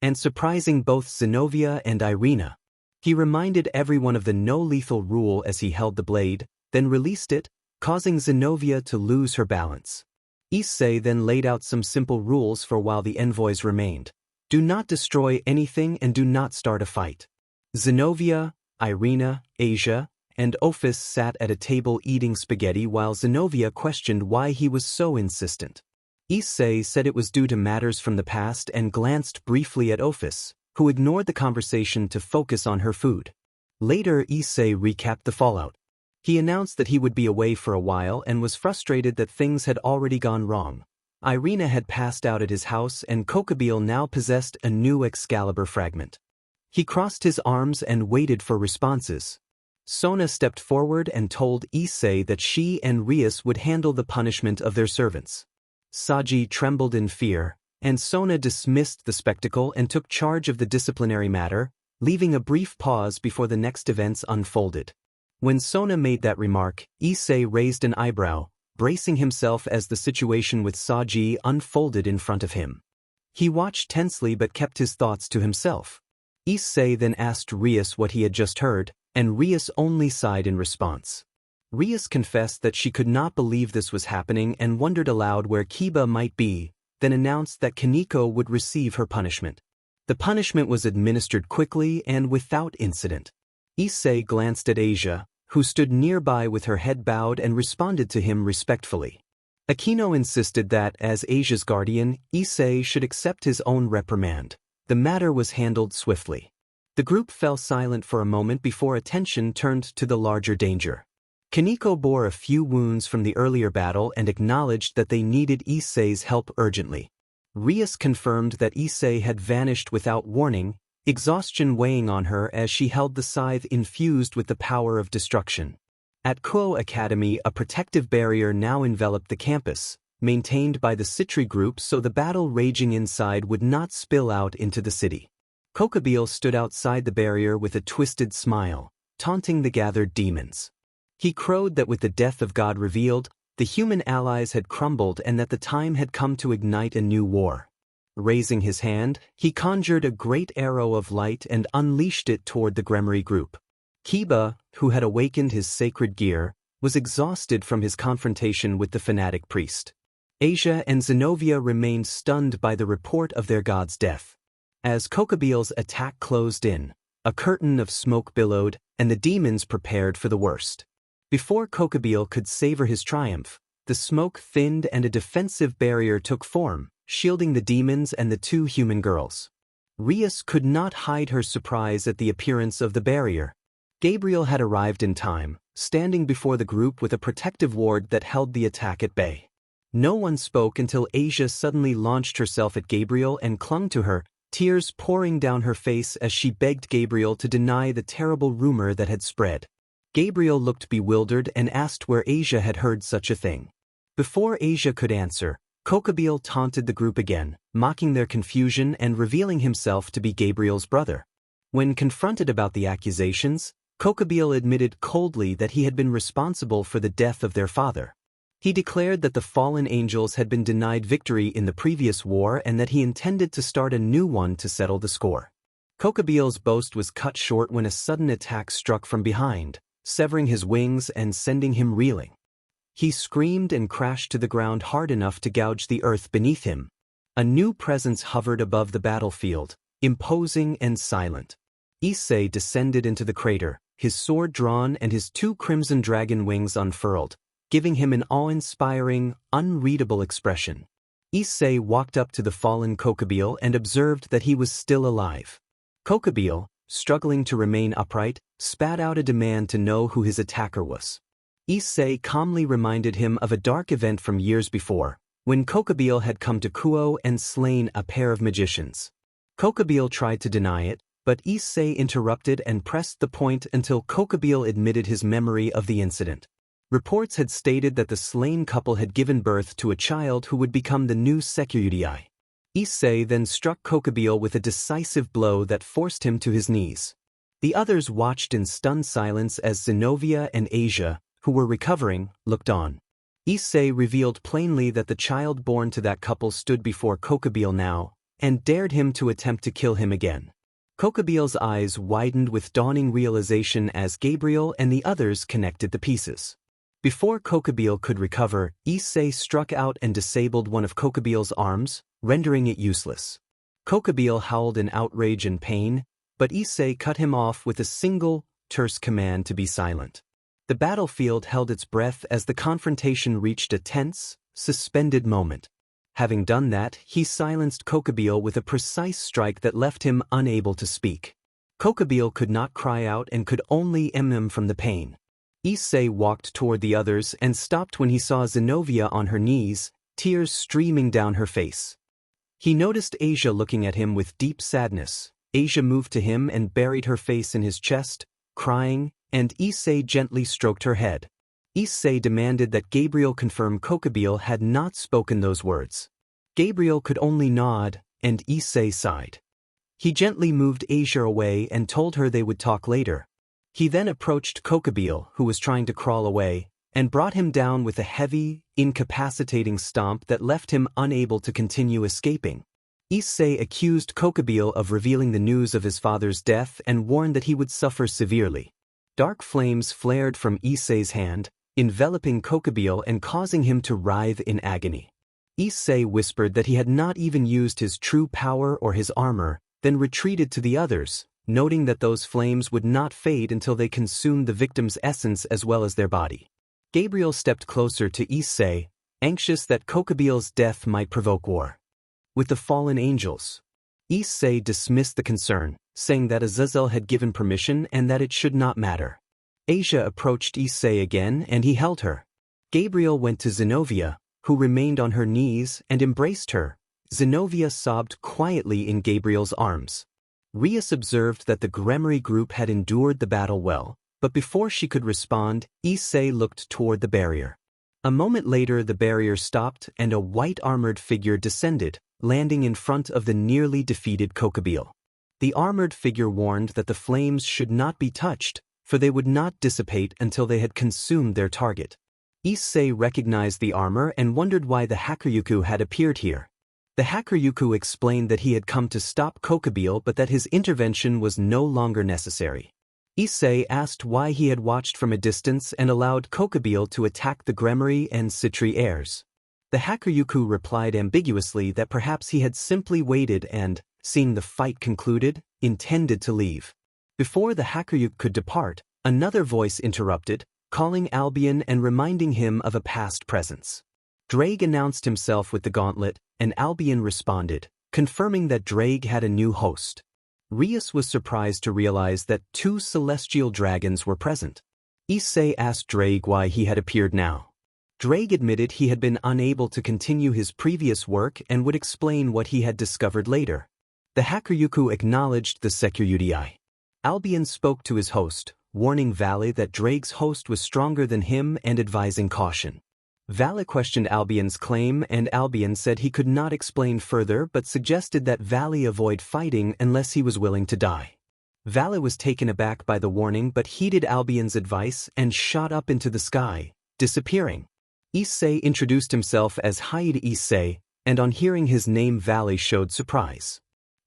And surprising both Zenobia and Irina. He reminded everyone of the no-lethal rule as he held the blade, then released it, causing Zenobia to lose her balance. Issei then laid out some simple rules for while the envoys remained. Do not destroy anything and do not start a fight. Zenobia, Irina, Asia, and Ophis sat at a table eating spaghetti while Zenobia questioned why he was so insistent. Issei said it was due to matters from the past and glanced briefly at Ophis, who ignored the conversation to focus on her food. Later, Issei recapped the fallout. He announced that he would be away for a while and was frustrated that things had already gone wrong. Irina had passed out at his house and Kokobile now possessed a new Excalibur fragment. He crossed his arms and waited for responses. Sona stepped forward and told Issei that she and Rias would handle the punishment of their servants. Saji trembled in fear, and Sona dismissed the spectacle and took charge of the disciplinary matter, leaving a brief pause before the next events unfolded. When Sona made that remark, Issei raised an eyebrow, bracing himself as the situation with Saji unfolded in front of him. He watched tensely but kept his thoughts to himself. Issei then asked Rias what he had just heard, and Rias only sighed in response. Rias confessed that she could not believe this was happening and wondered aloud where Kiba might be, then announced that Kaneko would receive her punishment. The punishment was administered quickly and without incident. Issei glanced at Asia, who stood nearby with her head bowed and responded to him respectfully. Akino insisted that, as Asia's guardian, Issei should accept his own reprimand. The matter was handled swiftly. The group fell silent for a moment before attention turned to the larger danger. Kaneko bore a few wounds from the earlier battle and acknowledged that they needed Issei's help urgently. Rias confirmed that Issei had vanished without warning, exhaustion weighing on her as she held the scythe infused with the power of destruction. At Kuoh Academy, a protective barrier now enveloped the campus, maintained by the Citri group so the battle raging inside would not spill out into the city. Kokobile stood outside the barrier with a twisted smile, taunting the gathered demons. He crowed that with the death of God revealed, the human allies had crumbled and that the time had come to ignite a new war. Raising his hand, he conjured a great arrow of light and unleashed it toward the Gremory group. Kiba, who had awakened his sacred gear, was exhausted from his confrontation with the fanatic priest. Asia and Zenobia remained stunned by the report of their god's death. As Kokobile's attack closed in, a curtain of smoke billowed, and the demons prepared for the worst. Before Kokobile could savor his triumph, the smoke thinned and a defensive barrier took form, shielding the demons and the two human girls. Rias could not hide her surprise at the appearance of the barrier. Gabriel had arrived in time, standing before the group with a protective ward that held the attack at bay. No one spoke until Asia suddenly launched herself at Gabriel and clung to her, tears pouring down her face as she begged Gabriel to deny the terrible rumor that had spread. Gabriel looked bewildered and asked where Asia had heard such a thing. Before Asia could answer, Kokobile taunted the group again, mocking their confusion and revealing himself to be Gabriel's brother. When confronted about the accusations, Kokobile admitted coldly that he had been responsible for the death of their father. He declared that the fallen angels had been denied victory in the previous war and that he intended to start a new one to settle the score. Kokobile's boast was cut short when a sudden attack struck from behind, severing his wings and sending him reeling. He screamed and crashed to the ground hard enough to gouge the earth beneath him. A new presence hovered above the battlefield, imposing and silent. Issei descended into the crater, his sword drawn and his two crimson dragon wings unfurled, giving him an awe-inspiring, unreadable expression. Issei walked up to the fallen Kokobile and observed that he was still alive. Kokobile, struggling to remain upright, spat out a demand to know who his attacker was. Issei calmly reminded him of a dark event from years before, when Kokobile had come to Kuoh and slain a pair of magicians. Kokobile tried to deny it, but Issei interrupted and pressed the point until Kokobile admitted his memory of the incident. Reports had stated that the slain couple had given birth to a child who would become the new Sekyudai. Issei then struck Kokobile with a decisive blow that forced him to his knees. The others watched in stunned silence as Zenobia and Asia, who were recovering, looked on. Issei revealed plainly that the child born to that couple stood before Kokubile now, and dared him to attempt to kill him again. Kokubile's eyes widened with dawning realization as Gabriel and the others connected the pieces. Before Kokubile could recover, Issei struck out and disabled one of Kokubile's arms, rendering it useless. Kokubile howled in outrage and pain, but Issei cut him off with a single, terse command to be silent. The battlefield held its breath as the confrontation reached a tense, suspended moment. Having done that, he silenced Kokubile with a precise strike that left him unable to speak. Kokubile could not cry out and could only em from the pain. Issei walked toward the others and stopped when he saw Zenobia on her knees, tears streaming down her face. He noticed Asia looking at him with deep sadness. Asia moved to him and buried her face in his chest, crying, and Issei gently stroked her head. Issei demanded that Gabriel confirm Kokubile had not spoken those words. Gabriel could only nod, and Issei sighed. He gently moved Asia away and told her they would talk later. He then approached Kokubile, who was trying to crawl away, and brought him down with a heavy, incapacitating stomp that left him unable to continue escaping. Issei accused Kokubile of revealing the news of his father's death and warned that he would suffer severely. Dark flames flared from Issei's hand, enveloping Kokubile and causing him to writhe in agony. Issei whispered that he had not even used his true power or his armor, then retreated to the others, noting that those flames would not fade until they consumed the victim's essence as well as their body. Gabriel stepped closer to Issei, anxious that Kokubile's death might provoke war with the fallen angels. Issei dismissed the concern, saying that Azazel had given permission and that it should not matter. Asia approached Issei again and he held her. Gabriel went to Zenobia, who remained on her knees and embraced her. Zenobia sobbed quietly in Gabriel's arms. Rias observed that the Gremmery group had endured the battle well, but before she could respond, Issei looked toward the barrier. A moment later the barrier stopped and a white-armored figure descended, landing in front of the nearly defeated Kokubile. The armored figure warned that the flames should not be touched, for they would not dissipate until they had consumed their target. Issei recognized the armor and wondered why the Hakuryuku had appeared here. The Hakuryuku explained that he had come to stop Kokubile but that his intervention was no longer necessary. Issei asked why he had watched from a distance and allowed Kokubile to attack the Gremmery and Citri heirs. The Hakuryuku replied ambiguously that perhaps he had simply waited and, seeing the fight concluded, intended to leave. Before the Hakuryuku could depart, another voice interrupted, calling Albion and reminding him of a past presence. Drake announced himself with the gauntlet, and Albion responded, confirming that Drake had a new host. Rias was surprised to realize that 2 celestial dragons were present. Issei asked Drake why he had appeared now. Drake admitted he had been unable to continue his previous work and would explain what he had discovered later. The Hakuryuku acknowledged the Security. Albion spoke to his host, warning Valley that Drake's host was stronger than him and advising caution. Valley questioned Albion's claim and Albion said he could not explain further but suggested that Valley avoid fighting unless he was willing to die. Valley was taken aback by the warning but heeded Albion's advice and shot up into the sky, disappearing. Issei introduced himself as Hyde Issei, and on hearing his name Valley showed surprise.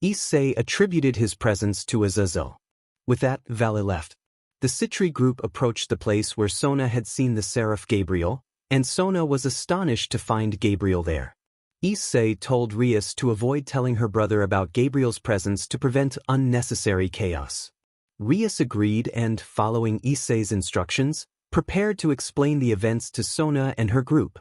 Issei attributed his presence to Azazel. With that, Valley left. The Citri group approached the place where Sona had seen the Seraph Gabriel, and Sona was astonished to find Gabriel there. Issei told Rias to avoid telling her brother about Gabriel's presence to prevent unnecessary chaos. Rias agreed and, following Issei's instructions, prepared to explain the events to Sona and her group.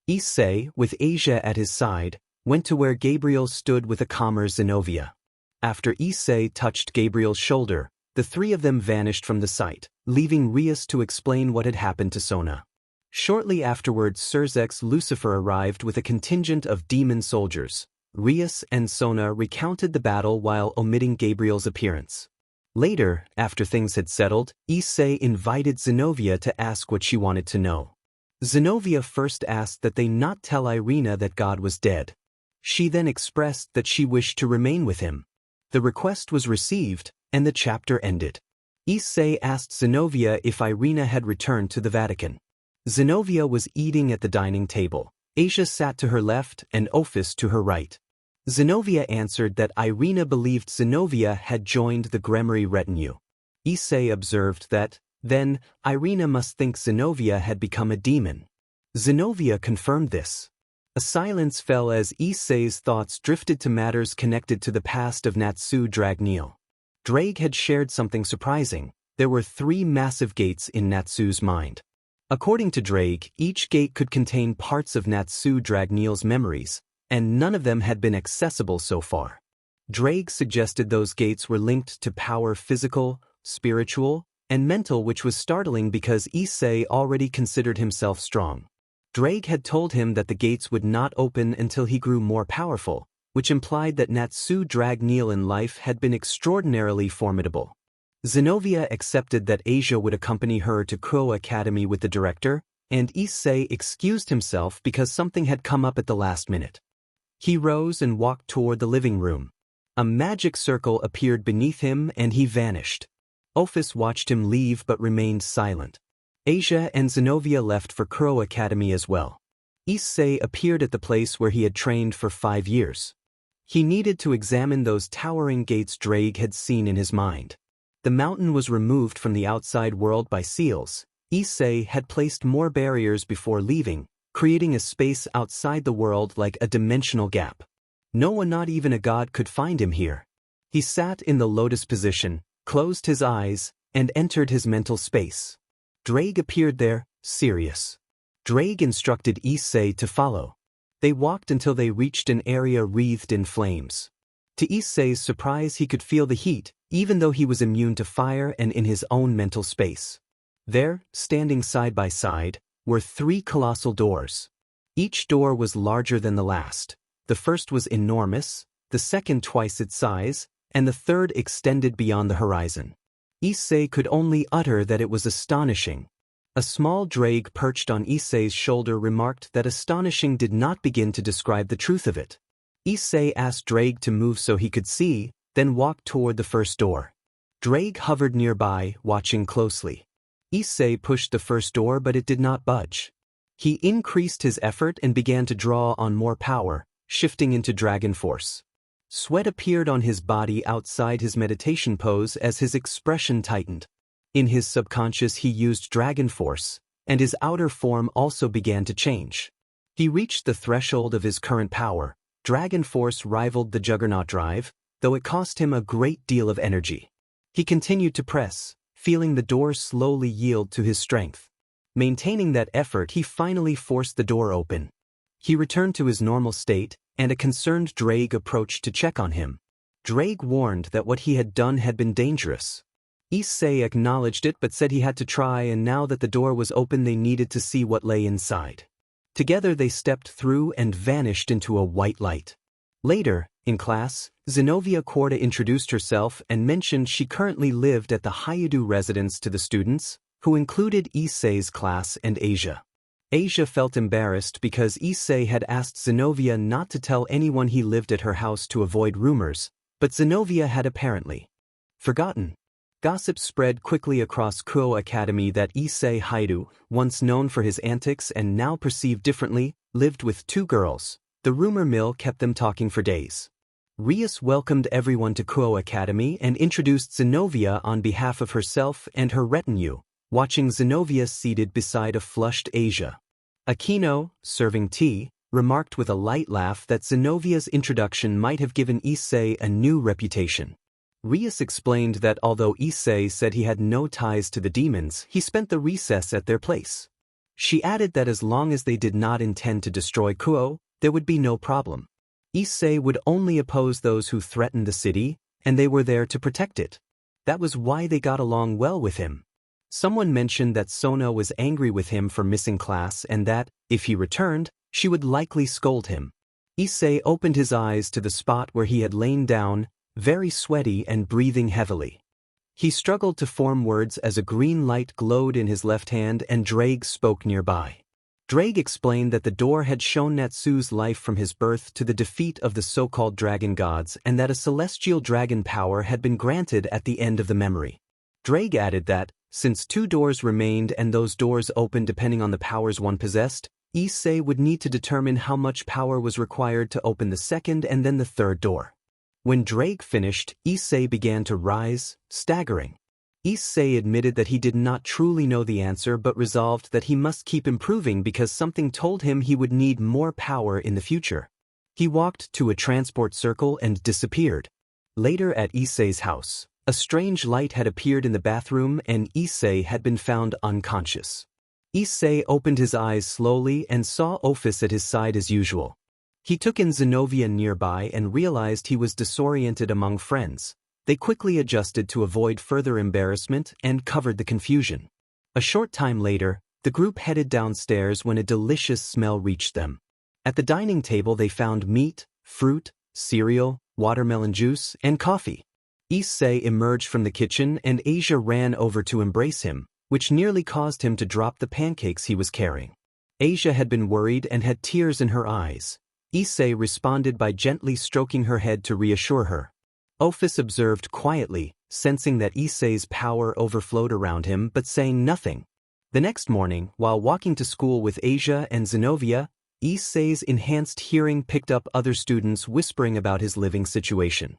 Issei, with Asia at his side, went to where Gabriel stood with a calmer Zenobia. After Issei touched Gabriel's shoulder, the 3 of them vanished from the site, leaving Rias to explain what had happened to Sona. Shortly afterwards Surzek's Lucifer arrived with a contingent of demon soldiers. Rias and Sona recounted the battle while omitting Gabriel's appearance. Later, after things had settled, Issei invited Zenobia to ask what she wanted to know. Zenobia first asked that they not tell Irina that God was dead. She then expressed that she wished to remain with him. The request was received, and the chapter ended. Issei asked Zenobia if Irina had returned to the Vatican. Zenobia was eating at the dining table. Asia sat to her left and Ophis to her right. Zenobia answered that Irina believed Zenobia had joined the Gremory retinue. Issei observed that, then, Irina must think Zenobia had become a demon. Zenobia confirmed this. A silence fell as Issei's thoughts drifted to matters connected to the past of Natsu Dragneel. Drake had shared something surprising. There were 3 massive gates in Natsu's mind. According to Drake, each gate could contain parts of Natsu Dragneel's memories, and none of them had been accessible so far. Drake suggested those gates were linked to power physical, spiritual, and mental, which was startling because Issei already considered himself strong. Drake had told him that the gates would not open until he grew more powerful, which implied that Natsu Dragneel in life had been extraordinarily formidable. Zenobia accepted that Asia would accompany her to Kuoh Academy with the director, and Issei excused himself because something had come up at the last minute. He rose and walked toward the living room. A magic circle appeared beneath him and he vanished. Ophis watched him leave but remained silent. Asia and Zenobia left for Kuoh Academy as well. Issei appeared at the place where he had trained for 5 years. He needed to examine those towering gates Drake had seen in his mind. The mountain was removed from the outside world by seals. Issei had placed more barriers before leaving, creating a space outside the world like a dimensional gap. No one, not even a god, could find him here. He sat in the lotus position, closed his eyes, and entered his mental space. Drake appeared there, serious. Drake instructed Issei to follow. They walked until they reached an area wreathed in flames. To Issei's surprise, he could feel the heat, even though he was immune to fire and in his own mental space. There, standing side by side, were 3 colossal doors. Each door was larger than the last. The first was enormous, the second twice its size, and the third extended beyond the horizon. Issei could only utter that it was astonishing. A small drake perched on Issei's shoulder remarked that astonishing did not begin to describe the truth of it. Issei asked Drake to move so he could see, then walked toward the first door. Drake hovered nearby, watching closely. Issei pushed the first door but it did not budge. He increased his effort and began to draw on more power, shifting into dragon force. Sweat appeared on his body outside his meditation pose as his expression tightened. In his subconscious he used dragon force, and his outer form also began to change. He reached the threshold of his current power. Dragon force rivaled the Juggernaut drive, though it cost him a great deal of energy. He continued to press, feeling the door slowly yield to his strength. Maintaining that effort, he finally forced the door open. He returned to his normal state, and a concerned Drake approached to check on him. Drake warned that what he had done had been dangerous. Issei acknowledged it but said he had to try, and now that the door was open they needed to see what lay inside. Together they stepped through and vanished into a white light. Later, in class, Zenobia Korda introduced herself and mentioned she currently lived at the Hayadu residence to the students, who included Issei's class and Asia. Asia felt embarrassed because Issei had asked Zenobia not to tell anyone he lived at her house to avoid rumors, but Zenobia had apparently forgotten. Gossip spread quickly across Kuoh Academy that Issei Hayadu, once known for his antics and now perceived differently, lived with 2 girls. The rumor mill kept them talking for days. Rias welcomed everyone to Kuoh Academy and introduced Zenobia on behalf of herself and her retinue, watching Zenobia seated beside a flushed Asia. Aquino, serving tea, remarked with a light laugh that Zenovia's introduction might have given Issei a new reputation. Rias explained that although Issei said he had no ties to the demons, he spent the recess at their place. She added that as long as they did not intend to destroy Kuoh, there would be no problem. Issei would only oppose those who threatened the city, and they were there to protect it. That was why they got along well with him. Someone mentioned that Sona was angry with him for missing class and that, if he returned, she would likely scold him. Issei opened his eyes to the spot where he had lain down, very sweaty and breathing heavily. He struggled to form words as a green light glowed in his left hand and Drake spoke nearby. Drake explained that the door had shown Natsu's life from his birth to the defeat of the so-called dragon gods and that a celestial dragon power had been granted at the end of the memory. Drake added that, since 2 doors remained and those doors opened depending on the powers one possessed, Issei would need to determine how much power was required to open the second and then the third door. When Drake finished, Issei began to rise, staggering. Issei admitted that he did not truly know the answer but resolved that he must keep improving because something told him he would need more power in the future. He walked to a transport circle and disappeared. Later at Issei's house, a strange light had appeared in the bathroom and Issei had been found unconscious. Issei opened his eyes slowly and saw Office at his side as usual. He took in Zenovia nearby and realized he was disoriented among friends. They quickly adjusted to avoid further embarrassment and covered the confusion. A short time later, the group headed downstairs when a delicious smell reached them. At the dining table they found meat, fruit, cereal, watermelon juice, and coffee. Issei emerged from the kitchen and Asia ran over to embrace him, which nearly caused him to drop the pancakes he was carrying. Asia had been worried and had tears in her eyes. Issei responded by gently stroking her head to reassure her. Office observed quietly, sensing that Issei's power overflowed around him but saying nothing. The next morning, while walking to school with Asia and Zenovia, Issei's enhanced hearing picked up other students whispering about his living situation.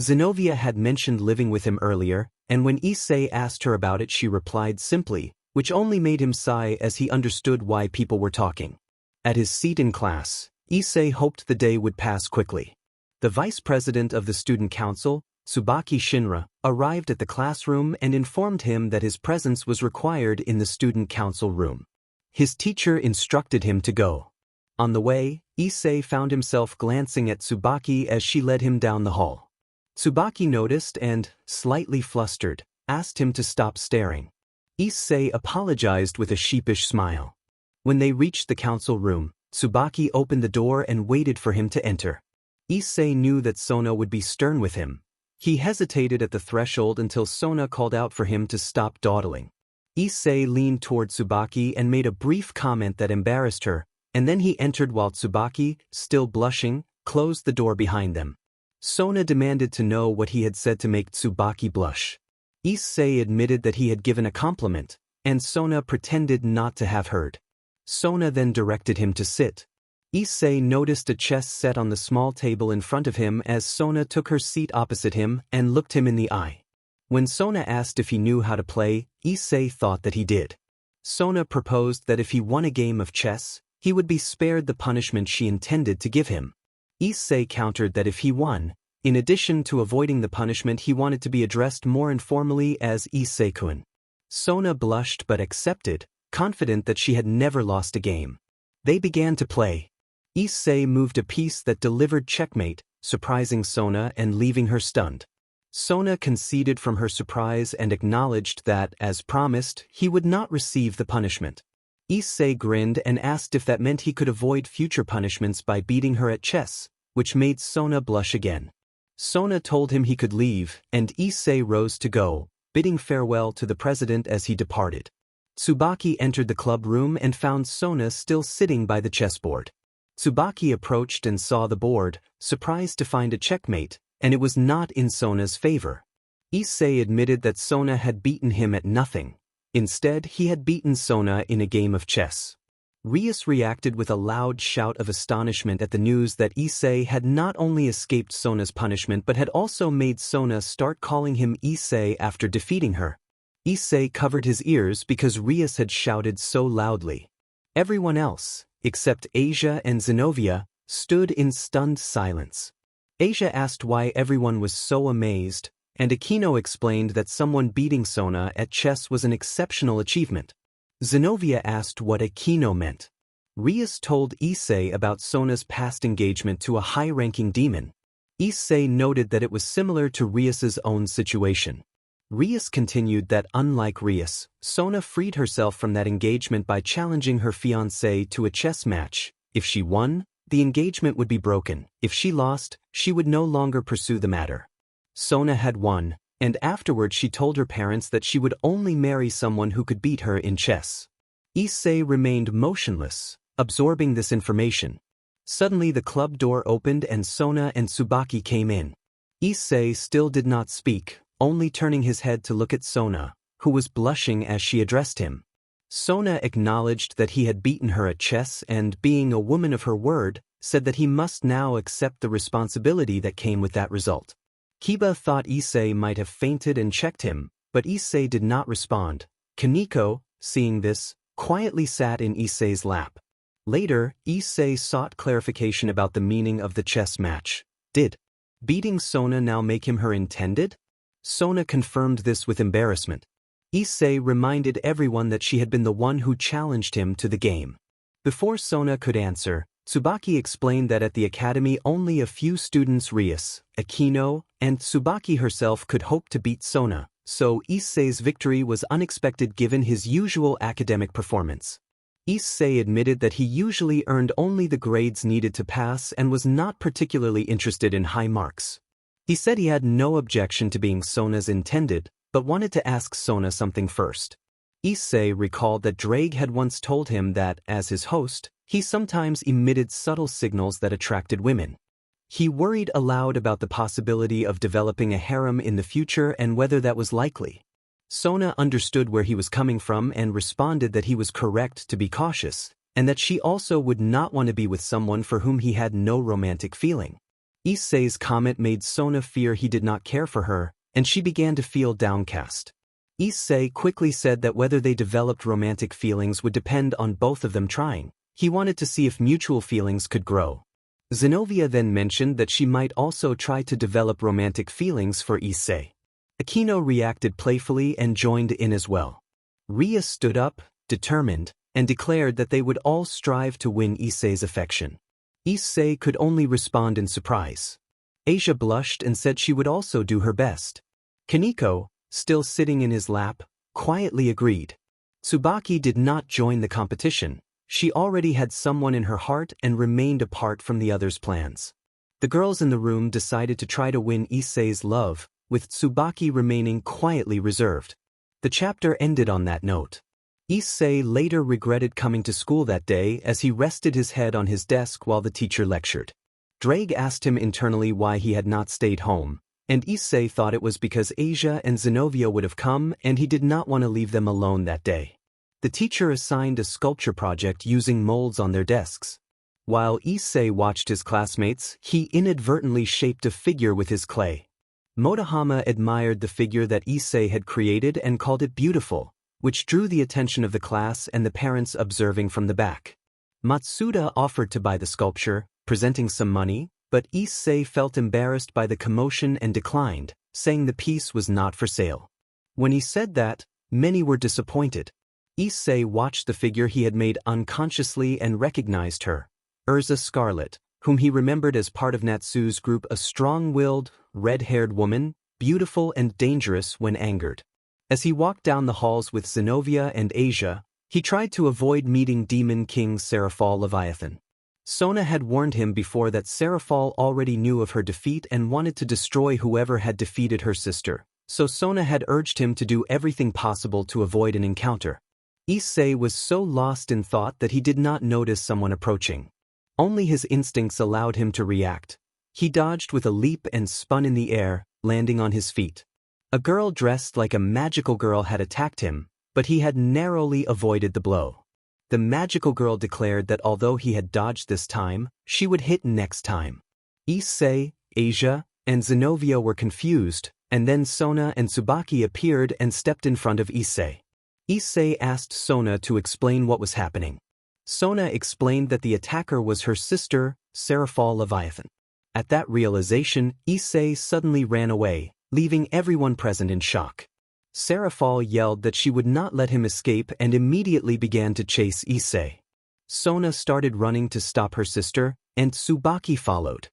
Zenovia had mentioned living with him earlier, and when Issei asked her about it she replied simply, which only made him sigh as he understood why people were talking. At his seat in class, Issei hoped the day would pass quickly. The vice president of the student council, Tsubaki Shinra, arrived at the classroom and informed him that his presence was required in the student council room. His teacher instructed him to go. On the way, Issei found himself glancing at Tsubaki as she led him down the hall. Tsubaki noticed and, slightly flustered, asked him to stop staring. Issei apologized with a sheepish smile. When they reached the council room, Tsubaki opened the door and waited for him to enter. Issei knew that Sona would be stern with him. He hesitated at the threshold until Sona called out for him to stop dawdling. Issei leaned toward Tsubaki and made a brief comment that embarrassed her, and then he entered while Tsubaki, still blushing, closed the door behind them. Sona demanded to know what he had said to make Tsubaki blush. Issei admitted that he had given a compliment, and Sona pretended not to have heard. Sona then directed him to sit. Issei noticed a chess set on the small table in front of him as Sona took her seat opposite him and looked him in the eye. When Sona asked if he knew how to play, Issei thought that he did. Sona proposed that if he won a game of chess, he would be spared the punishment she intended to give him. Issei countered that if he won, in addition to avoiding the punishment he wanted to be addressed more informally as Issei-kun. Sona blushed but accepted, confident that she had never lost a game. They began to play. Issei moved a piece that delivered checkmate, surprising Sona and leaving her stunned. Sona conceded from her surprise and acknowledged that, as promised, he would not receive the punishment. Issei grinned and asked if that meant he could avoid future punishments by beating her at chess, which made Sona blush again. Sona told him he could leave, and Issei rose to go, bidding farewell to the president as he departed. Tsubaki entered the club room and found Sona still sitting by the chessboard. Tsubaki approached and saw the board, surprised to find a checkmate, and it was not in Sona's favor. Issei admitted that Sona had beaten him at nothing. Instead, he had beaten Sona in a game of chess. Rias reacted with a loud shout of astonishment at the news that Issei had not only escaped Sona's punishment but had also made Sona start calling him Issei after defeating her. Issei covered his ears because Rias had shouted so loudly. Everyone else, except Asia and Zenovia, stood in stunned silence. Asia asked why everyone was so amazed, and Akino explained that someone beating Sona at chess was an exceptional achievement. Zenovia asked what Akino meant. Rias told Issei about Sona's past engagement to a high-ranking demon. Issei noted that it was similar to Rias's own situation. Rias continued that unlike Rias, Sona freed herself from that engagement by challenging her fiancé to a chess match. If she won, the engagement would be broken. If she lost, she would no longer pursue the matter. Sona had won, and afterward she told her parents that she would only marry someone who could beat her in chess. Issei remained motionless, absorbing this information. Suddenly the club door opened and Sona and Tsubaki came in. Issei still did not speak, only turning his head to look at Sona, who was blushing as she addressed him. Sona acknowledged that he had beaten her at chess and, being a woman of her word, said that he must now accept the responsibility that came with that result. Kiba thought Issei might have fainted and checked him, but Issei did not respond. Kaneko, seeing this, quietly sat in Issei's lap. Later, Issei sought clarification about the meaning of the chess match. Did beating Sona now make him her intended? Sona confirmed this with embarrassment. Issei reminded everyone that she had been the one who challenged him to the game. Before Sona could answer, Tsubaki explained that at the academy only a few students, Rias, Akino, and Tsubaki herself, could hope to beat Sona, so Issei's victory was unexpected given his usual academic performance. Issei admitted that he usually earned only the grades needed to pass and was not particularly interested in high marks. He said he had no objection to being Sona's intended, but wanted to ask Sona something first. Issei recalled that Drake had once told him that, as his host, he sometimes emitted subtle signals that attracted women. He worried aloud about the possibility of developing a harem in the future and whether that was likely. Sona understood where he was coming from and responded that he was correct to be cautious, and that she also would not want to be with someone for whom he had no romantic feeling. Issei's comment made Sona fear he did not care for her, and she began to feel downcast. Issei quickly said that whether they developed romantic feelings would depend on both of them trying. He wanted to see if mutual feelings could grow. Zenobia then mentioned that she might also try to develop romantic feelings for Issei. Akino reacted playfully and joined in as well. Ria stood up, determined, and declared that they would all strive to win Issei's affection. Issei could only respond in surprise. Asia blushed and said she would also do her best. Kaneko, still sitting in his lap, quietly agreed. Tsubaki did not join the competition. She already had someone in her heart and remained apart from the others' plans. The girls in the room decided to try to win Issei's love, with Tsubaki remaining quietly reserved. The chapter ended on that note. Issei later regretted coming to school that day as he rested his head on his desk while the teacher lectured. Drake asked him internally why he had not stayed home, and Issei thought it was because Asia and Zenobia would have come and he did not want to leave them alone that day. The teacher assigned a sculpture project using molds on their desks. While Issei watched his classmates, he inadvertently shaped a figure with his clay. Motohama admired the figure that Issei had created and called it beautiful, which drew the attention of the class and the parents observing from the back. Matsuda offered to buy the sculpture, presenting some money, but Issei felt embarrassed by the commotion and declined, saying the piece was not for sale. When he said that, many were disappointed. Issei watched the figure he had made unconsciously and recognized her, Urza Scarlet, whom he remembered as part of Natsu's group, a strong-willed, red-haired woman, beautiful and dangerous when angered. As he walked down the halls with Zenobia and Asia, he tried to avoid meeting Demon King Seraphal Leviathan. Sona had warned him before that Seraphal already knew of her defeat and wanted to destroy whoever had defeated her sister, so Sona had urged him to do everything possible to avoid an encounter. Issei was so lost in thought that he did not notice someone approaching. Only his instincts allowed him to react. He dodged with a leap and spun in the air, landing on his feet. A girl dressed like a magical girl had attacked him, but he had narrowly avoided the blow. The magical girl declared that although he had dodged this time, she would hit next time. Issei, Asia, and Zenobia were confused, and then Sona and Tsubaki appeared and stepped in front of Issei. Issei asked Sona to explain what was happening. Sona explained that the attacker was her sister, Seraphal Leviathan. At that realization, Issei suddenly ran away, leaving everyone present in shock. Seraphal yelled that she would not let him escape and immediately began to chase Issei. Sona started running to stop her sister, and Tsubaki followed.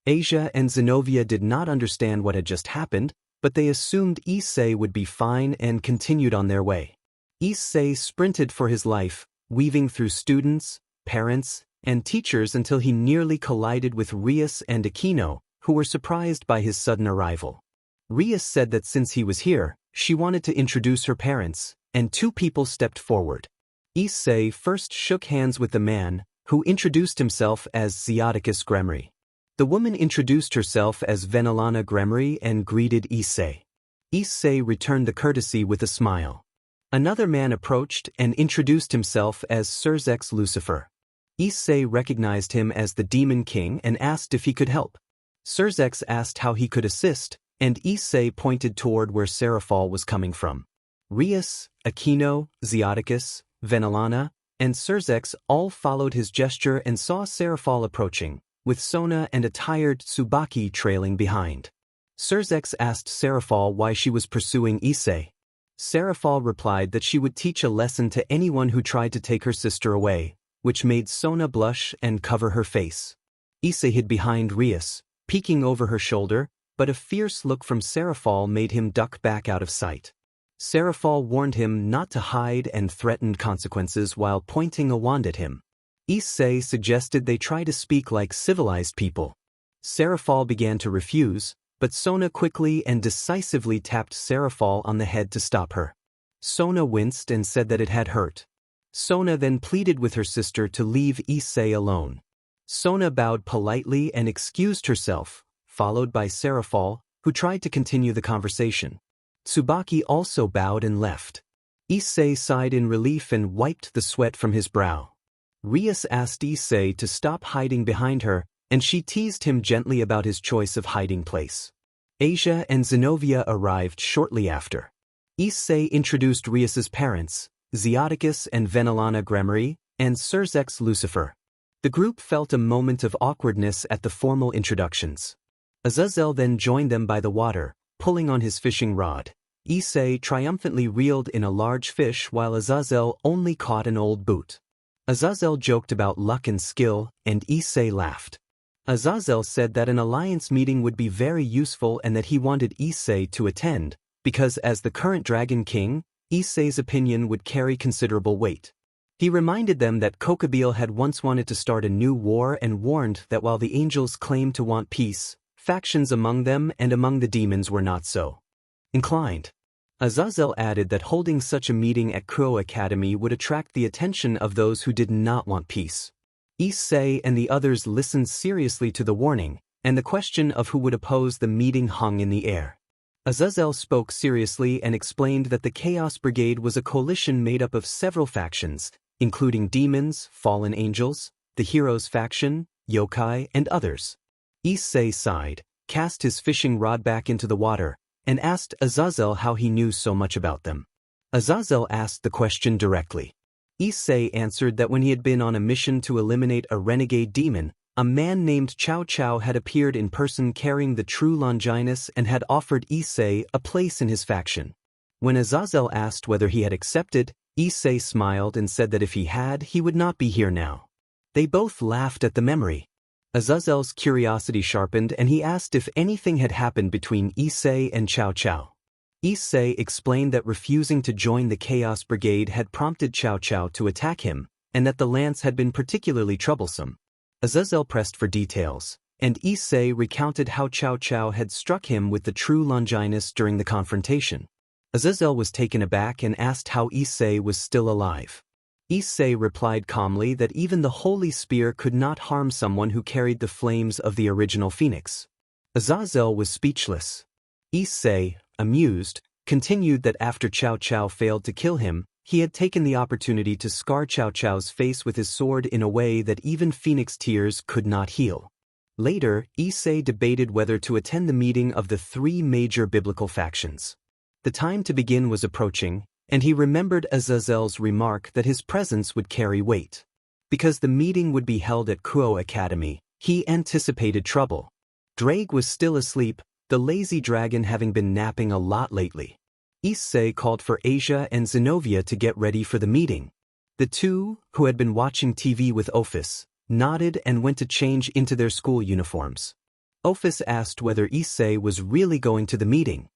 Asia and Zenobia did not understand what had just happened, but they assumed Issei would be fine and continued on their way. Issei sprinted for his life, weaving through students, parents, and teachers until he nearly collided with Rias and Akino, who were surprised by his sudden arrival. Rias said that since he was here, she wanted to introduce her parents, and two people stepped forward. Issei first shook hands with the man, who introduced himself as Zeoticus Gremory. The woman introduced herself as Venelana Gremory and greeted Issei. Issei returned the courtesy with a smile. Another man approached and introduced himself as Zeref Lucifer. Issei recognized him as the Demon King and asked if he could help. Zeref asked how he could assist, and Issei pointed toward where Serafal was coming from. Rias, Aquino, Zeoticus, Venelana, and Zeref all followed his gesture and saw Serafal approaching, with Sona and a tired Tsubaki trailing behind. Zeref asked Serafal why she was pursuing Issei. Serafal replied that she would teach a lesson to anyone who tried to take her sister away, which made Sona blush and cover her face. Issei hid behind Rias, peeking over her shoulder, but a fierce look from Serafal made him duck back out of sight. Serafal warned him not to hide and threatened consequences while pointing a wand at him. Issei suggested they try to speak like civilized people. Serafal began to refuse, but Sona quickly and decisively tapped Serafal on the head to stop her. Sona winced and said that it had hurt. Sona then pleaded with her sister to leave Issei alone. Sona bowed politely and excused herself, followed by Serafal, who tried to continue the conversation. Tsubaki also bowed and left. Issei sighed in relief and wiped the sweat from his brow. Rias asked Issei to stop hiding behind her, and she teased him gently about his choice of hiding place. Asia and Zenobia arrived shortly after. Issei introduced Rias's parents, Zeoticus and Venelana Gremory, and Zeref Lucifer. The group felt a moment of awkwardness at the formal introductions. Azazel then joined them by the water, pulling on his fishing rod. Issei triumphantly reeled in a large fish while Azazel only caught an old boot. Azazel joked about luck and skill, and Issei laughed. Azazel said that an alliance meeting would be very useful and that he wanted Issei to attend, because as the current Dragon King, Issei's opinion would carry considerable weight. He reminded them that Kokabil had once wanted to start a new war and warned that while the angels claimed to want peace, factions among them and among the demons were not so inclined. Azazel added that holding such a meeting at Kuoh Academy would attract the attention of those who did not want peace. Issei and the others listened seriously to the warning, and the question of who would oppose the meeting hung in the air. Azazel spoke seriously and explained that the Chaos Brigade was a coalition made up of several factions, including demons, fallen angels, the heroes faction, yokai, and others. Issei sighed, cast his fishing rod back into the water, and asked Azazel how he knew so much about them. Azazel asked the question directly. Issei answered that when he had been on a mission to eliminate a renegade demon, a man named Chow Chow had appeared in person carrying the true Longinus and had offered Issei a place in his faction. When Azazel asked whether he had accepted, Issei smiled and said that if he had, he would not be here now. They both laughed at the memory. Azazel's curiosity sharpened and he asked if anything had happened between Issei and Chow Chow. Issei explained that refusing to join the Chaos Brigade had prompted Chow Chow to attack him, and that the lance had been particularly troublesome. Azazel pressed for details, and Issei recounted how Chow Chow had struck him with the true Longinus during the confrontation. Azazel was taken aback and asked how Issei was still alive. Issei replied calmly that even the Holy Spear could not harm someone who carried the flames of the original Phoenix. Azazel was speechless. Issei, amused, continued that after Chow Chow failed to kill him, he had taken the opportunity to scar Chow Chow's face with his sword in a way that even Phoenix tears could not heal. Later, Issei debated whether to attend the meeting of the three major biblical factions. The time to begin was approaching, and he remembered Azazel's remark that his presence would carry weight. Because the meeting would be held at Kuoh Academy, he anticipated trouble. Drake was still asleep, the lazy dragon having been napping a lot lately. Issei called for Asia and Zenobia to get ready for the meeting. The two, who had been watching TV with Ophis, nodded and went to change into their school uniforms. Ophis asked whether Issei was really going to the meeting.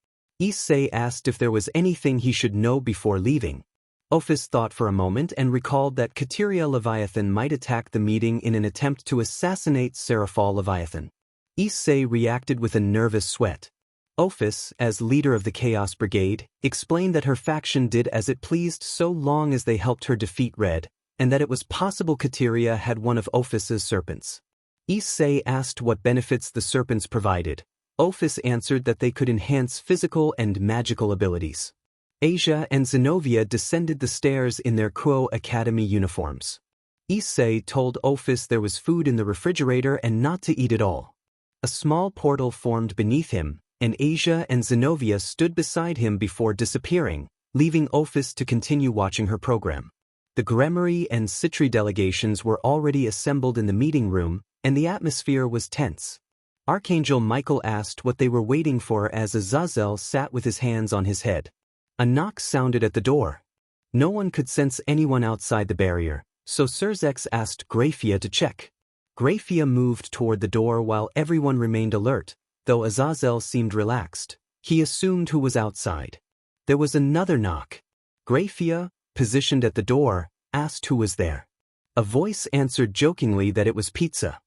Issei asked if there was anything he should know before leaving. Ophis thought for a moment and recalled that Kateria Leviathan might attack the meeting in an attempt to assassinate Serafal Leviathan. Issei reacted with a nervous sweat. Ophis, as leader of the Chaos Brigade, explained that her faction did as it pleased so long as they helped her defeat Red, and that it was possible Kateria had one of Ophis's serpents. Issei asked what benefits the serpents provided, Ophis answered that they could enhance physical and magical abilities. Asia and Zenobia descended the stairs in their Kuoh Academy uniforms. Issei told Ophis there was food in the refrigerator and not to eat it all. A small portal formed beneath him, and Asia and Zenobia stood beside him before disappearing, leaving Ophis to continue watching her program. The Gremory and Citri delegations were already assembled in the meeting room, and the atmosphere was tense. Archangel Michael asked what they were waiting for as Azazel sat with his hands on his head. A knock sounded at the door. No one could sense anyone outside the barrier, so Serzex asked Graphia to check. Graphia moved toward the door while everyone remained alert, though Azazel seemed relaxed. He assumed who was outside. There was another knock. Graphia, positioned at the door, asked who was there. A voice answered jokingly that it was Pizza.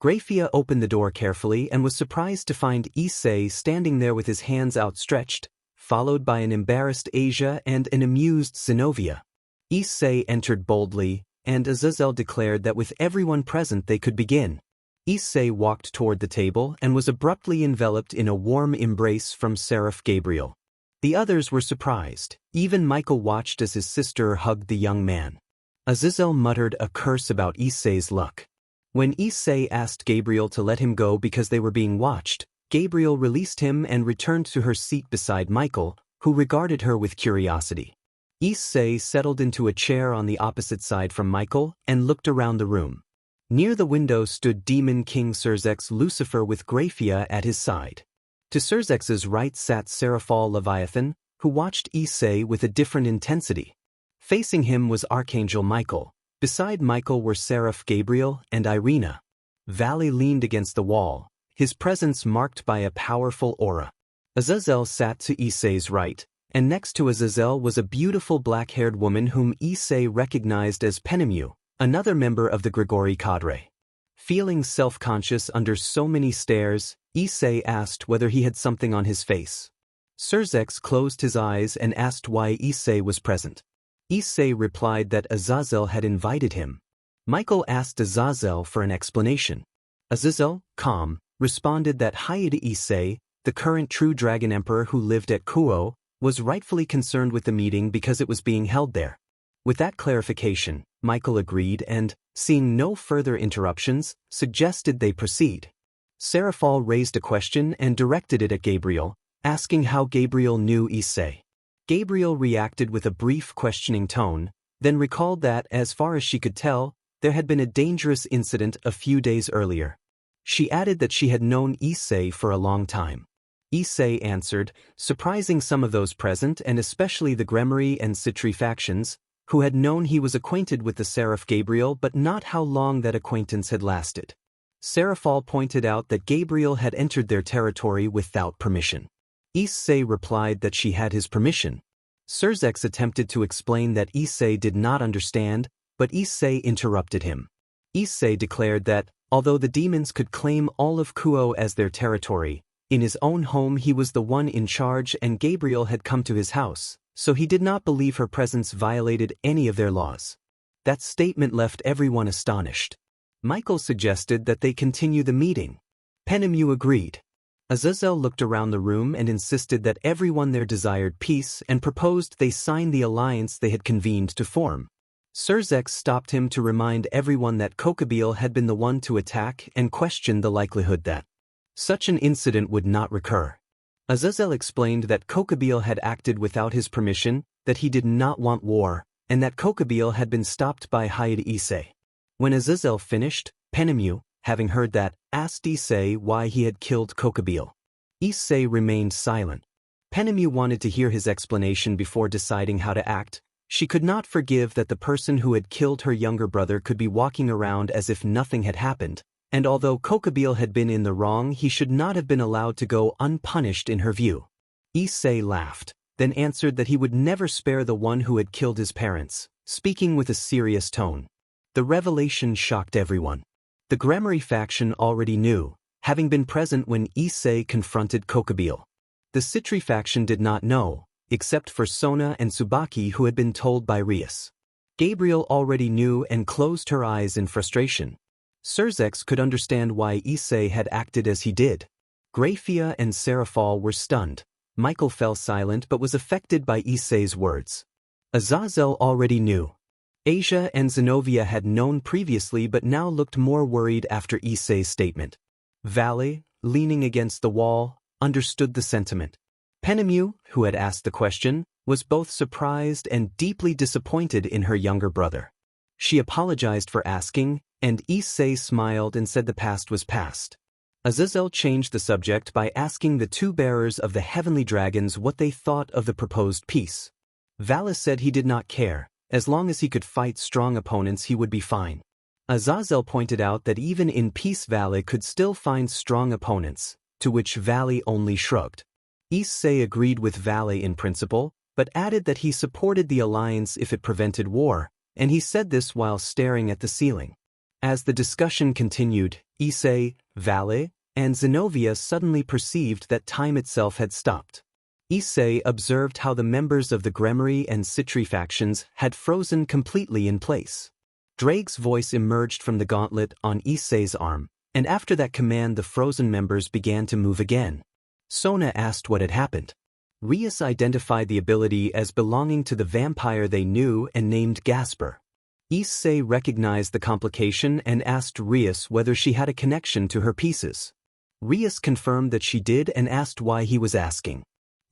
Graphia opened the door carefully and was surprised to find Issei standing there with his hands outstretched, followed by an embarrassed Asia and an amused Zenobia. Issei entered boldly, and Azazel declared that with everyone present they could begin. Issei walked toward the table and was abruptly enveloped in a warm embrace from Seraph Gabriel. The others were surprised. Even Michael watched as his sister hugged the young man. Azazel muttered a curse about Issei's luck. When Issei asked Gabriel to let him go because they were being watched, Gabriel released him and returned to her seat beside Michael, who regarded her with curiosity. Issei settled into a chair on the opposite side from Michael and looked around the room. Near the window stood Demon King Serzex Lucifer with Graphia at his side. To Serzex's right sat Seraphal Leviathan, who watched Issei with a different intensity. Facing him was Archangel Michael. Beside Michael were Seraph Gabriel and Irina. Valley leaned against the wall, his presence marked by a powerful aura. Azazel sat to Issei's right, and next to Azazel was a beautiful black-haired woman whom Issei recognized as Penemu, another member of the Grigori cadre. Feeling self-conscious under so many stares, Issei asked whether he had something on his face. Serzex closed his eyes and asked why Issei was present. Issei replied that Azazel had invited him. Michael asked Azazel for an explanation. Azazel, calm, responded that Hayate Issei, the current true dragon emperor who lived at Kuoh, was rightfully concerned with the meeting because it was being held there. With that clarification, Michael agreed and, seeing no further interruptions, suggested they proceed. Seraphal raised a question and directed it at Gabriel, asking how Gabriel knew Issei. Gabriel reacted with a brief questioning tone, then recalled that, as far as she could tell, there had been a dangerous incident a few days earlier. She added that she had known Issei for a long time. Issei answered, surprising some of those present and especially the Gremory and Citri factions, who had known he was acquainted with the Seraph Gabriel but not how long that acquaintance had lasted. Seraphal pointed out that Gabriel had entered their territory without permission. Issei replied that she had his permission. Serzex attempted to explain that Issei did not understand, but Issei interrupted him. Issei declared that, although the demons could claim all of Kuoh as their territory, in his own home he was the one in charge and Gabriel had come to his house, so he did not believe her presence violated any of their laws. That statement left everyone astonished. Michael suggested that they continue the meeting. Penemu agreed. Azazel looked around the room and insisted that everyone there desired peace and proposed they sign the alliance they had convened to form. Serzex stopped him to remind everyone that Kokabeel had been the one to attack and questioned the likelihood that such an incident would not recur. Azazel explained that Kokabeel had acted without his permission, that he did not want war, and that Kokabeel had been stopped by Hayate Issei. When Azazel finished, Penemu, having heard that, asked Issei why he had killed Kokabeel. Issei remained silent. Penemu wanted to hear his explanation before deciding how to act. She could not forgive that the person who had killed her younger brother could be walking around as if nothing had happened, and although Kokabeel had been in the wrong, he should not have been allowed to go unpunished in her view. Issei laughed, then answered that he would never spare the one who had killed his parents, speaking with a serious tone. The revelation shocked everyone. The Gremory faction already knew, having been present when Issei confronted Kokabeel. The Citri faction did not know, except for Sona and Tsubaki who had been told by Rias. Gabriel already knew and closed her eyes in frustration. Serzex could understand why Issei had acted as he did. Graphia and Serafal were stunned. Michael fell silent but was affected by Issei's words. Azazel already knew. Asia and Zenobia had known previously but now looked more worried after Issei's statement. Vale, leaning against the wall, understood the sentiment. Penemu, who had asked the question, was both surprised and deeply disappointed in her younger brother. She apologized for asking, and Issei smiled and said the past was past. Azazel changed the subject by asking the two bearers of the heavenly dragons what they thought of the proposed peace. Vale said he did not care. As long as he could fight strong opponents he would be fine. Azazel pointed out that even in peace Vale could still find strong opponents, to which Vale only shrugged. Issei agreed with Vale in principle, but added that he supported the alliance if it prevented war, and he said this while staring at the ceiling. As the discussion continued, Issei, Vale, and Zenobia suddenly perceived that time itself had stopped. Issei observed how the members of the Gremmery and Citri factions had frozen completely in place. Drake's voice emerged from the gauntlet on Issei's arm, and after that command the frozen members began to move again. Sona asked what had happened. Rias identified the ability as belonging to the vampire they knew and named Gasper. Issei recognized the complication and asked Rias whether she had a connection to her pieces. Rias confirmed that she did and asked why he was asking.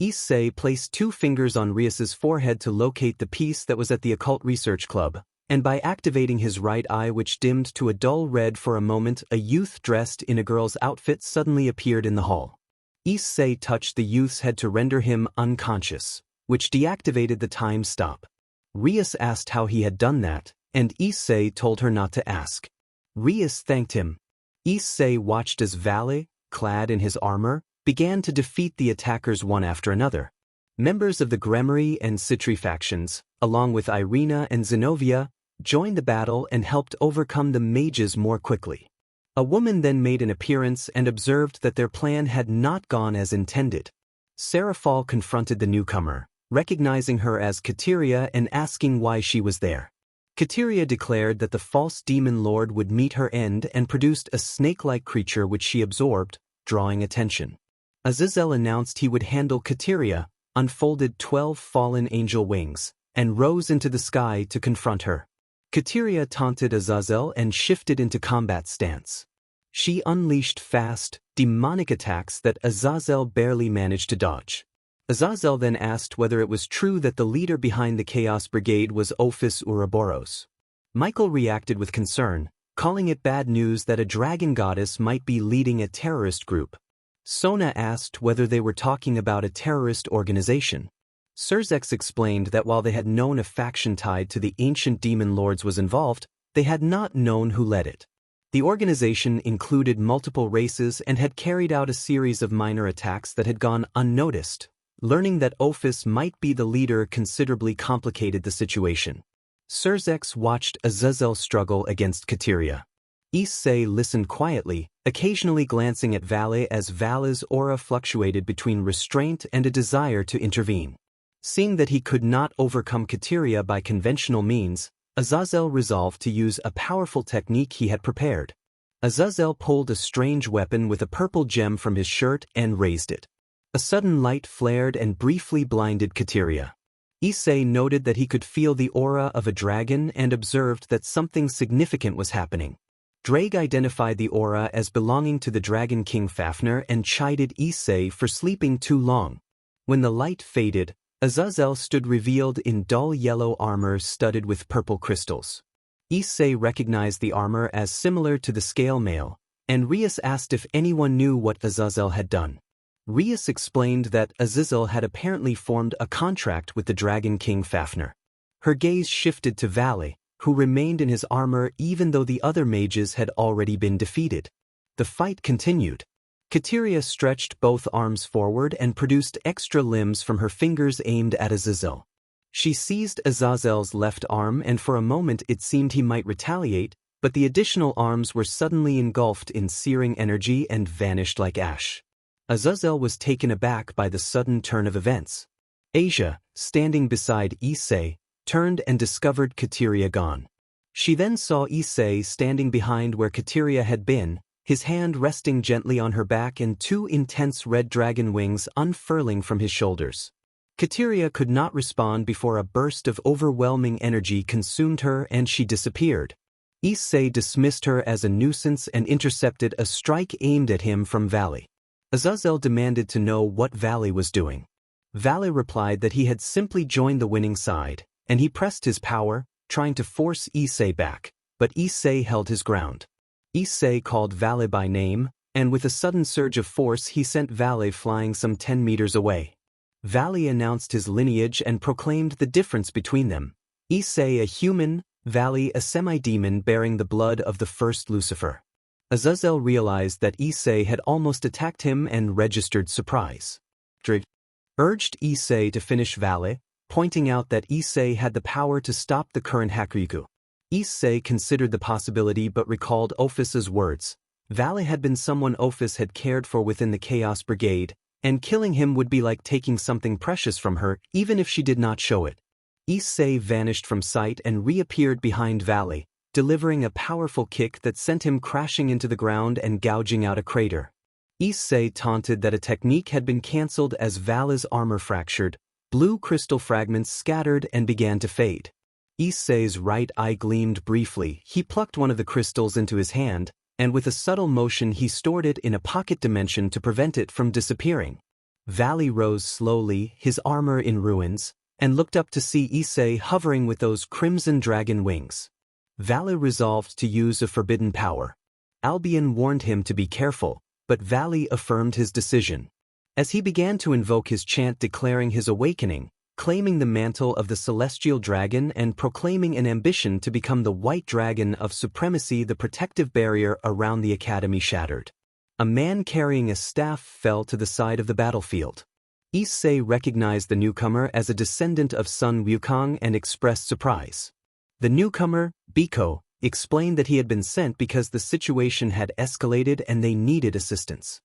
Issei placed 2 fingers on Rias's forehead to locate the piece that was at the Occult Research Club, and by activating his right eye which dimmed to a dull red for a moment, a youth dressed in a girl's outfit suddenly appeared in the hall. Issei touched the youth's head to render him unconscious, which deactivated the time stop. Rias asked how he had done that, and Issei told her not to ask. Rias thanked him. Issei watched as Vale, clad in his armor, began to defeat the attackers one after another. Members of the Gremmery and Citri factions, along with Irina and Zenobia, joined the battle and helped overcome the mages more quickly. A woman then made an appearance and observed that their plan had not gone as intended. Serafal confronted the newcomer, recognizing her as Kateria and asking why she was there. Kateria declared that the false demon lord would meet her end and produced a snake-like creature which she absorbed, drawing attention. Azazel announced he would handle Kateria, unfolded 12 fallen angel wings, and rose into the sky to confront her. Kateria taunted Azazel and shifted into combat stance. She unleashed fast, demonic attacks that Azazel barely managed to dodge. Azazel then asked whether it was true that the leader behind the Chaos Brigade was Ophis Ouroboros. Michael reacted with concern, calling it bad news that a dragon goddess might be leading a terrorist group. Sona asked whether they were talking about a terrorist organization. Serzex explained that while they had known a faction tied to the ancient demon lords was involved, they had not known who led it. The organization included multiple races and had carried out a series of minor attacks that had gone unnoticed. Learning that Ophis might be the leader considerably complicated the situation. Serzex watched Azazel struggle against Kateria. Issei listened quietly, occasionally glancing at Vale as Vale's aura fluctuated between restraint and a desire to intervene. Seeing that he could not overcome Kateria by conventional means, Azazel resolved to use a powerful technique he had prepared. Azazel pulled a strange weapon with a purple gem from his shirt and raised it. A sudden light flared and briefly blinded Kateria. Issei noted that he could feel the aura of a dragon and observed that something significant was happening. Drake identified the aura as belonging to the Dragon King Fafnir and chided Issei for sleeping too long. When the light faded, Azazel stood revealed in dull yellow armor studded with purple crystals. Issei recognized the armor as similar to the scale mail, and Rias asked if anyone knew what Azazel had done. Rias explained that Azazel had apparently formed a contract with the Dragon King Fafnir. Her gaze shifted to Vale, who remained in his armor even though the other mages had already been defeated. The fight continued. Kateria stretched both arms forward and produced extra limbs from her fingers aimed at Azazel. She seized Azazel's left arm and for a moment it seemed he might retaliate, but the additional arms were suddenly engulfed in searing energy and vanished like ash. Azazel was taken aback by the sudden turn of events. Asia, standing beside Issei, turned and discovered Kateria gone. She then saw Issei standing behind where Kateria had been, his hand resting gently on her back and two intense red dragon wings unfurling from his shoulders. Kateria could not respond before a burst of overwhelming energy consumed her and she disappeared. Issei dismissed her as a nuisance and intercepted a strike aimed at him from Valley. Azazel demanded to know what Valley was doing. Valley replied that he had simply joined the winning side, and he pressed his power, trying to force Issei back, but Issei held his ground. Issei called Valley by name, and with a sudden surge of force he sent Valley flying some 10 meters away. Valley announced his lineage and proclaimed the difference between them. Issei a human, Valley a semi-demon bearing the blood of the first Lucifer. Azazel realized that Issei had almost attacked him and registered surprise. Urged Issei to finish Valley, pointing out that Issei had the power to stop the current Hakuryuku. Issei considered the possibility but recalled Ophus's words. Valley had been someone Ophus had cared for within the Chaos Brigade, and killing him would be like taking something precious from her, even if she did not show it. Issei vanished from sight and reappeared behind Valley, delivering a powerful kick that sent him crashing into the ground and gouging out a crater. Issei taunted that a technique had been cancelled as Valley's armor fractured, blue crystal fragments scattered and began to fade. Issei's right eye gleamed briefly. He plucked one of the crystals into his hand, and with a subtle motion he stored it in a pocket dimension to prevent it from disappearing. Valley rose slowly, his armor in ruins, and looked up to see Issei hovering with those crimson dragon wings. Valley resolved to use a forbidden power. Albion warned him to be careful, but Valley affirmed his decision. As he began to invoke his chant declaring his awakening, claiming the mantle of the celestial dragon and proclaiming an ambition to become the white dragon of supremacy, the protective barrier around the academy shattered. A man carrying a staff fell to the side of the battlefield. Issei recognized the newcomer as a descendant of Sun Wukong and expressed surprise. The newcomer, Biko, explained that he had been sent because the situation had escalated and they needed assistance.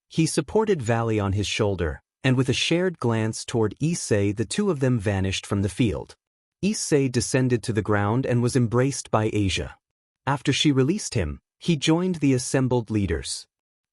He supported Valley on his shoulder, and with a shared glance toward Issei the two of them vanished from the field. Issei descended to the ground and was embraced by Asia. After she released him, he joined the assembled leaders.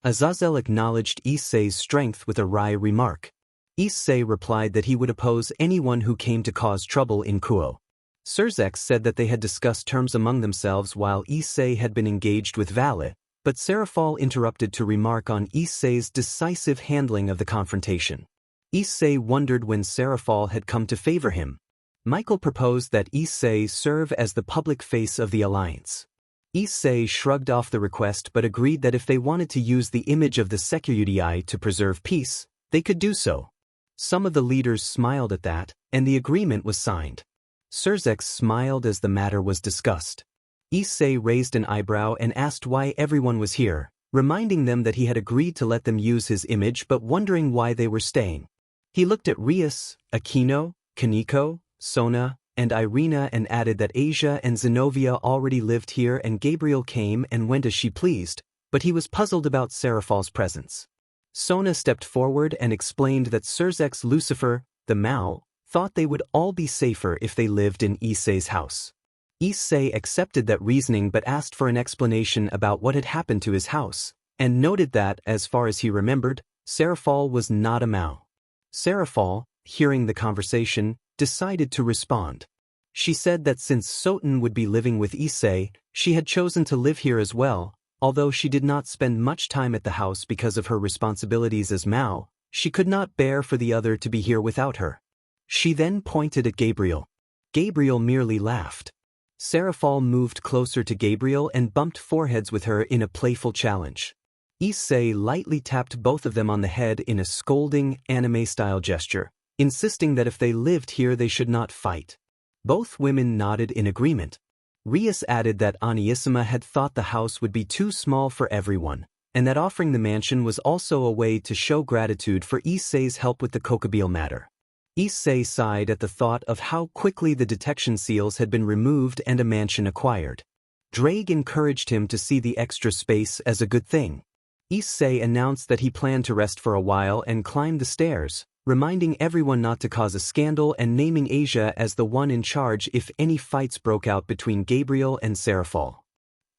Azazel acknowledged Issei's strength with a wry remark. Issei replied that he would oppose anyone who came to cause trouble in Kuoh. Zeref said that they had discussed terms among themselves while Issei had been engaged with Valley, but Serafal interrupted to remark on Issei's decisive handling of the confrontation. Issei wondered when Serafal had come to favor him. Michael proposed that Issei serve as the public face of the alliance. Issei shrugged off the request but agreed that if they wanted to use the image of the Security to preserve peace, they could do so. Some of the leaders smiled at that, and the agreement was signed. Zeref smiled as the matter was discussed. Issei raised an eyebrow and asked why everyone was here, reminding them that he had agreed to let them use his image but wondering why they were staying. He looked at Rias, Aquino, Kaneko, Sona, and Irina and added that Asia and Zenobia already lived here and Gabriel came and went as she pleased, but he was puzzled about Serafal's presence. Sona stepped forward and explained that Zeref's Lucifer, the Mao, thought they would all be safer if they lived in Issei's house. Issei accepted that reasoning but asked for an explanation about what had happened to his house, and noted that, as far as he remembered, Serafal was not a Mao. Serafal, hearing the conversation, decided to respond. She said that since Soten would be living with Issei, she had chosen to live here as well, although she did not spend much time at the house because of her responsibilities as Mao, she could not bear for the other to be here without her. She then pointed at Gabriel. Gabriel merely laughed. Serafal moved closer to Gabriel and bumped foreheads with her in a playful challenge. Issei lightly tapped both of them on the head in a scolding, anime-style gesture, insisting that if they lived here they should not fight. Both women nodded in agreement. Rias added that Aniissima had thought the house would be too small for everyone, and that offering the mansion was also a way to show gratitude for Issei's help with the Kokobile matter. Issei sighed at the thought of how quickly the detection seals had been removed and a mansion acquired. Drake encouraged him to see the extra space as a good thing. Issei announced that he planned to rest for a while and climb the stairs, reminding everyone not to cause a scandal and naming Asia as the one in charge if any fights broke out between Gabriel and Serafal.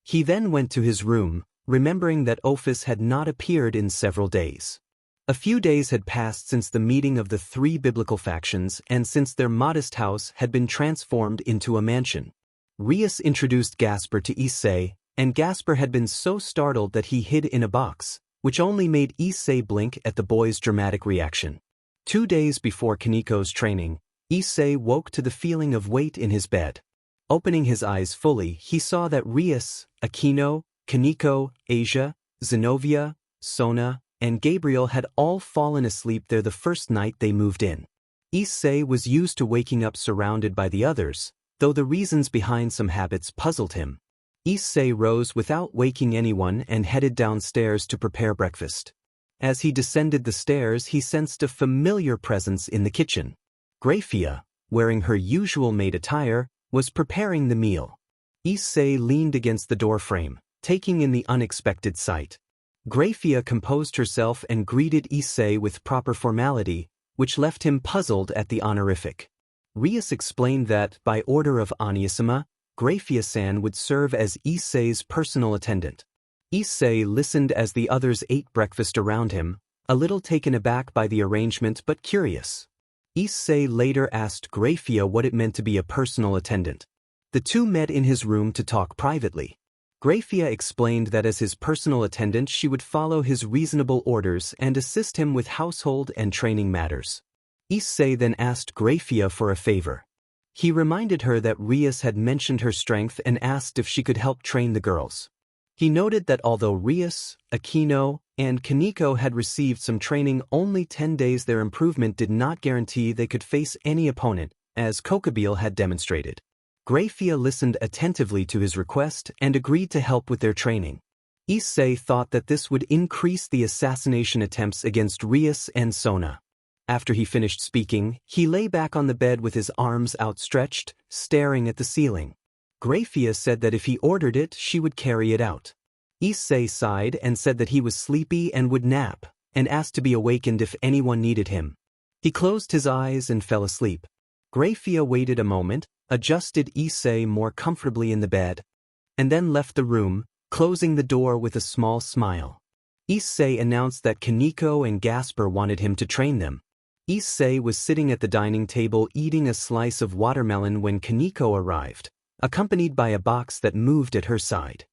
He then went to his room, remembering that Ophis had not appeared in several days. A few days had passed since the meeting of the three biblical factions and since their modest house had been transformed into a mansion. Rias introduced Gasper to Issei, and Gasper had been so startled that he hid in a box, which only made Issei blink at the boy's dramatic reaction. 2 days before Kaniko's training, Issei woke to the feeling of weight in his bed. Opening his eyes fully, he saw that Rias, Aquino, Kaniko, Asia, Zenobia, Sona, and Gabriel had all fallen asleep there the first night they moved in. Issei was used to waking up surrounded by the others, though the reasons behind some habits puzzled him. Issei rose without waking anyone and headed downstairs to prepare breakfast. As he descended the stairs, he sensed a familiar presence in the kitchen. Graphia, wearing her usual maid attire, was preparing the meal. Issei leaned against the doorframe, taking in the unexpected sight. Graphia composed herself and greeted Issei with proper formality, which left him puzzled at the honorific. Rias explained that, by order of Aniasima, Graphia-san would serve as Issei's personal attendant. Issei listened as the others ate breakfast around him, a little taken aback by the arrangement but curious. Issei later asked Graphia what it meant to be a personal attendant. The two met in his room to talk privately. Graphia explained that as his personal attendant she would follow his reasonable orders and assist him with household and training matters. Issei then asked Graphia for a favor. He reminded her that Rias had mentioned her strength and asked if she could help train the girls. He noted that although Rias, Aquino, and Kaniko had received some training only 10 days, their improvement did not guarantee they could face any opponent, as Kokobile had demonstrated. Graphia listened attentively to his request and agreed to help with their training. Issei thought that this would increase the assassination attempts against Rias and Sona. After he finished speaking, he lay back on the bed with his arms outstretched, staring at the ceiling. Graphia said that if he ordered it, she would carry it out. Issei sighed and said that he was sleepy and would nap, and asked to be awakened if anyone needed him. He closed his eyes and fell asleep. Graphia waited a moment, adjusted Issei more comfortably in the bed, and then left the room, closing the door with a small smile. Issei announced that Kaniko and Gasper wanted him to train them. Issei was sitting at the dining table eating a slice of watermelon when Kaniko arrived, accompanied by a box that moved at her side.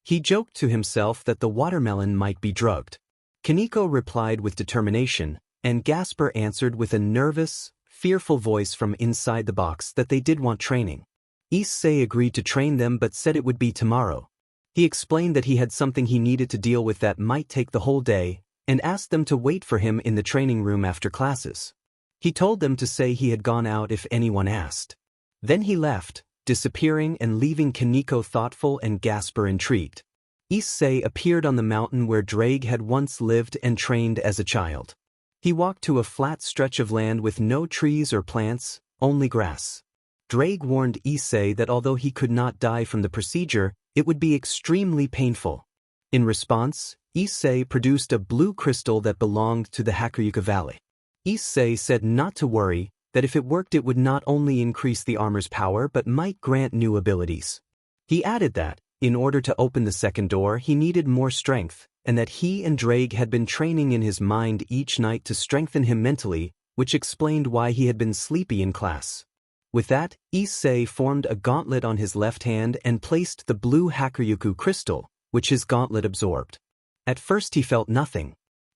He joked to himself that the watermelon might be drugged. Kaniko replied with determination, and Gasper answered with a nervous, fearful voice from inside the box that they did want training. Issei agreed to train them but said it would be tomorrow. He explained that he had something he needed to deal with that might take the whole day, and asked them to wait for him in the training room after classes. He told them to say he had gone out if anyone asked. Then he left, disappearing and leaving Kaniko thoughtful and Gasper intrigued. Issei appeared on the mountain where Drake had once lived and trained as a child. He walked to a flat stretch of land with no trees or plants, only grass. Drake warned Issei that although he could not die from the procedure, it would be extremely painful. In response, Issei produced a blue crystal that belonged to the Hakuryuka Valley. Issei said not to worry, that if it worked it would not only increase the armor's power but might grant new abilities. He added that, in order to open the second door he needed more strength, and that he and Drake had been training in his mind each night to strengthen him mentally, which explained why he had been sleepy in class. With that, Issei formed a gauntlet on his left hand and placed the blue Hakuryuku crystal, which his gauntlet absorbed. At first he felt nothing.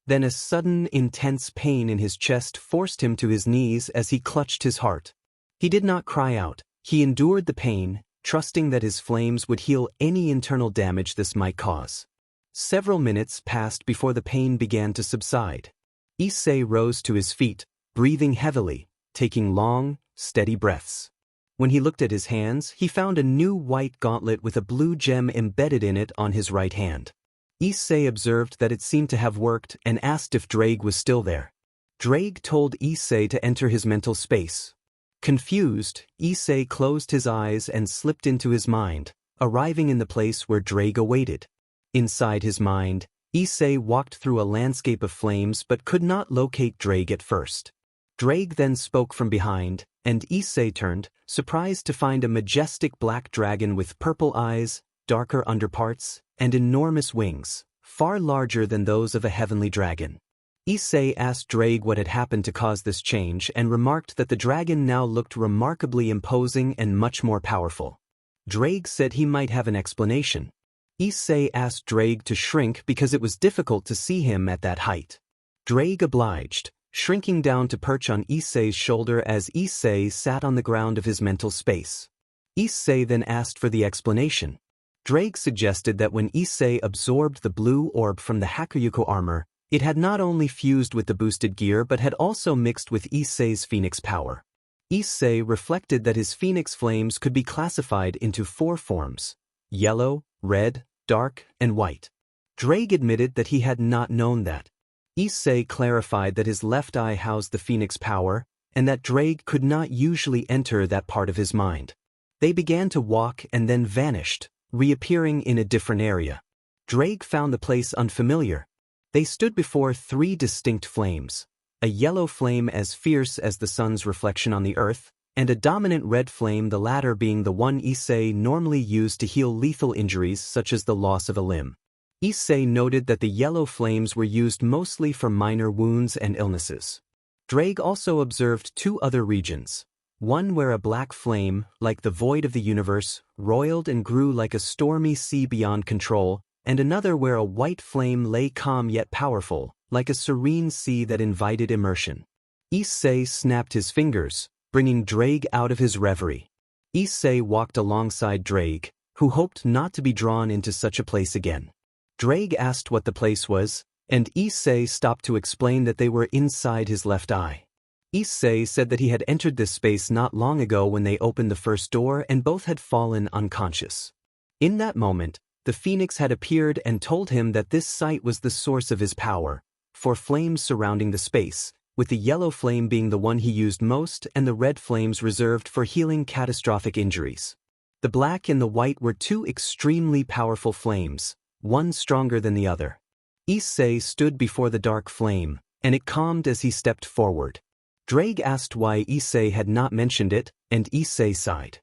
Then a sudden, intense pain in his chest forced him to his knees as he clutched his heart. He did not cry out. He endured the pain, trusting that his flames would heal any internal damage this might cause. Several minutes passed before the pain began to subside. Issei rose to his feet, breathing heavily, taking long, steady breaths. When he looked at his hands, he found a new white gauntlet with a blue gem embedded in it on his right hand. Issei observed that it seemed to have worked and asked if Drake was still there. Drake told Issei to enter his mental space. Confused, Issei closed his eyes and slipped into his mind, arriving in the place where Drake awaited. Inside his mind, Issei walked through a landscape of flames but could not locate Drake at first. Drake then spoke from behind, and Issei turned, surprised to find a majestic black dragon with purple eyes, darker underparts, and enormous wings, far larger than those of a heavenly dragon. Issei asked Drake what had happened to cause this change and remarked that the dragon now looked remarkably imposing and much more powerful. Drake said he might have an explanation. Issei asked Drake to shrink because it was difficult to see him at that height. Drake obliged, shrinking down to perch on Issei's shoulder as Issei sat on the ground of his mental space. Issei then asked for the explanation. Drake suggested that when Issei absorbed the blue orb from the Hakuryuko armor, it had not only fused with the boosted gear but had also mixed with Issei's phoenix power. Issei reflected that his phoenix flames could be classified into 4 forms: yellow, red, dark, and white. Drake admitted that he had not known that. Issei clarified that his left eye housed the phoenix power, and that Drake could not usually enter that part of his mind. They began to walk and then vanished, reappearing in a different area. Drake found the place unfamiliar. They stood before 3 distinct flames, a yellow flame as fierce as the sun's reflection on the earth, and a dominant red flame, the latter being the one Issei normally used to heal lethal injuries such as the loss of a limb. Issei noted that the yellow flames were used mostly for minor wounds and illnesses. Drake also observed 2 other regions, one where a black flame, like the void of the universe, roiled and grew like a stormy sea beyond control, and another where a white flame lay calm yet powerful, like a serene sea that invited immersion. Issei snapped his fingers, bringing Drake out of his reverie. Issei walked alongside Drake, who hoped not to be drawn into such a place again. Drake asked what the place was, and Issei stopped to explain that they were inside his left eye. Issei said that he had entered this space not long ago when they opened the first door and both had fallen unconscious. In that moment, the phoenix had appeared and told him that this site was the source of his power, 4 flames surrounding the space, with the yellow flame being the one he used most and the red flames reserved for healing catastrophic injuries. The black and the white were 2 extremely powerful flames, one stronger than the other. Issei stood before the dark flame, and it calmed as he stepped forward. Drake asked why Issei had not mentioned it, and Issei sighed.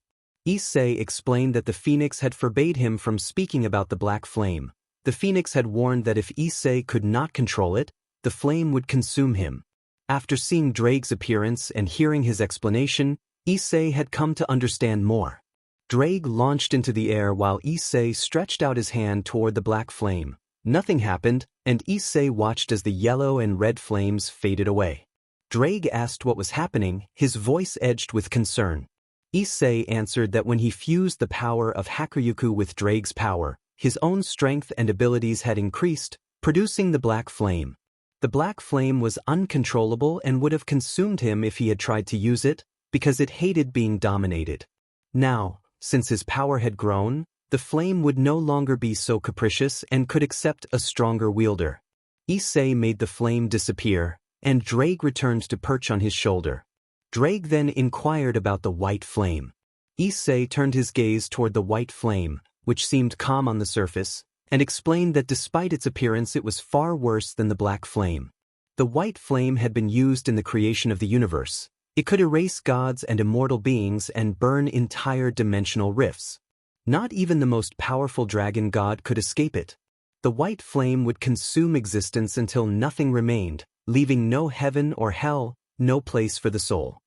Issei explained that the phoenix had forbade him from speaking about the black flame. The phoenix had warned that if Issei could not control it, the flame would consume him. After seeing Drake's appearance and hearing his explanation, Issei had come to understand more. Drake launched into the air while Issei stretched out his hand toward the black flame. Nothing happened, and Issei watched as the yellow and red flames faded away. Drake asked what was happening, his voice edged with concern. Issei answered that when he fused the power of Hakuryuku with Drake's power, his own strength and abilities had increased, producing the black flame. The black flame was uncontrollable and would have consumed him if he had tried to use it, because it hated being dominated. Now, since his power had grown, the flame would no longer be so capricious and could accept a stronger wielder. Issei made the flame disappear, and Drake returned to perch on his shoulder. Drake then inquired about the white flame. Issei turned his gaze toward the white flame, which seemed calm on the surface, and explained that despite its appearance it was far worse than the black flame. The white flame had been used in the creation of the universe. It could erase gods and immortal beings and burn entire dimensional rifts. Not even the most powerful dragon god could escape it. The white flame would consume existence until nothing remained, leaving no heaven or hell, no place for the soul.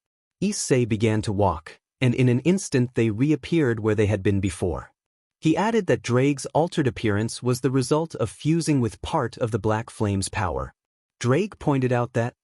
Issei began to walk, and in an instant they reappeared where they had been before. He added that Drake's altered appearance was the result of fusing with part of the black flame's power. Drake pointed out that,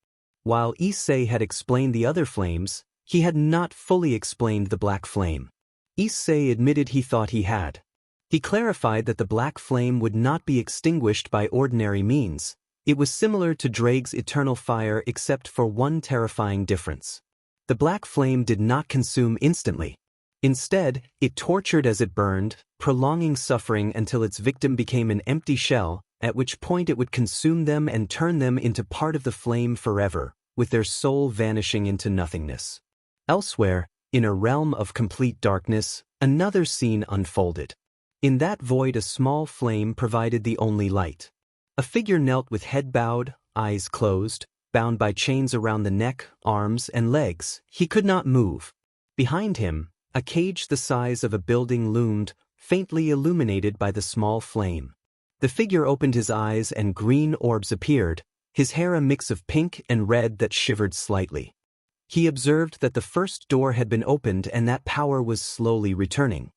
while Issei had explained the other flames, he had not fully explained the black flame. Issei admitted he thought he had. He clarified that the black flame would not be extinguished by ordinary means. It was similar to Drake's eternal fire except for one terrifying difference. The black flame did not consume instantly. Instead, it tortured as it burned, prolonging suffering until its victim became an empty shell, at which point it would consume them and turn them into part of the flame forever, with their soul vanishing into nothingness. Elsewhere, in a realm of complete darkness, another scene unfolded. In that void a small flame provided the only light. A figure knelt with head bowed, eyes closed, bound by chains around the neck, arms, and legs. He could not move. Behind him, a cage the size of a building loomed, faintly illuminated by the small flame. The figure opened his eyes and green orbs appeared, his hair a mix of pink and red that shivered slightly. He observed that the first door had been opened and that power was slowly returning.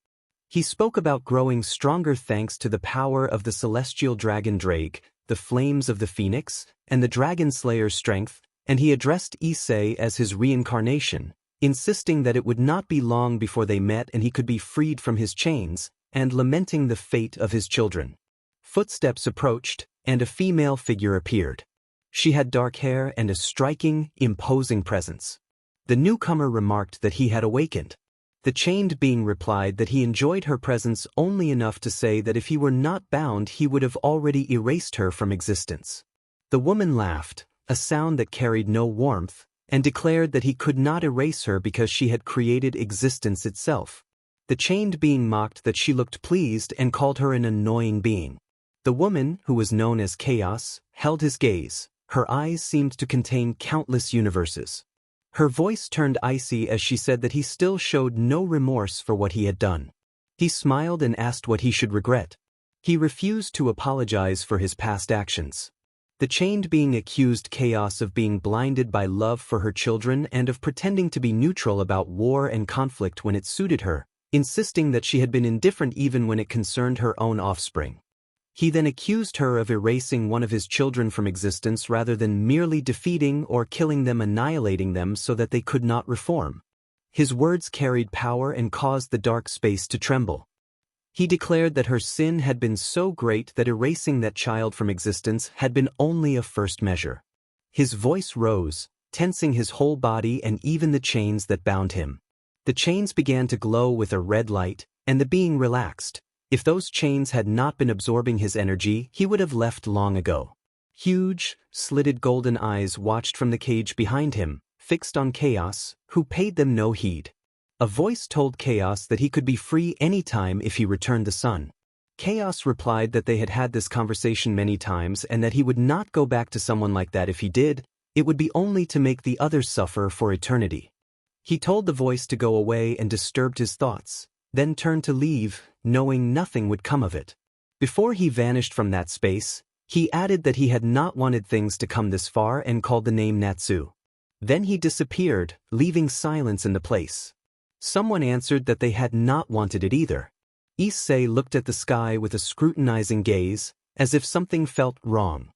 He spoke about growing stronger thanks to the power of the celestial dragon Drake, the flames of the phoenix, and the dragon slayer's strength, and he addressed Issei as his reincarnation, insisting that it would not be long before they met and he could be freed from his chains, and lamenting the fate of his children. Footsteps approached, and a female figure appeared. She had dark hair and a striking, imposing presence. The newcomer remarked that he had awakened. The chained being replied that he enjoyed her presence only enough to say that if he were not bound he would have already erased her from existence. The woman laughed, a sound that carried no warmth, and declared that he could not erase her because she had created existence itself. The chained being mocked that she looked pleased and called her an annoying being. The woman, who was known as Chaos, held his gaze. Her eyes seemed to contain countless universes. Her voice turned icy as she said that he still showed no remorse for what he had done. He smiled and asked what he should regret. He refused to apologize for his past actions. The chained being accused Chaos of being blinded by love for her children and of pretending to be neutral about war and conflict when it suited her, insisting that she had been indifferent even when it concerned her own offspring. He then accused her of erasing one of his children from existence rather than merely defeating or killing them, annihilating them so that they could not reform. His words carried power and caused the dark space to tremble. He declared that her sin had been so great that erasing that child from existence had been only a first measure. His voice rose, tensing his whole body and even the chains that bound him. The chains began to glow with a red light, and the being relaxed. If those chains had not been absorbing his energy, he would have left long ago. Huge, slitted golden eyes watched from the cage behind him, fixed on Chaos, who paid them no heed. A voice told Chaos that he could be free any time if he returned the sun. Chaos replied that they had had this conversation many times and that he would not go back to someone like that. If he did, it would be only to make the others suffer for eternity. He told the voice to go away and disturbed his thoughts, then turned to leave, knowing nothing would come of it. Before he vanished from that space, he added that he had not wanted things to come this far and called the name Natsu. Then he disappeared, leaving silence in the place. Someone answered that they had not wanted it either. Issei looked at the sky with a scrutinizing gaze, as if something felt wrong.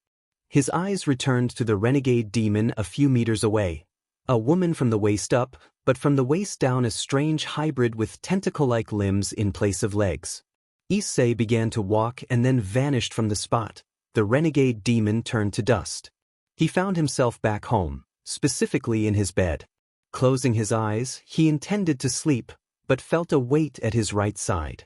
His eyes returned to the renegade demon a few meters away, a woman from the waist up, but from the waist down a strange hybrid with tentacle-like limbs in place of legs. Issei began to walk and then vanished from the spot. The renegade demon turned to dust. He found himself back home, specifically in his bed. Closing his eyes, he intended to sleep, but felt a weight at his right side.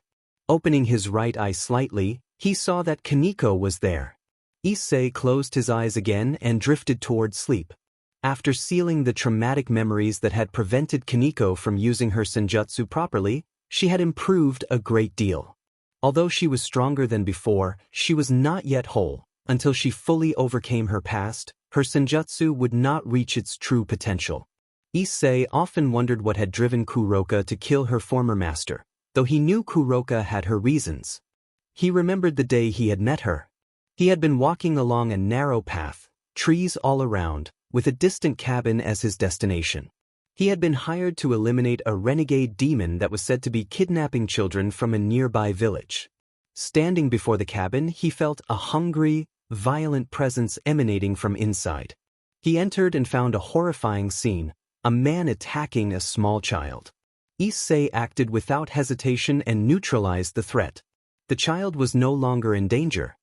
Opening his right eye slightly, he saw that Kaneko was there. Issei closed his eyes again and drifted toward sleep. After sealing the traumatic memories that had prevented Kaneko from using her senjutsu properly, she had improved a great deal. Although she was stronger than before, she was not yet whole. Until she fully overcame her past, her senjutsu would not reach its true potential. Issei often wondered what had driven Kuroka to kill her former master, though he knew Kuroka had her reasons. He remembered the day he had met her. He had been walking along a narrow path, trees all around, with a distant cabin as his destination. He had been hired to eliminate a renegade demon that was said to be kidnapping children from a nearby village. Standing before the cabin, he felt a hungry, violent presence emanating from inside. He entered and found a horrifying scene, a man attacking a small child. Issei acted without hesitation and neutralized the threat. The child was no longer in danger.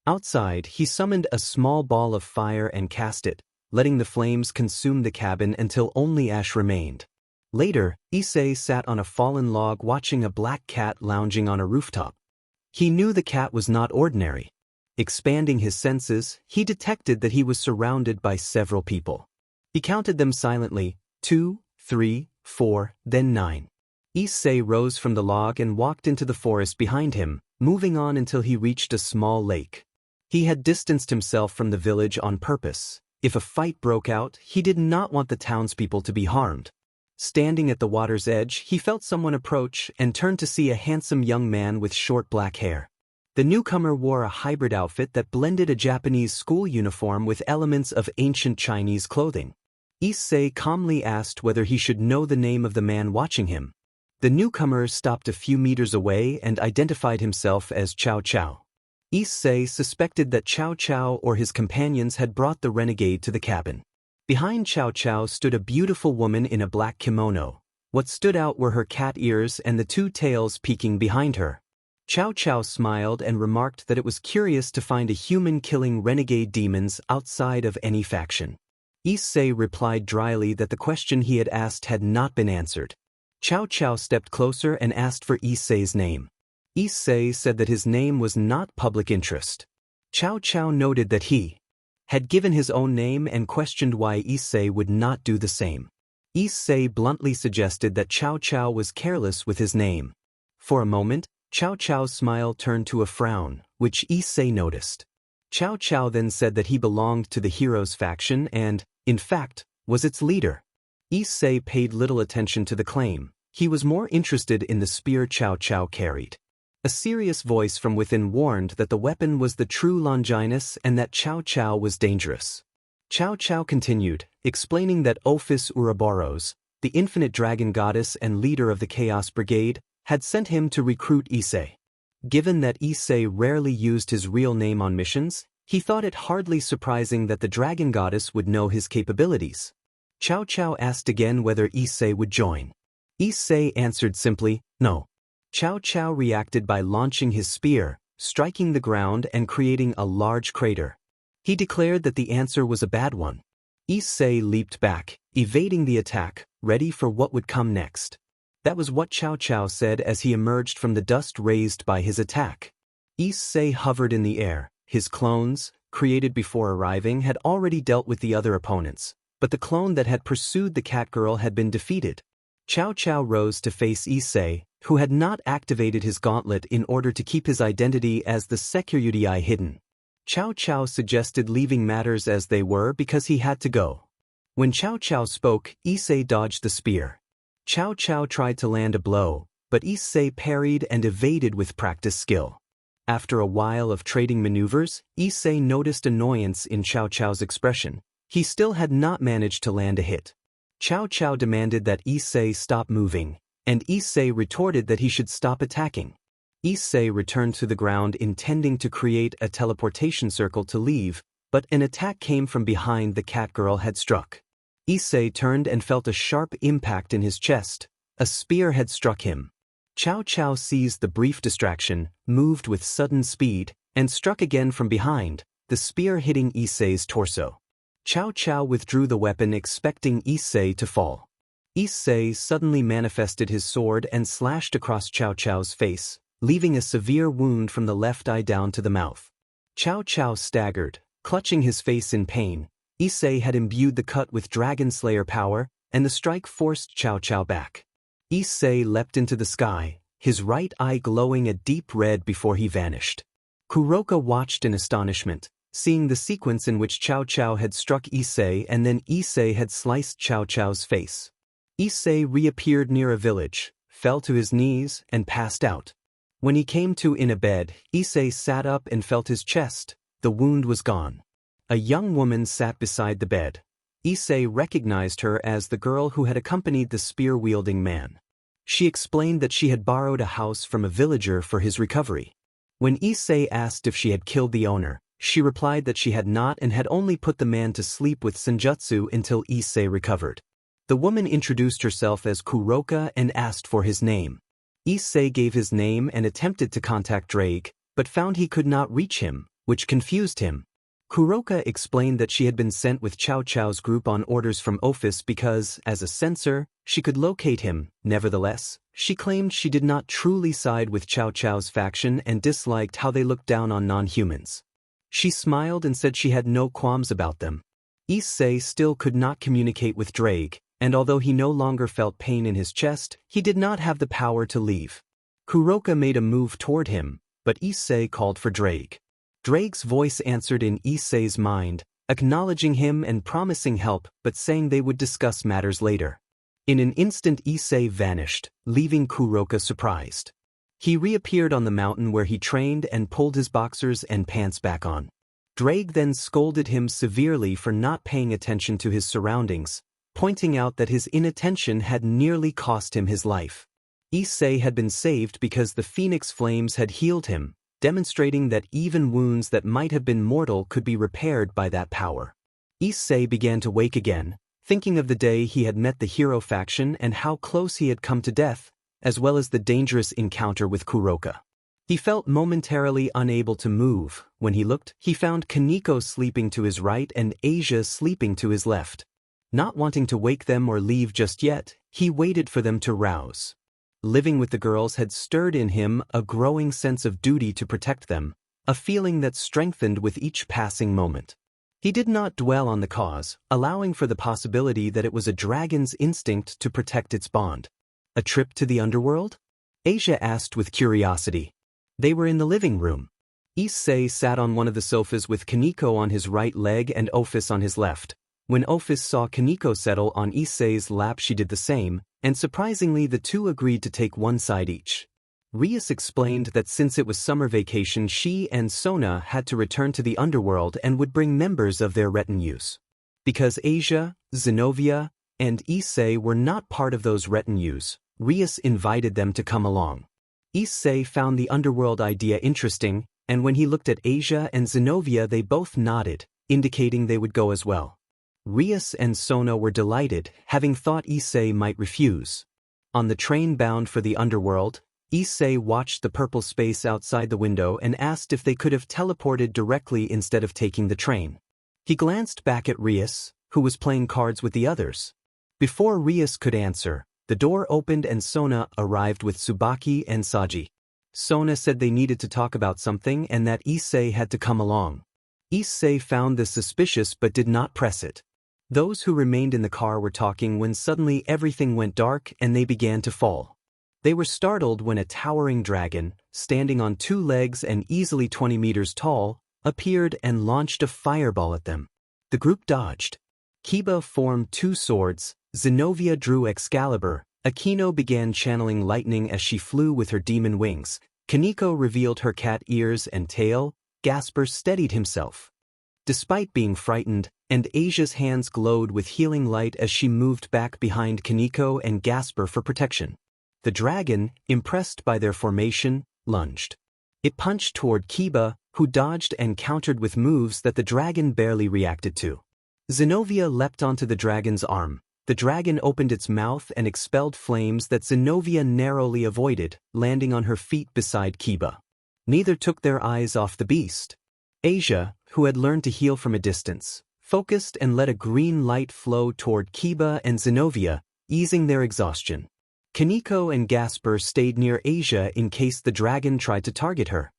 Outside, he summoned a small ball of fire and cast it, letting the flames consume the cabin until only ash remained. Later, Issei sat on a fallen log watching a black cat lounging on a rooftop. He knew the cat was not ordinary. Expanding his senses, he detected that he was surrounded by several people. He counted them silently, 2, 3, 4, then 9. Issei rose from the log and walked into the forest behind him, moving on until he reached a small lake. He had distanced himself from the village on purpose. If a fight broke out, he did not want the townspeople to be harmed. Standing at the water's edge, he felt someone approach and turned to see a handsome young man with short black hair. The newcomer wore a hybrid outfit that blended a Japanese school uniform with elements of ancient Chinese clothing. Issei calmly asked whether he should know the name of the man watching him. The newcomer stopped a few meters away and identified himself as Cao Cao. Issei suspected that Cao Cao or his companions had brought the renegade to the cabin. Behind Cao Cao stood a beautiful woman in a black kimono. What stood out were her cat ears and the two tails peeking behind her. Cao Cao smiled and remarked that it was curious to find a human killing renegade demons outside of any faction. Issei replied dryly that the question he had asked had not been answered. Cao Cao stepped closer and asked for Issei's name. Issei said that his name was not public interest. Cao Cao noted that he had given his own name and questioned why Issei would not do the same. Issei bluntly suggested that Cao Cao was careless with his name. For a moment, Cao Cao's smile turned to a frown, which Issei noticed. Cao Cao then said that he belonged to the heroes faction and, in fact, was its leader. Issei paid little attention to the claim. He was more interested in the spear Cao Cao carried. A serious voice from within warned that the weapon was the true Longinus and that Cao Cao was dangerous. Cao Cao continued, explaining that Ophis Ouroboros, the infinite dragon goddess and leader of the Chaos Brigade, had sent him to recruit Issei. Given that Issei rarely used his real name on missions, he thought it hardly surprising that the dragon goddess would know his capabilities. Cao Cao asked again whether Issei would join. Issei answered simply, no. Cao Cao reacted by launching his spear, striking the ground and creating a large crater. He declared that the answer was a bad one. Issei leaped back, evading the attack, ready for what would come next. That was what Cao Cao said as he emerged from the dust raised by his attack. Issei hovered in the air. His clones, created before arriving, had already dealt with the other opponents, but the clone that had pursued the cat girl had been defeated. Cao Cao rose to face Issei, who had not activated his gauntlet in order to keep his identity as the Security hidden. Cao Cao suggested leaving matters as they were because he had to go. When Cao Cao spoke, Issei dodged the spear. Cao Cao tried to land a blow, but Issei parried and evaded with practiced skill. After a while of trading maneuvers, Issei noticed annoyance in Cao Cao's expression. He still had not managed to land a hit. Cao Cao demanded that Issei stop moving, and Issei retorted that he should stop attacking. Issei returned to the ground intending to create a teleportation circle to leave, but an attack came from behind the cat girl had struck. Issei turned and felt a sharp impact in his chest. A spear had struck him. Cao Cao seized the brief distraction, moved with sudden speed, and struck again from behind, the spear hitting Issei's torso. Cao Cao withdrew the weapon expecting Issei to fall. Issei suddenly manifested his sword and slashed across Cao Cao's face, leaving a severe wound from the left eye down to the mouth. Cao Cao staggered, clutching his face in pain. Issei had imbued the cut with Dragon Slayer power, and the strike forced Cao Cao back. Issei leapt into the sky, his right eye glowing a deep red before he vanished. Kuroka watched in astonishment, seeing the sequence in which Cao Cao had struck Issei and then Issei had sliced Cao Cao's face. Issei reappeared near a village, fell to his knees, and passed out. When he came to in a bed, Issei sat up and felt his chest. The wound was gone. A young woman sat beside the bed. Issei recognized her as the girl who had accompanied the spear-wielding man. She explained that she had borrowed a house from a villager for his recovery. When Issei asked if she had killed the owner, she replied that she had not and had only put the man to sleep with senjutsu until Issei recovered. The woman introduced herself as Kuroka and asked for his name. Issei gave his name and attempted to contact Drake, but found he could not reach him, which confused him. Kuroka explained that she had been sent with Cao Cao's group on orders from Ophis because, as a censor, she could locate him. Nevertheless, she claimed she did not truly side with Cao Cao's faction and disliked how they looked down on non-humans. She smiled and said she had no qualms about them. Issei still could not communicate with Drake, and although he no longer felt pain in his chest, he did not have the power to leave. Kuroka made a move toward him, but Issei called for Drake. Drake's voice answered in Issei's mind, acknowledging him and promising help but saying they would discuss matters later. In an instant Issei vanished, leaving Kuroka surprised. He reappeared on the mountain where he trained and pulled his boxers and pants back on. Drake then scolded him severely for not paying attention to his surroundings, pointing out that his inattention had nearly cost him his life. Issei had been saved because the phoenix flames had healed him, demonstrating that even wounds that might have been mortal could be repaired by that power. Issei began to wake again, thinking of the day he had met the hero faction and how close he had come to death, as well as the dangerous encounter with Kuroka. He felt momentarily unable to move. When he looked, he found Kaneko sleeping to his right and Asia sleeping to his left. Not wanting to wake them or leave just yet, he waited for them to rouse. Living with the girls had stirred in him a growing sense of duty to protect them, a feeling that strengthened with each passing moment. He did not dwell on the cause, allowing for the possibility that it was a dragon's instinct to protect its bond. A trip to the underworld? Asia asked with curiosity. They were in the living room. Issei sat on one of the sofas with Kaneko on his right leg and Ophis on his left. When Ophis saw Kaneko settle on Issei's lap, she did the same, and surprisingly the two agreed to take one side each. Rias explained that since it was summer vacation, she and Sona had to return to the underworld and would bring members of their retinues. Because Asia, Zenobia, and Issei were not part of those retinues, Rias invited them to come along. Issei found the underworld idea interesting, and when he looked at Asia and Zenobia they both nodded, indicating they would go as well. Rias and Sona were delighted, having thought Issei might refuse. On the train bound for the underworld, Issei watched the purple space outside the window and asked if they could have teleported directly instead of taking the train. He glanced back at Rias, who was playing cards with the others. Before Rias could answer, the door opened and Sona arrived with Tsubaki and Saji. Sona said they needed to talk about something and that Issei had to come along. Issei found this suspicious but did not press it. Those who remained in the car were talking when suddenly everything went dark and they began to fall. They were startled when a towering dragon, standing on two legs and easily 20 meters tall, appeared and launched a fireball at them. The group dodged. Kiba formed two swords, Zenobia drew Excalibur, Akino began channeling lightning as she flew with her demon wings, Kaneko revealed her cat ears and tail, Gasper steadied himself. Despite being frightened, and Asia's hands glowed with healing light as she moved back behind Kaneko and Gasper for protection. The dragon, impressed by their formation, lunged. It punched toward Kiba, who dodged and countered with moves that the dragon barely reacted to. Zenobia leapt onto the dragon's arm. The dragon opened its mouth and expelled flames that Zenobia narrowly avoided, landing on her feet beside Kiba. Neither took their eyes off the beast. Asia, who had learned to heal from a distance, focused and let a green light flow toward Kiba and Zenobia, easing their exhaustion. Kaneko and Gasper stayed near Asia in case the dragon tried to target her.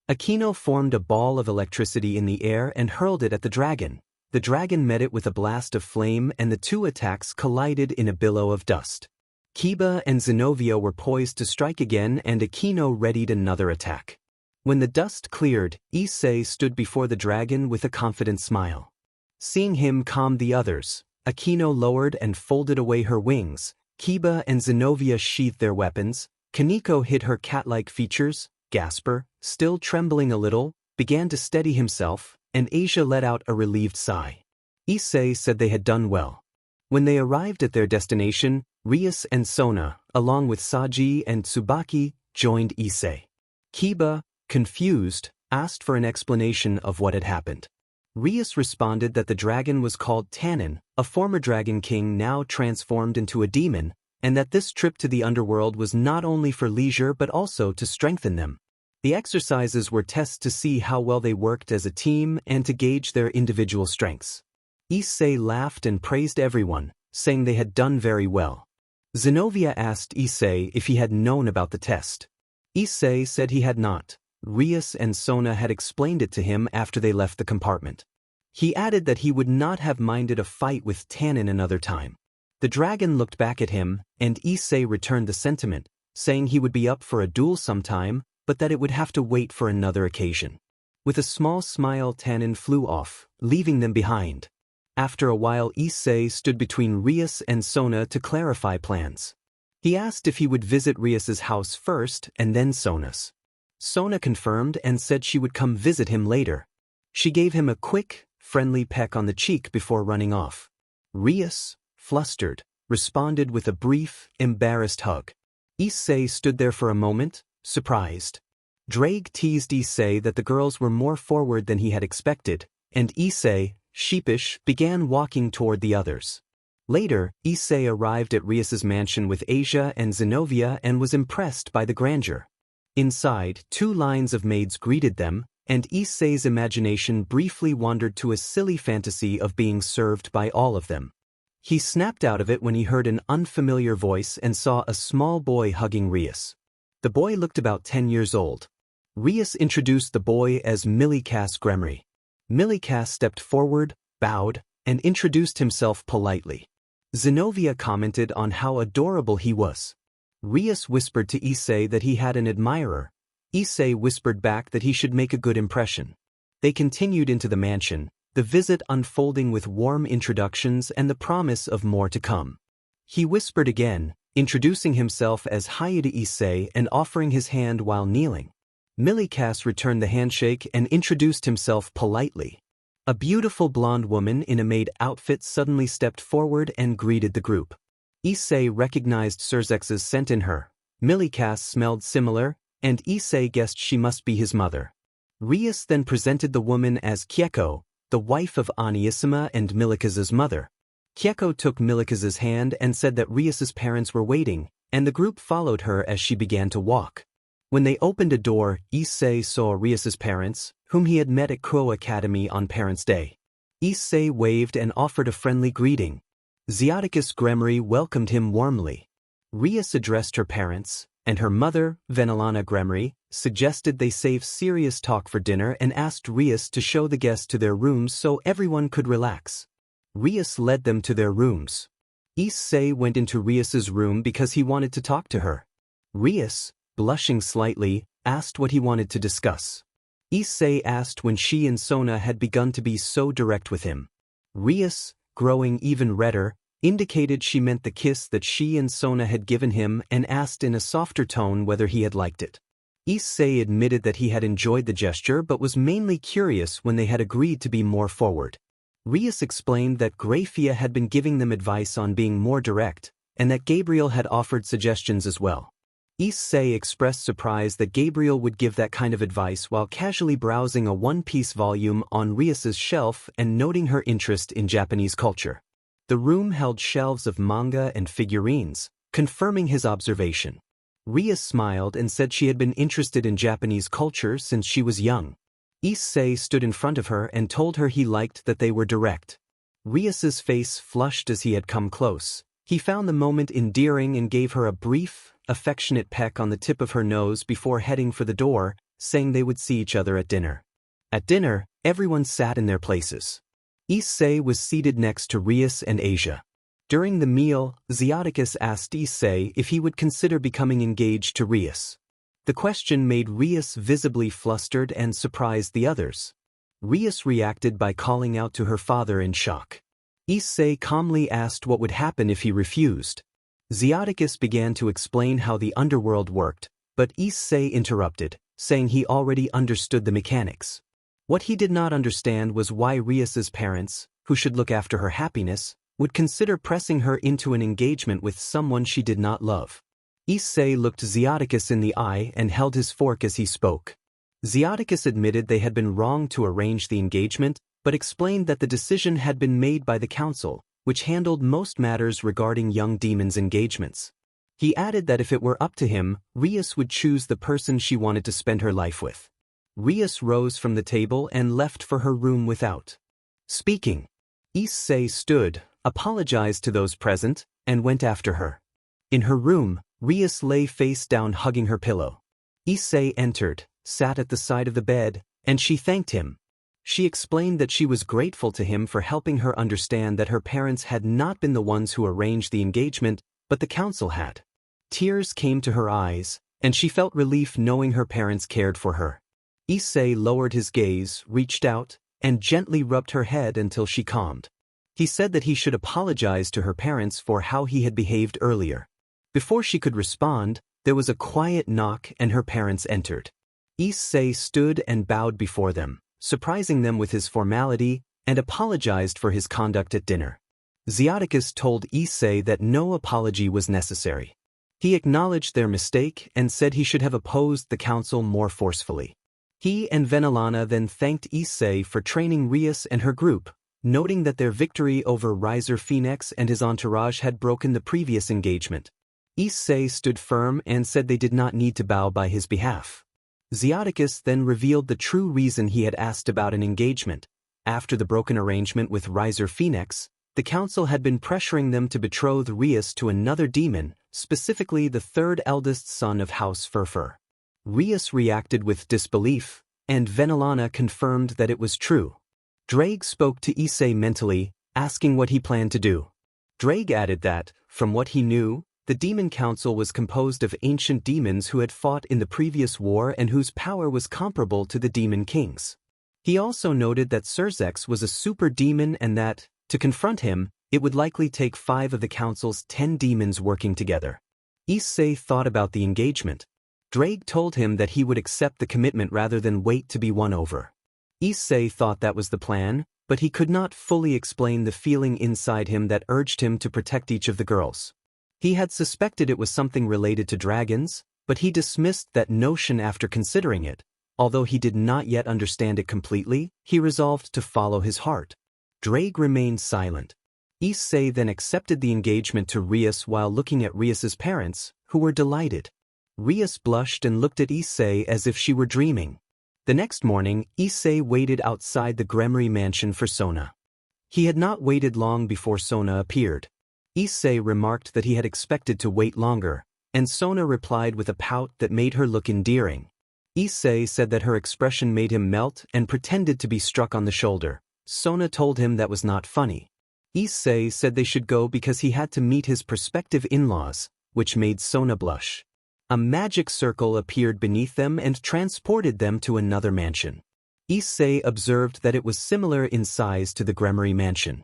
Akino formed a ball of electricity in the air and hurled it at the dragon. The dragon met it with a blast of flame and the two attacks collided in a billow of dust. Kiba and Zenobia were poised to strike again and Akino readied another attack. When the dust cleared, Issei stood before the dragon with a confident smile. Seeing him calm the others, Akino lowered and folded away her wings, Kiba and Zenobia sheathed their weapons, Kaneko hid her cat-like features, Gasper, still trembling a little, began to steady himself, and Asia let out a relieved sigh. Issei said they had done well. When they arrived at their destination, Rias and Sona, along with Saji and Tsubaki, joined Issei. Kiba, confused, asked for an explanation of what had happened. Rias responded that the dragon was called Tannen, a former dragon king now transformed into a demon, and that this trip to the underworld was not only for leisure but also to strengthen them. The exercises were tests to see how well they worked as a team and to gauge their individual strengths. Issei laughed and praised everyone, saying they had done very well. Zenobia asked Issei if he had known about the test. Issei said he had not. Rias and Sona had explained it to him after they left the compartment. He added that he would not have minded a fight with Tannen another time. The dragon looked back at him, and Issei returned the sentiment, saying he would be up for a duel sometime, but that it would have to wait for another occasion. With a small smile, Tannen flew off, leaving them behind. After a while Issei stood between Rias and Sona to clarify plans. He asked if he would visit Rias's house first and then Sona's. Sona confirmed and said she would come visit him later. She gave him a quick, friendly peck on the cheek before running off. Rias, flustered, responded with a brief, embarrassed hug. Issei stood there for a moment, surprised. Drake teased Issei that the girls were more forward than he had expected, and Issei, sheepish, began walking toward the others. Later, Issei arrived at Rias's mansion with Asia and Zenobia and was impressed by the grandeur. Inside, 2 lines of maids greeted them, and Issei's imagination briefly wandered to a silly fantasy of being served by all of them. He snapped out of it when he heard an unfamiliar voice and saw a small boy hugging Rias. The boy looked about 10 years old. Rias introduced the boy as Milikas Gremry. Milikas stepped forward, bowed, and introduced himself politely. Zenobia commented on how adorable he was. Rias whispered to Issei that he had an admirer. Issei whispered back that he should make a good impression. They continued into the mansion, the visit unfolding with warm introductions and the promise of more to come. He whispered again, introducing himself as Haye to Issei and offering his hand while kneeling. Milikas returned the handshake and introduced himself politely. A beautiful blonde woman in a maid outfit suddenly stepped forward and greeted the group. Issei recognized Serzex's scent in her. Milikas smelled similar, and Issei guessed she must be his mother. Rias then presented the woman as Kuoh, the wife of Aniissima and Milikas's mother. Kuoh took Milikas's hand and said that Rias's parents were waiting, and the group followed her as she began to walk. When they opened a door, Issei saw Rias's parents, whom he had met at Kuoh Academy on Parents' Day. Issei waved and offered a friendly greeting. Zeoticus Gremry welcomed him warmly. Rias addressed her parents, and her mother, Venelana Gremry, suggested they save serious talk for dinner and asked Rias to show the guests to their rooms so everyone could relax. Rias led them to their rooms. Issei went into Rias's room because he wanted to talk to her. Rias, blushing slightly, asked what he wanted to discuss. Issei asked when she and Sona had begun to be so direct with him. Rias, growing even redder, indicated she meant the kiss that she and Sona had given him and asked in a softer tone whether he had liked it. Issei admitted that he had enjoyed the gesture but was mainly curious when they had agreed to be more forward. Rias explained that Grafia had been giving them advice on being more direct, and that Gabriel had offered suggestions as well. Issei expressed surprise that Gabriel would give that kind of advice while casually browsing a one-piece volume on Rias's shelf and noting her interest in Japanese culture. The room held shelves of manga and figurines, confirming his observation. Rias smiled and said she had been interested in Japanese culture since she was young. Issei stood in front of her and told her he liked that they were direct. Rias's face flushed as he had come close. He found the moment endearing and gave her a brief, affectionate peck on the tip of her nose before heading for the door, saying they would see each other at dinner. At dinner, everyone sat in their places. Issei was seated next to Rias and Asia. During the meal, Zeoticus asked Issei if he would consider becoming engaged to Rias. The question made Rias visibly flustered and surprised the others. Rias reacted by calling out to her father in shock. Issei calmly asked what would happen if he refused. Zeoticus began to explain how the underworld worked, but Issei interrupted, saying he already understood the mechanics. What he did not understand was why Rias's parents, who should look after her happiness, would consider pressing her into an engagement with someone she did not love. Issei looked Zeoticus in the eye and held his fork as he spoke. Zeoticus admitted they had been wrong to arrange the engagement, but explained that the decision had been made by the council, which handled most matters regarding young demons' engagements. He added that if it were up to him, Rias would choose the person she wanted to spend her life with. Rias rose from the table and left for her room without speaking. Issei stood, apologized to those present, and went after her. In her room, Rias lay face down hugging her pillow. Issei entered, sat at the side of the bed, and she thanked him. She explained that she was grateful to him for helping her understand that her parents had not been the ones who arranged the engagement, but the council had. Tears came to her eyes, and she felt relief knowing her parents cared for her. Issei lowered his gaze, reached out, and gently rubbed her head until she calmed. He said that he should apologize to her parents for how he had behaved earlier. Before she could respond, there was a quiet knock and her parents entered. Issei stood and bowed before them, surprising them with his formality, and apologized for his conduct at dinner. Zeref told Issei that no apology was necessary. He acknowledged their mistake and said he should have opposed the council more forcefully. He and Venelana then thanked Issei for training Rias and her group, noting that their victory over Riser Phoenix and his entourage had broken the previous engagement. Issei stood firm and said they did not need to bow by his behalf. Zeref then revealed the true reason he had asked about an engagement. After the broken arrangement with Riser Phoenix, the council had been pressuring them to betroth Rias to another demon, specifically the third eldest son of House Furfur. Rias reacted with disbelief, and Venelana confirmed that it was true. Drake spoke to Issei mentally, asking what he planned to do. Drake added that, from what he knew, the Demon Council was composed of ancient demons who had fought in the previous war and whose power was comparable to the Demon King's. He also noted that Serzex was a super demon and that, to confront him, it would likely take 5 of the Council's 10 demons working together. Issei thought about the engagement. Drake told him that he would accept the commitment rather than wait to be won over. Issei thought that was the plan, but he could not fully explain the feeling inside him that urged him to protect each of the girls. He had suspected it was something related to dragons, but he dismissed that notion after considering it. Although he did not yet understand it completely, he resolved to follow his heart. Drake remained silent. Issei then accepted the engagement to Rias while looking at Rias's parents, who were delighted. Rias blushed and looked at Issei as if she were dreaming. The next morning, Issei waited outside the Gremry mansion for Sona. He had not waited long before Sona appeared. Issei remarked that he had expected to wait longer, and Sona replied with a pout that made her look endearing. Issei said that her expression made him melt and pretended to be struck on the shoulder. Sona told him that was not funny. Issei said they should go because he had to meet his prospective in-laws, which made Sona blush. A magic circle appeared beneath them and transported them to another mansion. Issei observed that it was similar in size to the Gremry mansion.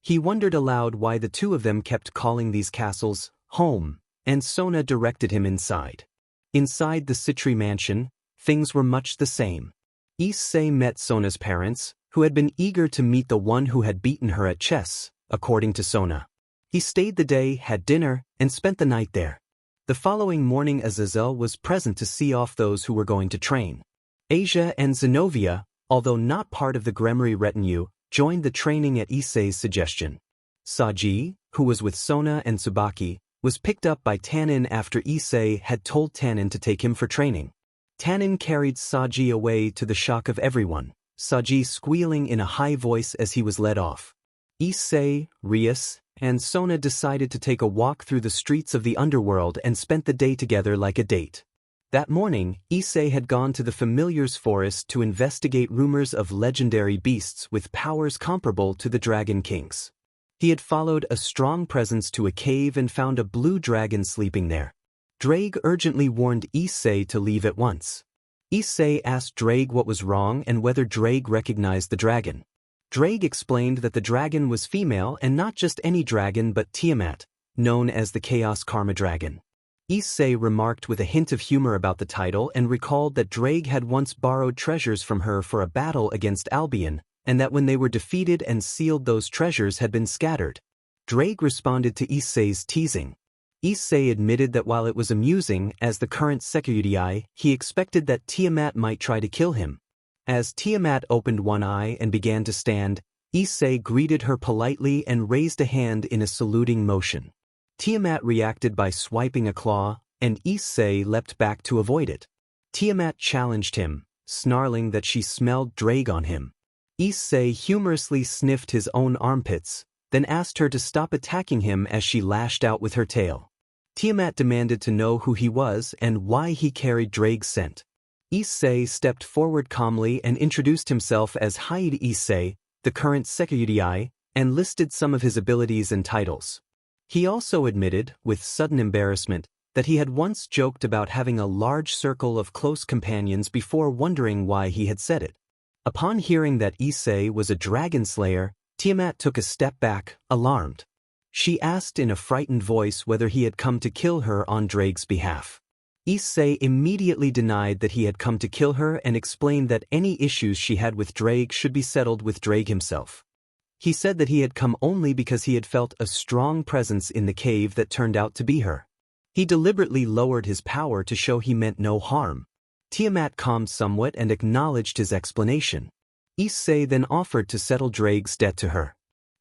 He wondered aloud why the two of them kept calling these castles home, and Sona directed him inside. Inside the Citri mansion, things were much the same. Issei met Sona's parents, who had been eager to meet the one who had beaten her at chess, according to Sona. He stayed the day, had dinner, and spent the night there. The following morning Azazel was present to see off those who were going to train. Asia and Zenobia, although not part of the Gremry retinue, joined the training at Issei's suggestion. Saji, who was with Sona and Tsubaki, was picked up by Tanin after Issei had told Tanin to take him for training. Tanin carried Saji away to the shock of everyone, Saji squealing in a high voice as he was led off. Issei, Rias, and Sona decided to take a walk through the streets of the underworld and spent the day together like a date. That morning, Issei had gone to the Familiars Forest to investigate rumors of legendary beasts with powers comparable to the Dragon King's. He had followed a strong presence to a cave and found a blue dragon sleeping there. Drake urgently warned Issei to leave at once. Issei asked Drake what was wrong and whether Drake recognized the dragon. Drake explained that the dragon was female and not just any dragon but Tiamat, known as the Chaos Karma Dragon. Issei remarked with a hint of humor about the title and recalled that Drake had once borrowed treasures from her for a battle against Albion, and that when they were defeated and sealed those treasures had been scattered. Drake responded to Issei's teasing. Issei admitted that while it was amusing as the current Sekirudii, he expected that Tiamat might try to kill him. As Tiamat opened one eye and began to stand, Issei greeted her politely and raised a hand in a saluting motion. Tiamat reacted by swiping a claw, and Issei leapt back to avoid it. Tiamat challenged him, snarling that she smelled Drake on him. Issei humorously sniffed his own armpits, then asked her to stop attacking him as she lashed out with her tail. Tiamat demanded to know who he was and why he carried Drake's scent. Issei stepped forward calmly and introduced himself as Hyde Issei, the current Sekirudii, and listed some of his abilities and titles. He also admitted, with sudden embarrassment, that he had once joked about having a large circle of close companions before wondering why he had said it. Upon hearing that Issei was a dragon slayer, Tiamat took a step back, alarmed. She asked in a frightened voice whether he had come to kill her on Drake's behalf. Issei immediately denied that he had come to kill her and explained that any issues she had with Drake should be settled with Drake himself. He said that he had come only because he had felt a strong presence in the cave that turned out to be her. He deliberately lowered his power to show he meant no harm. Tiamat calmed somewhat and acknowledged his explanation. Issei then offered to settle Drake's debt to her.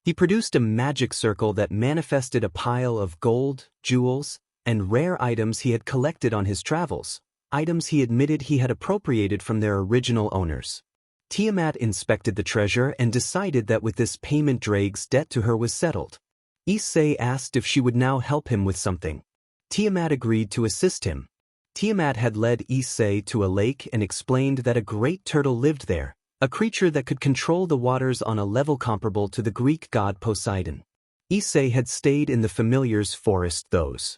He produced a magic circle that manifested a pile of gold, jewels, and rare items he had collected on his travels, items he admitted he had appropriated from their original owners. Tiamat inspected the treasure and decided that with this payment Drake's debt to her was settled. Issei asked if she would now help him with something. Tiamat agreed to assist him. Tiamat had led Issei to a lake and explained that a great turtle lived there, a creature that could control the waters on a level comparable to the Greek god Poseidon. Issei had stayed in the familiar's forest those.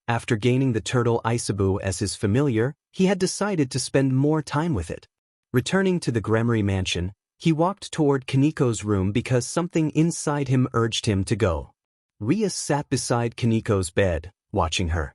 After gaining the turtle Isabu as his familiar, he had decided to spend more time with it. Returning to the Gremory mansion, he walked toward Kaniko's room because something inside him urged him to go. Ria sat beside Kaniko's bed, watching her.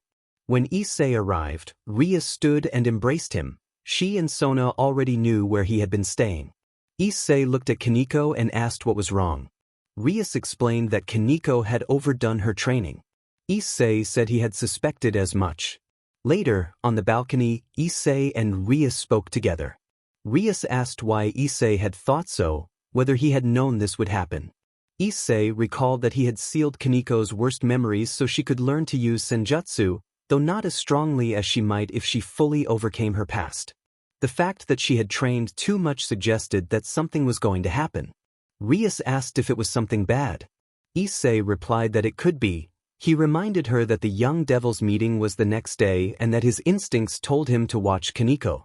When Issei arrived, Ria stood and embraced him. She and Sona already knew where he had been staying. Issei looked at Kaniko and asked what was wrong. Rias explained that Kaniko had overdone her training. Issei said he had suspected as much. Later, on the balcony, Issei and Rias spoke together. Rias asked why Issei had thought so, whether he had known this would happen. Issei recalled that he had sealed Kaniko's worst memories so she could learn to use senjutsu, though not as strongly as she might if she fully overcame her past. The fact that she had trained too much suggested that something was going to happen. Rias asked if it was something bad. Issei replied that it could be. He reminded her that the young devil's meeting was the next day and that his instincts told him to watch Kaniko.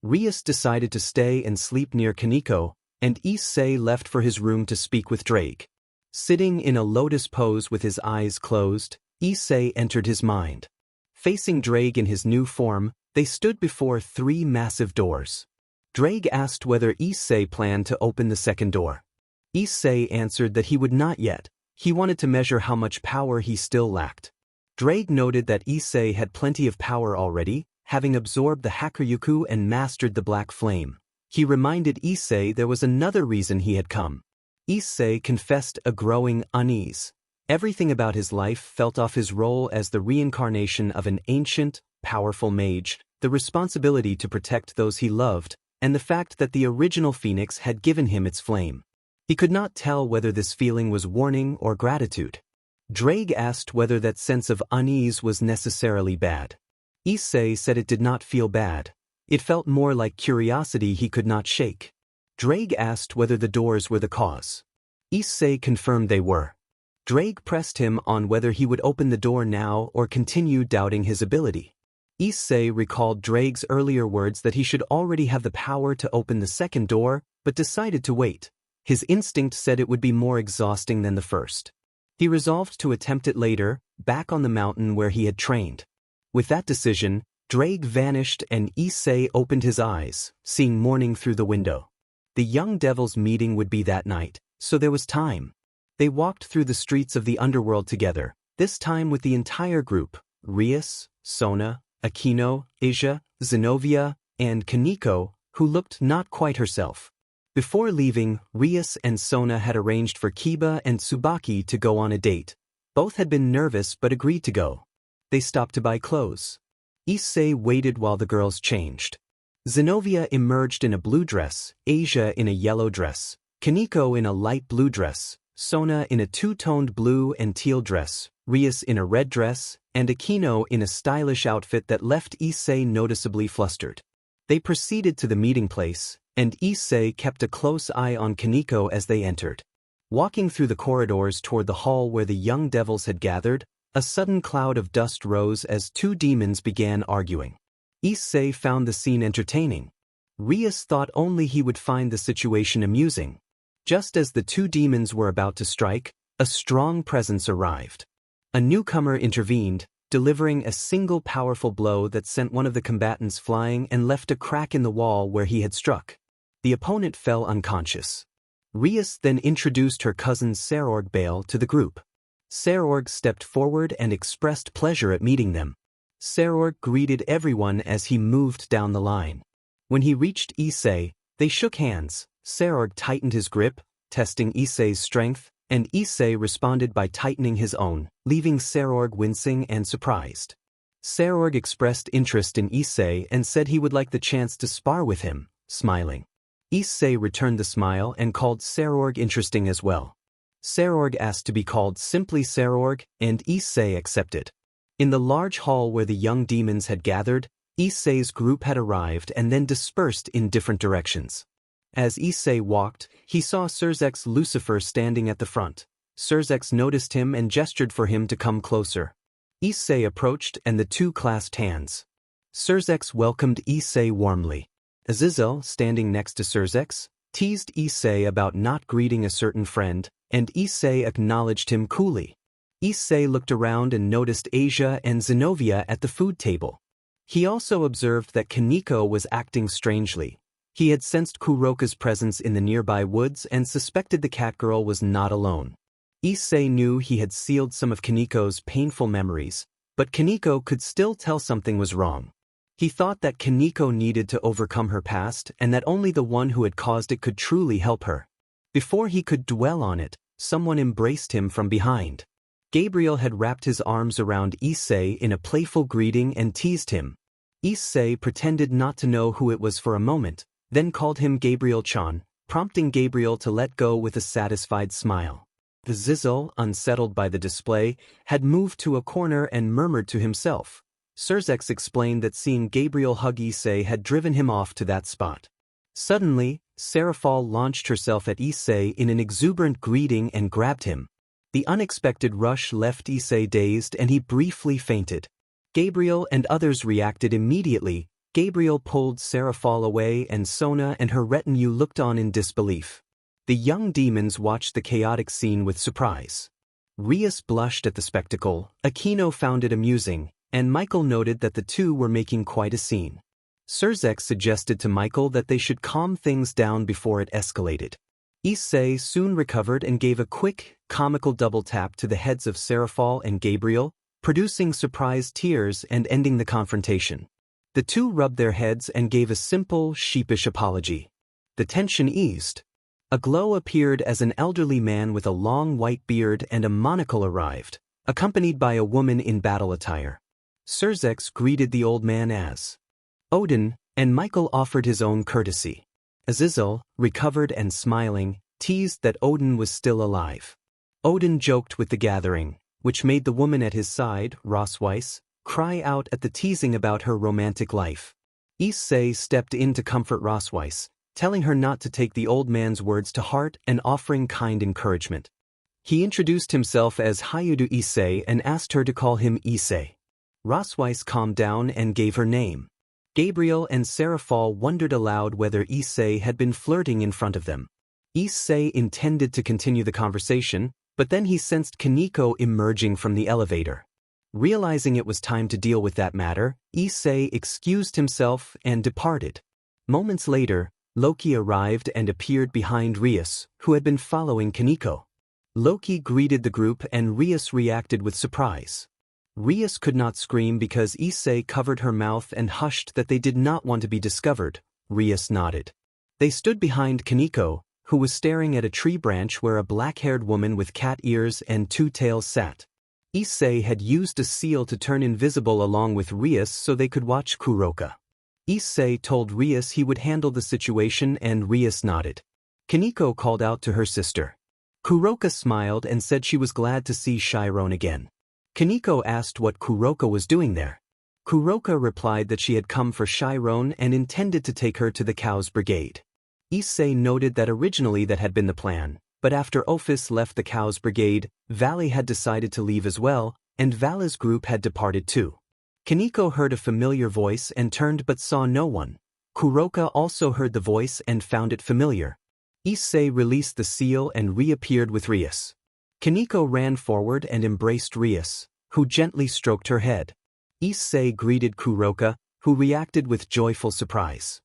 Rias decided to stay and sleep near Kaniko, and Issei left for his room to speak with Drake. Sitting in a lotus pose with his eyes closed, Issei entered his mind. Facing Drake in his new form, they stood before 3 massive doors. Drake asked whether Issei planned to open the second door. Issei answered that he would not yet. He wanted to measure how much power he still lacked. Drake noted that Issei had plenty of power already, having absorbed the Hakuryuku and mastered the Black Flame. He reminded Issei there was another reason he had come. Issei confessed a growing unease. Everything about his life felt off his role as the reincarnation of an ancient, powerful mage, the responsibility to protect those he loved, and the fact that the original phoenix had given him its flame. He could not tell whether this feeling was warning or gratitude. Drake asked whether that sense of unease was necessarily bad. Issei said it did not feel bad. It felt more like curiosity he could not shake. Drake asked whether the doors were the cause. Issei confirmed they were. Drake pressed him on whether he would open the door now or continue doubting his ability. Issei recalled Drake's earlier words that he should already have the power to open the second door, but decided to wait. His instinct said it would be more exhausting than the first. He resolved to attempt it later, back on the mountain where he had trained. With that decision, Drake vanished and Issei opened his eyes, seeing morning through the window. The young devil's meeting would be that night, so there was time. They walked through the streets of the underworld together, this time with the entire group, Rias, Sona, Akino, Asia, Zenobia, and Kaniko, who looked not quite herself. Before leaving, Rias and Sona had arranged for Kiba and Tsubaki to go on a date. Both had been nervous but agreed to go. They stopped to buy clothes. Issei waited while the girls changed. Zenobia emerged in a blue dress, Asia in a yellow dress, Kaniko in a light blue dress, Sona in a two-toned blue and teal dress, Rias in a red dress, and Akino in a stylish outfit that left Issei noticeably flustered. They proceeded to the meeting place, and Issei kept a close eye on Kaniko as they entered. Walking through the corridors toward the hall where the young devils had gathered, a sudden cloud of dust rose as 2 demons began arguing. Issei found the scene entertaining. Rias thought only he would find the situation amusing. Just as the 2 demons were about to strike, a strong presence arrived. A newcomer intervened, delivering a single powerful blow that sent one of the combatants flying and left a crack in the wall where he had struck. The opponent fell unconscious. Rias then introduced her cousin Serorg Bale to the group. Serorg stepped forward and expressed pleasure at meeting them. Serorg greeted everyone as he moved down the line. When he reached Issei, they shook hands. Serorg tightened his grip, testing Issei's strength, and Issei responded by tightening his own, leaving Serorg wincing and surprised. Serorg expressed interest in Issei and said he would like the chance to spar with him, smiling. Issei returned the smile and called Serorg interesting as well. Serorg asked to be called simply Serorg, and Issei accepted. In the large hall where the young demons had gathered, Issei's group had arrived and then dispersed in different directions. As Issei walked, he saw Serzex Lucifer standing at the front. Serzex noticed him and gestured for him to come closer. Issei approached and the two clasped hands. Serzex welcomed Issei warmly. Azizel, standing next to Serzex, teased Issei about not greeting a certain friend, and Issei acknowledged him coolly. Issei looked around and noticed Asia and Zenobia at the food table. He also observed that Kaneko was acting strangely. He had sensed Kuroka's presence in the nearby woods and suspected the catgirl was not alone. Issei knew he had sealed some of Kaneko's painful memories, but Kaneko could still tell something was wrong. He thought that Kaneko needed to overcome her past and that only the one who had caused it could truly help her. Before he could dwell on it, someone embraced him from behind. Gabriel had wrapped his arms around Issei in a playful greeting and teased him. Issei pretended not to know who it was for a moment, then called him Gabriel-chan, prompting Gabriel to let go with a satisfied smile. The Zizel, unsettled by the display, had moved to a corner and murmured to himself. Serzex explained that seeing Gabriel hug Issei had driven him off to that spot. Suddenly, Serafal launched herself at Issei in an exuberant greeting and grabbed him. The unexpected rush left Issei dazed and he briefly fainted. Gabriel and others reacted immediately. Gabriel pulled Serafal away and Sona and her retinue looked on in disbelief. The young demons watched the chaotic scene with surprise. Rias blushed at the spectacle, Aquino found it amusing, and Michael noted that the two were making quite a scene. Serzex suggested to Michael that they should calm things down before it escalated. Issei soon recovered and gave a quick, comical double tap to the heads of Serafal and Gabriel, producing surprised tears and ending the confrontation. The two rubbed their heads and gave a simple, sheepish apology. The tension eased. A glow appeared as an elderly man with a long white beard and a monocle arrived, accompanied by a woman in battle attire. Serzex greeted the old man as Odin, and Michael offered his own courtesy. Azizel, recovered and smiling, teased that Odin was still alive. Odin joked with the gathering, which made the woman at his side, Rosweiss, cry out at the teasing about her romantic life. Issei stepped in to comfort Rosweiss, telling her not to take the old man's words to heart and offering kind encouragement. He introduced himself as Hayudu Issei and asked her to call him Issei. Rosweiss calmed down and gave her name. Gabriel and Serafal wondered aloud whether Issei had been flirting in front of them. Issei intended to continue the conversation, but then he sensed Kaneko emerging from the elevator. Realizing it was time to deal with that matter, Issei excused himself and departed. Moments later, Loki arrived and appeared behind Rias, who had been following Kaneko. Loki greeted the group and Rias reacted with surprise. Rias could not scream because Issei covered her mouth and hushed that they did not want to be discovered. Rias nodded. They stood behind Kaneko, who was staring at a tree branch where a black-haired woman with cat ears and two tails sat. Issei had used a seal to turn invisible along with Rias so they could watch Kuroka. Issei told Rias he would handle the situation and Rias nodded. Kaneko called out to her sister. Kuroka smiled and said she was glad to see Chiron again. Kaneko asked what Kuroka was doing there. Kuroka replied that she had come for Chiron and intended to take her to the Cow's Brigade. Issei noted that originally that had been the plan, but after Ophis left the Cow's Brigade, Valley had decided to leave as well, and Vala's group had departed too. Kaneko heard a familiar voice and turned but saw no one. Kuroka also heard the voice and found it familiar. Issei released the seal and reappeared with Rias. Kaneko ran forward and embraced Rias, who gently stroked her head. Issei greeted Kuroka, who reacted with joyful surprise.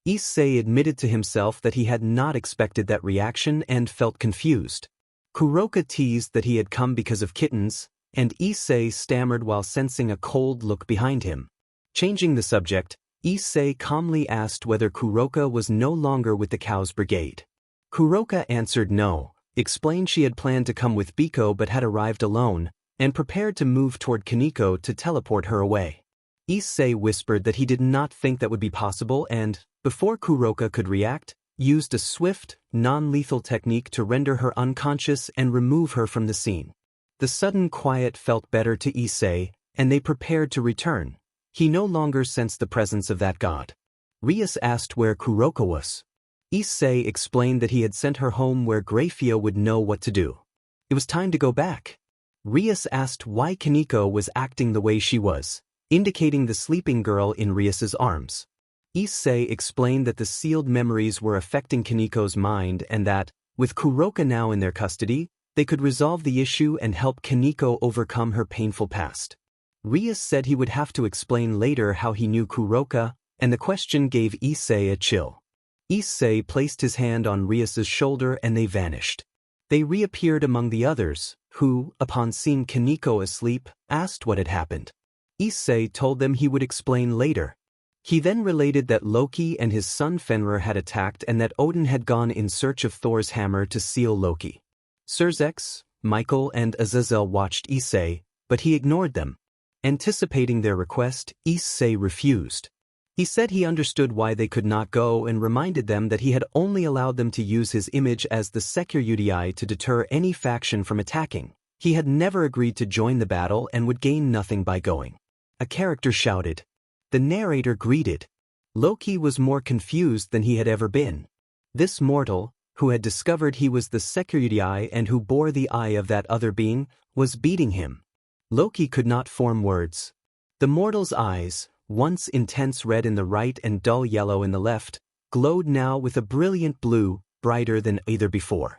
Issei admitted to himself that he had not expected that reaction and felt confused. Kuroka teased that he had come because of kittens, and Issei stammered while sensing a cold look behind him. Changing the subject, Issei calmly asked whether Kuroka was no longer with the Cow's Brigade. Kuroka answered no, explained she had planned to come with Biko but had arrived alone, and prepared to move toward Kaneko to teleport her away. Issei whispered that he did not think that would be possible and, before Kuroka could react, used a swift, non-lethal technique to render her unconscious and remove her from the scene. The sudden quiet felt better to Issei, and they prepared to return. He no longer sensed the presence of that god. Rias asked where Kuroka was. Issei explained that he had sent her home where Grafia would know what to do. It was time to go back. Rias asked why Kaneko was acting the way she was, indicating the sleeping girl in Rias's arms. Issei explained that the sealed memories were affecting Kaneko's mind and that, with Kuroka now in their custody, they could resolve the issue and help Kaneko overcome her painful past. Rias said he would have to explain later how he knew Kuroka, and the question gave Issei a chill. Issei placed his hand on Rias's shoulder and they vanished. They reappeared among the others, who, upon seeing Kaneko asleep, asked what had happened. Issei told them he would explain later. He then related that Loki and his son Fenrir had attacked and that Odin had gone in search of Thor's hammer to seal Loki. Serzex, Michael and Azazel watched Issei, but he ignored them. Anticipating their request, Issei refused. He said he understood why they could not go and reminded them that he had only allowed them to use his image as the Securudii to deter any faction from attacking. He had never agreed to join the battle and would gain nothing by going. A character shouted. The narrator greeted. Loki was more confused than he had ever been. This mortal, who had discovered he was the Securudii and who bore the eye of that other being, was beating him. Loki could not form words. The mortal's eyes, once intense red in the right and dull yellow in the left, glowed now with a brilliant blue, brighter than either before.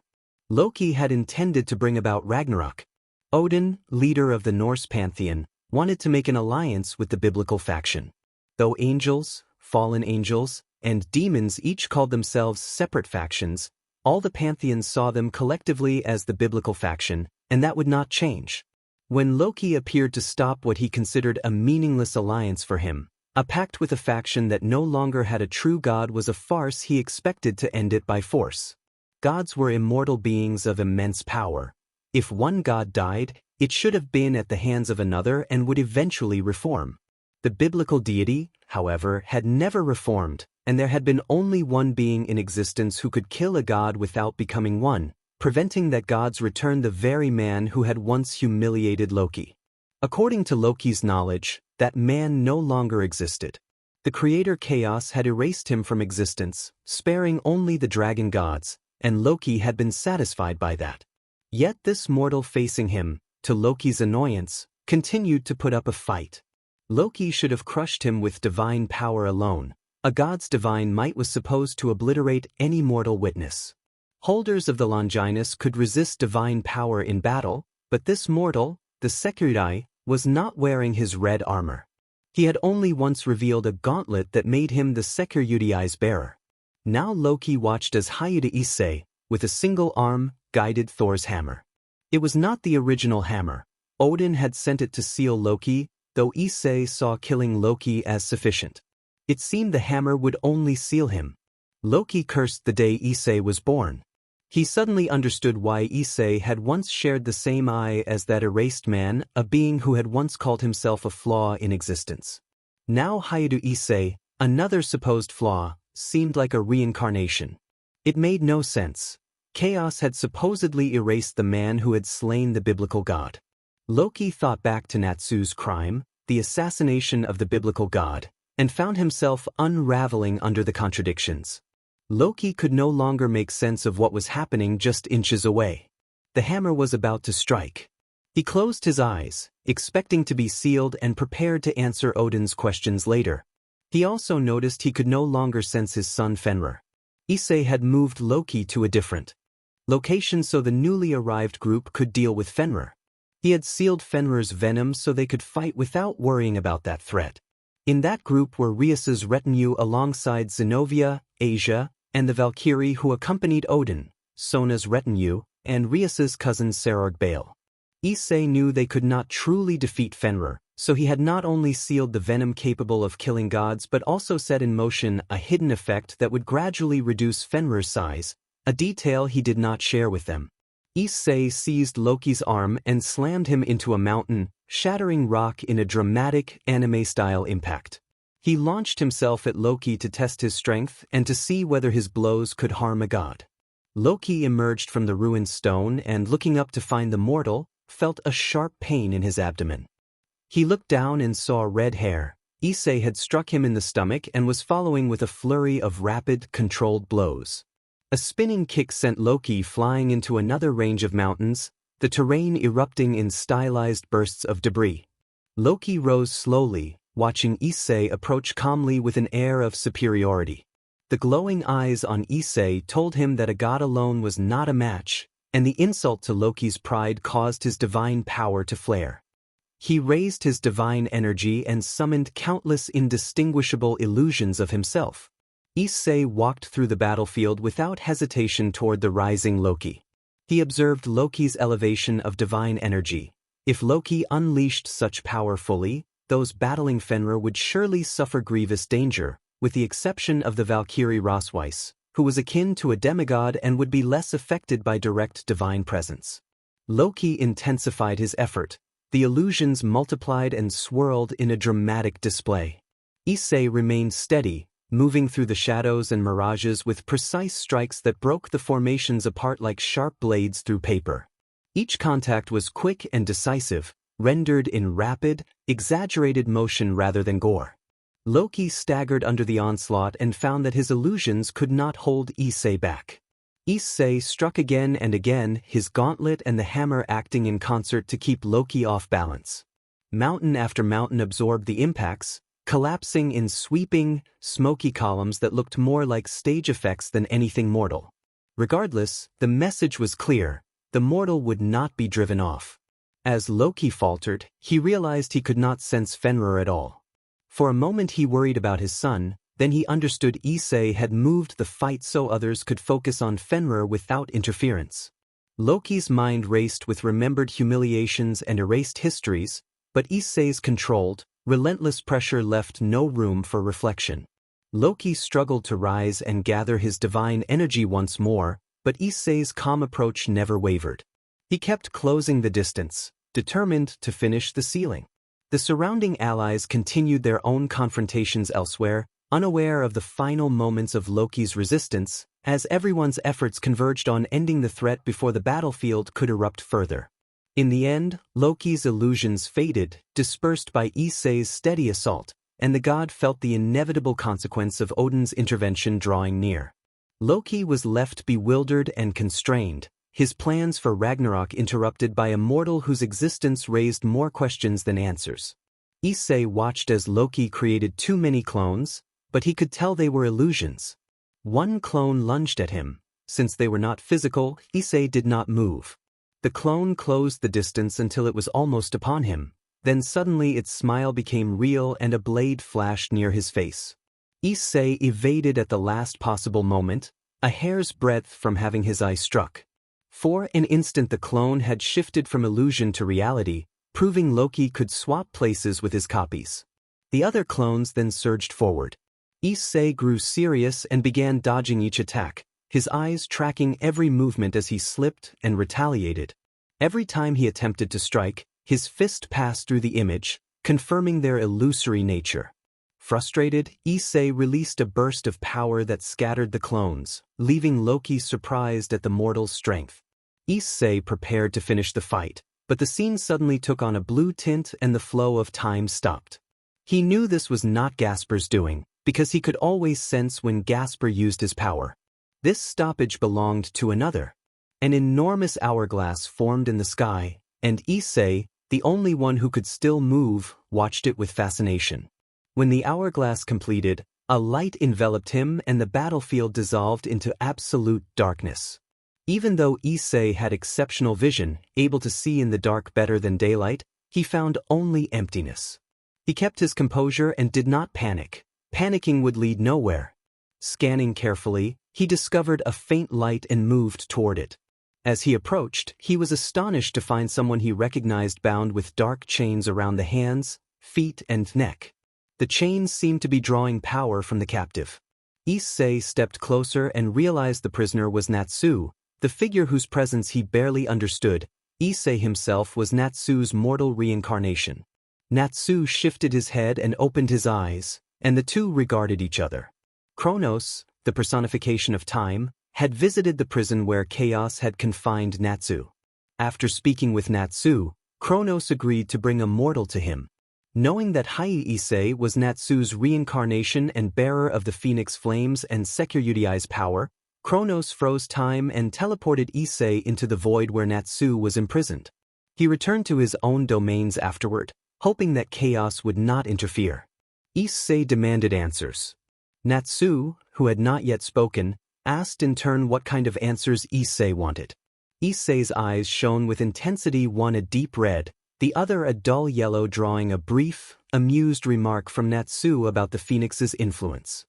Loki had intended to bring about Ragnarok. Odin, leader of the Norse pantheon, wanted to make an alliance with the biblical faction. Though angels, fallen angels, and demons each called themselves separate factions, all the pantheons saw them collectively as the biblical faction, and that would not change. When Loki appeared to stop what he considered a meaningless alliance for him, a pact with a faction that no longer had a true god was a farce, he expected to end it by force. Gods were immortal beings of immense power. If one god died, it should have been at the hands of another and would eventually reform. The biblical deity, however, had never reformed, and there had been only one being in existence who could kill a god without becoming one, preventing that gods return the very man who had once humiliated Loki. According to Loki's knowledge, that man no longer existed. The creator Chaos had erased him from existence, sparing only the dragon gods, and Loki had been satisfied by that. Yet this mortal facing him, to Loki's annoyance, continued to put up a fight. Loki should have crushed him with divine power alone. A god's divine might was supposed to obliterate any mortal witness. Holders of the Longinus could resist divine power in battle, but this mortal, the Securudii, was not wearing his red armor. He had only once revealed a gauntlet that made him the Securudii's bearer. Now Loki watched as Hyuda Issei, with a single arm, guided Thor's hammer. It was not the original hammer. Odin had sent it to seal Loki, though Issei saw killing Loki as sufficient. It seemed the hammer would only seal him. Loki cursed the day Issei was born. He suddenly understood why Issei had once shared the same eye as that erased man, a being who had once called himself a flaw in existence. Now Hyuda Issei, another supposed flaw, seemed like a reincarnation. It made no sense. Chaos had supposedly erased the man who had slain the biblical god. Loki thought back to Natsu's crime, the assassination of the biblical god, and found himself unraveling under the contradictions. Loki could no longer make sense of what was happening just inches away. The hammer was about to strike. He closed his eyes, expecting to be sealed and prepared to answer Odin's questions later. He also noticed he could no longer sense his son Fenrir. Issei had moved Loki to a different location so the newly arrived group could deal with Fenrir. He had sealed Fenrir's venom so they could fight without worrying about that threat. In that group were Rias's retinue alongside Zenobia, Asia, and the Valkyrie who accompanied Odin, Sona's retinue, and Rias's cousin Serorg Bale. Issei knew they could not truly defeat Fenrir, so he had not only sealed the venom capable of killing gods but also set in motion a hidden effect that would gradually reduce Fenrir's size, a detail he did not share with them. Issei seized Loki's arm and slammed him into a mountain, shattering rock in a dramatic anime-style impact. He launched himself at Loki to test his strength and to see whether his blows could harm a god. Loki emerged from the ruined stone and, looking up to find the mortal, felt a sharp pain in his abdomen. He looked down and saw red hair. Issei had struck him in the stomach and was following with a flurry of rapid, controlled blows. A spinning kick sent Loki flying into another range of mountains, the terrain erupting in stylized bursts of debris. Loki rose slowly, watching Issei approach calmly with an air of superiority. The glowing eyes on Issei told him that a god alone was not a match, and the insult to Loki's pride caused his divine power to flare. He raised his divine energy and summoned countless indistinguishable illusions of himself. Issei walked through the battlefield without hesitation toward the rising Loki. He observed Loki's elevation of divine energy. If Loki unleashed such power fully, those battling Fenrir would surely suffer grievous danger, with the exception of the Valkyrie Rosweiss, who was akin to a demigod and would be less affected by direct divine presence. Loki intensified his effort. The illusions multiplied and swirled in a dramatic display. Issei remained steady, moving through the shadows and mirages with precise strikes that broke the formations apart like sharp blades through paper. Each contact was quick and decisive, rendered in rapid, exaggerated motion rather than gore. Loki staggered under the onslaught and found that his illusions could not hold Issei back. Issei struck again and again, his gauntlet and the hammer acting in concert to keep Loki off balance. Mountain after mountain absorbed the impacts, collapsing in sweeping, smoky columns that looked more like stage effects than anything mortal. Regardless, the message was clear: the mortal would not be driven off. As Loki faltered, he realized he could not sense Fenrir at all. For a moment he worried about his son. Then he understood Issei had moved the fight so others could focus on Fenrir without interference. Loki's mind raced with remembered humiliations and erased histories, but Issei's controlled, relentless pressure left no room for reflection. Loki struggled to rise and gather his divine energy once more, but Issei's calm approach never wavered. He kept closing the distance, determined to finish the ceiling. The surrounding allies continued their own confrontations elsewhere, unaware of the final moments of Loki's resistance, as everyone's efforts converged on ending the threat before the battlefield could erupt further. In the end, Loki's illusions faded, dispersed by Issei's steady assault, and the god felt the inevitable consequence of Odin's intervention drawing near. Loki was left bewildered and constrained, his plans for Ragnarok interrupted by a mortal whose existence raised more questions than answers. Issei watched as Loki created too many clones, but he could tell they were illusions. One clone lunged at him. Since they were not physical, Issei did not move. The clone closed the distance until it was almost upon him. Then suddenly its smile became real and a blade flashed near his face. Issei evaded at the last possible moment, a hair's breadth from having his eye struck. For an instant the clone had shifted from illusion to reality, proving Loki could swap places with his copies. The other clones then surged forward. Issei grew serious and began dodging each attack, his eyes tracking every movement as he slipped and retaliated. Every time he attempted to strike, his fist passed through the image, confirming their illusory nature. Frustrated, Issei released a burst of power that scattered the clones, leaving Loki surprised at the mortal's strength. Issei prepared to finish the fight, but the scene suddenly took on a blue tint and the flow of time stopped. He knew this was not Gasper's doing, because he could always sense when Gasper used his power. This stoppage belonged to another. An enormous hourglass formed in the sky, and Issei, the only one who could still move, watched it with fascination. When the hourglass completed, a light enveloped him and the battlefield dissolved into absolute darkness. Even though Issei had exceptional vision, able to see in the dark better than daylight, he found only emptiness. He kept his composure and did not panic. Panicking would lead nowhere. Scanning carefully, he discovered a faint light and moved toward it. As he approached, he was astonished to find someone he recognized bound with dark chains around the hands, feet, and neck. The chains seemed to be drawing power from the captive. Issei stepped closer and realized the prisoner was Natsu, the figure whose presence he barely understood. Issei himself was Natsu's mortal reincarnation. Natsu shifted his head and opened his eyes, and the two regarded each other. Kronos, the personification of time, had visited the prison where chaos had confined Natsu. After speaking with Natsu, Kronos agreed to bring a mortal to him. Knowing that Issei was Natsu's reincarnation and bearer of the phoenix flames and Security's power, Kronos froze time and teleported Issei into the void where Natsu was imprisoned. He returned to his own domains afterward, hoping that chaos would not interfere. Issei demanded answers. Natsu, who had not yet spoken, asked in turn what kind of answers Issei wanted. Issei's eyes shone with intensity, one a deep red, the other a dull yellow, drawing a brief, amused remark from Natsu about the phoenix's influence.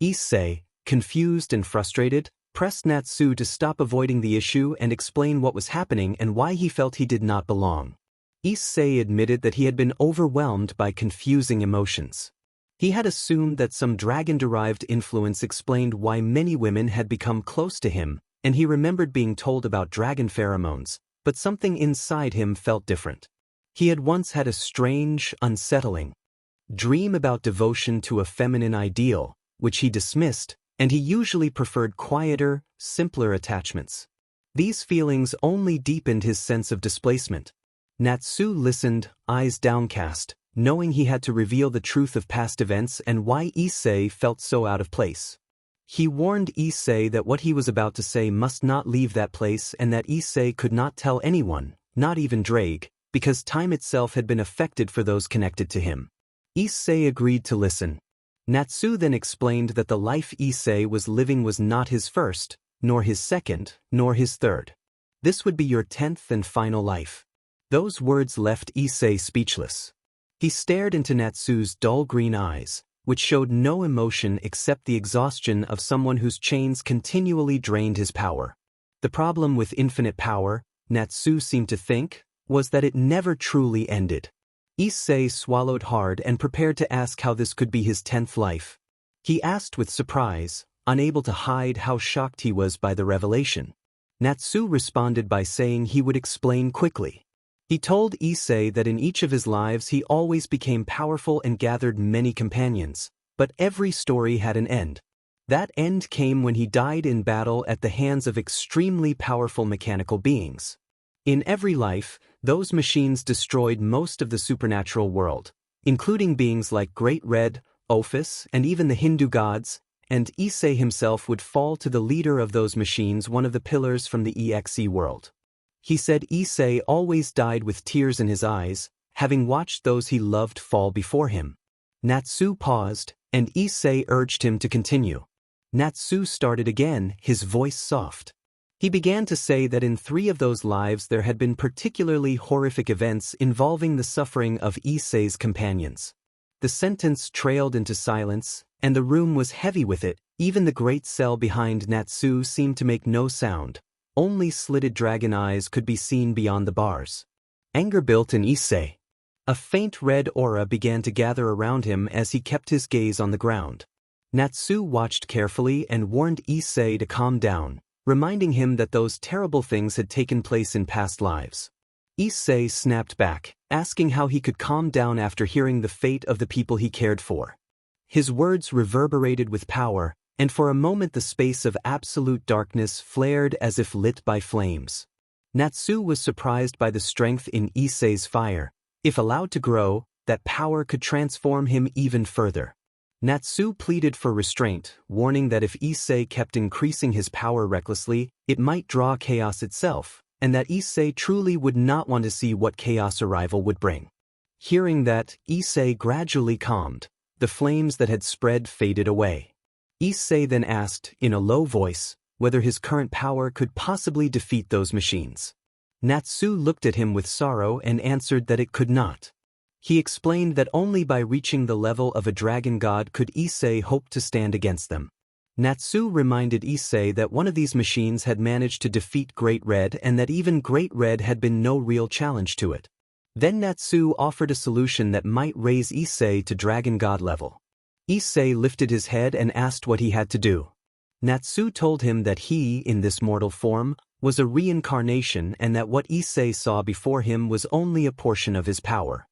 Issei, confused and frustrated, pressed Natsu to stop avoiding the issue and explain what was happening and why he felt he did not belong. Issei admitted that he had been overwhelmed by confusing emotions. He had assumed that some dragon-derived influence explained why many women had become close to him, and he remembered being told about dragon pheromones, but something inside him felt different. He had once had a strange, unsettling dream about devotion to a feminine ideal, which he dismissed, and he usually preferred quieter, simpler attachments. These feelings only deepened his sense of displacement. Natsu listened, eyes downcast, knowing he had to reveal the truth of past events and why Issei felt so out of place. He warned Issei that what he was about to say must not leave that place and that Issei could not tell anyone, not even Drake, because time itself had been affected for those connected to him. Issei agreed to listen. Natsu then explained that the life Issei was living was not his first, nor his second, nor his third. This would be your 10th and final life. Those words left Issei speechless. He stared into Natsu's dull green eyes, which showed no emotion except the exhaustion of someone whose chains continually drained his power. The problem with infinite power, Natsu seemed to think, was that it never truly ended. Issei swallowed hard and prepared to ask how this could be his 10th life. He asked with surprise, unable to hide how shocked he was by the revelation. Natsu responded by saying he would explain quickly. He told Issei that in each of his lives he always became powerful and gathered many companions, but every story had an end. That end came when he died in battle at the hands of extremely powerful mechanical beings. In every life, those machines destroyed most of the supernatural world, including beings like Great Red, Ophis, and even the Hindu gods, and Issei himself would fall to the leader of those machines, one of the pillars from the EXE world. He said Issei always died with tears in his eyes, having watched those he loved fall before him. Natsu paused, and Issei urged him to continue. Natsu started again, his voice soft. He began to say that in 3 of those lives there had been particularly horrific events involving the suffering of Issei's companions. The sentence trailed into silence, and the room was heavy with it. Even the great cell behind Natsu seemed to make no sound. Only slitted dragon eyes could be seen beyond the bars. Anger built in Issei. A faint red aura began to gather around him as he kept his gaze on the ground. Natsu watched carefully and warned Issei to calm down, reminding him that those terrible things had taken place in past lives. Issei snapped back, asking how he could calm down after hearing the fate of the people he cared for. His words reverberated with power, and for a moment the space of absolute darkness flared as if lit by flames. Natsu was surprised by the strength in Issei's fire. If allowed to grow, that power could transform him even further. Natsu pleaded for restraint, warning that if Issei kept increasing his power recklessly, it might draw chaos itself, and that Issei truly would not want to see what chaos arrival would bring. Hearing that, Issei gradually calmed. The flames that had spread faded away. Issei then asked, in a low voice, whether his current power could possibly defeat those machines. Natsu looked at him with sorrow and answered that it could not. He explained that only by reaching the level of a dragon god could Issei hope to stand against them. Natsu reminded Issei that one of these machines had managed to defeat Great Red and that even Great Red had been no real challenge to it. Then Natsu offered a solution that might raise Issei to dragon god level. Issei lifted his head and asked what he had to do. Natsu told him that he, in this mortal form, was a reincarnation and that what Issei saw before him was only a portion of his power.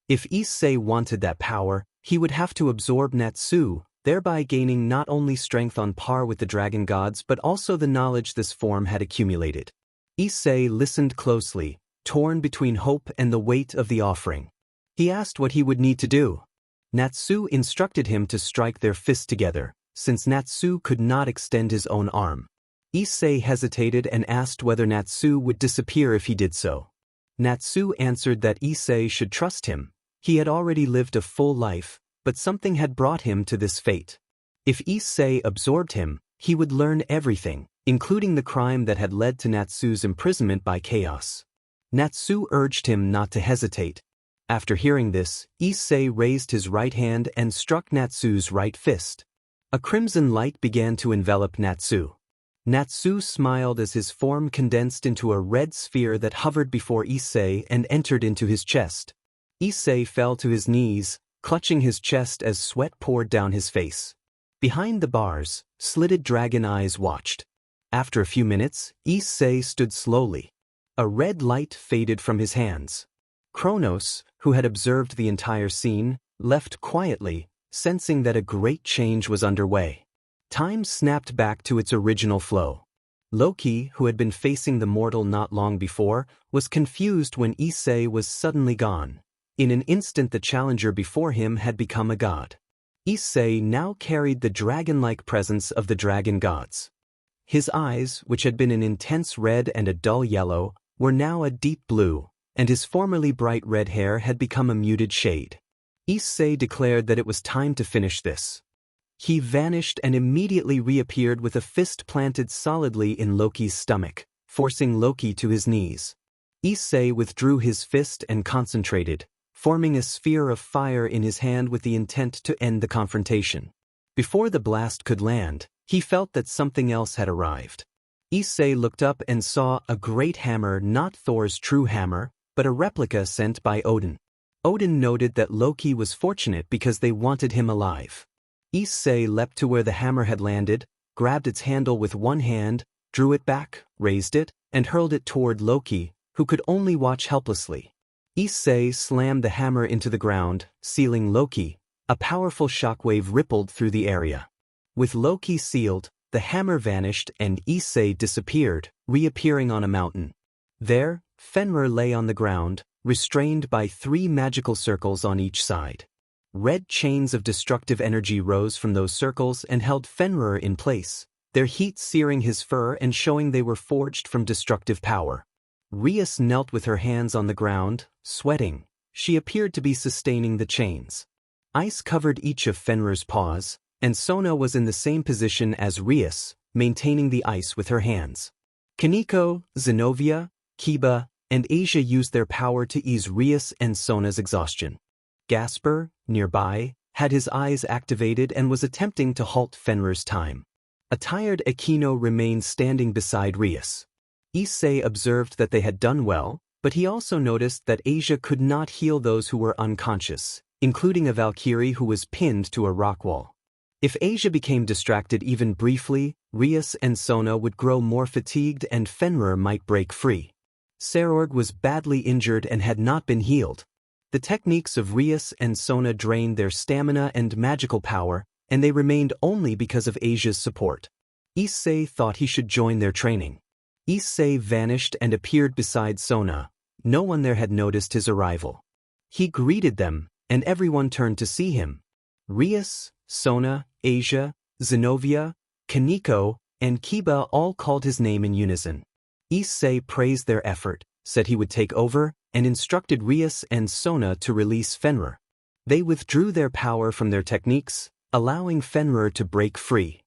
If Issei wanted that power, he would have to absorb Natsu, thereby gaining not only strength on par with the dragon gods but also the knowledge this form had accumulated. Issei listened closely, torn between hope and the weight of the offering. He asked what he would need to do. Natsu instructed him to strike their fists together, since Natsu could not extend his own arm. Issei hesitated and asked whether Natsu would disappear if he did so. Natsu answered that Issei should trust him. He had already lived a full life, but something had brought him to this fate. If Issei absorbed him, he would learn everything, including the crime that had led to Natsu's imprisonment by chaos. Natsu urged him not to hesitate. After hearing this, Issei raised his right hand and struck Natsu's right fist. A crimson light began to envelop Natsu. Natsu smiled as his form condensed into a red sphere that hovered before Issei and entered into his chest. Issei fell to his knees, clutching his chest as sweat poured down his face. Behind the bars, slitted dragon eyes watched. After a few minutes, Issei stood slowly. A red light faded from his hands. Kronos, who had observed the entire scene, left quietly, sensing that a great change was underway. Time snapped back to its original flow. Loki, who had been facing the mortal not long before, was confused when Issei was suddenly gone. In an instant the challenger before him had become a god. Issei now carried the dragon-like presence of the dragon gods. His eyes, which had been an intense red and a dull yellow, were now a deep blue, and his formerly bright red hair had become a muted shade. Issei declared that it was time to finish this. He vanished and immediately reappeared with a fist planted solidly in Loki's stomach, forcing Loki to his knees. Issei withdrew his fist and concentrated, forming a sphere of fire in his hand with the intent to end the confrontation. Before the blast could land, he felt that something else had arrived. Issei looked up and saw a great hammer, not Thor's true hammer, but a replica sent by Odin. Odin noted that Loki was fortunate because they wanted him alive. Issei leapt to where the hammer had landed, grabbed its handle with one hand, drew it back, raised it, and hurled it toward Loki, who could only watch helplessly. Issei slammed the hammer into the ground, sealing Loki. A powerful shockwave rippled through the area. With Loki sealed, the hammer vanished and Issei disappeared, reappearing on a mountain. There, Fenrir lay on the ground, restrained by 3 magical circles on each side. Red chains of destructive energy rose from those circles and held Fenrir in place, their heat searing his fur and showing they were forged from destructive power. Rias knelt with her hands on the ground, sweating. She appeared to be sustaining the chains. Ice covered each of Fenrir's paws, and Sona was in the same position as Rias, maintaining the ice with her hands. Kaneko, Zenobia, Kiba, and Asia used their power to ease Rias and Sona's exhaustion. Gasper, nearby, had his eyes activated and was attempting to halt Fenrir's time. A tired Aquino remained standing beside Rias. Issei observed that they had done well, but he also noticed that Asia could not heal those who were unconscious, including a Valkyrie who was pinned to a rock wall. If Asia became distracted even briefly, Rias and Sona would grow more fatigued and Fenrir might break free. Serorg was badly injured and had not been healed. The techniques of Rias and Sona drained their stamina and magical power, and they remained only because of Asia's support. Issei thought he should join their training. Issei vanished and appeared beside Sona. No one there had noticed his arrival. He greeted them, and everyone turned to see him. Rias, Sona, Asia, Zenobia, Kaneko, and Kiba all called his name in unison. Issei praised their effort, said he would take over, and instructed Rias and Sona to release Fenrir. They withdrew their power from their techniques, allowing Fenrir to break free.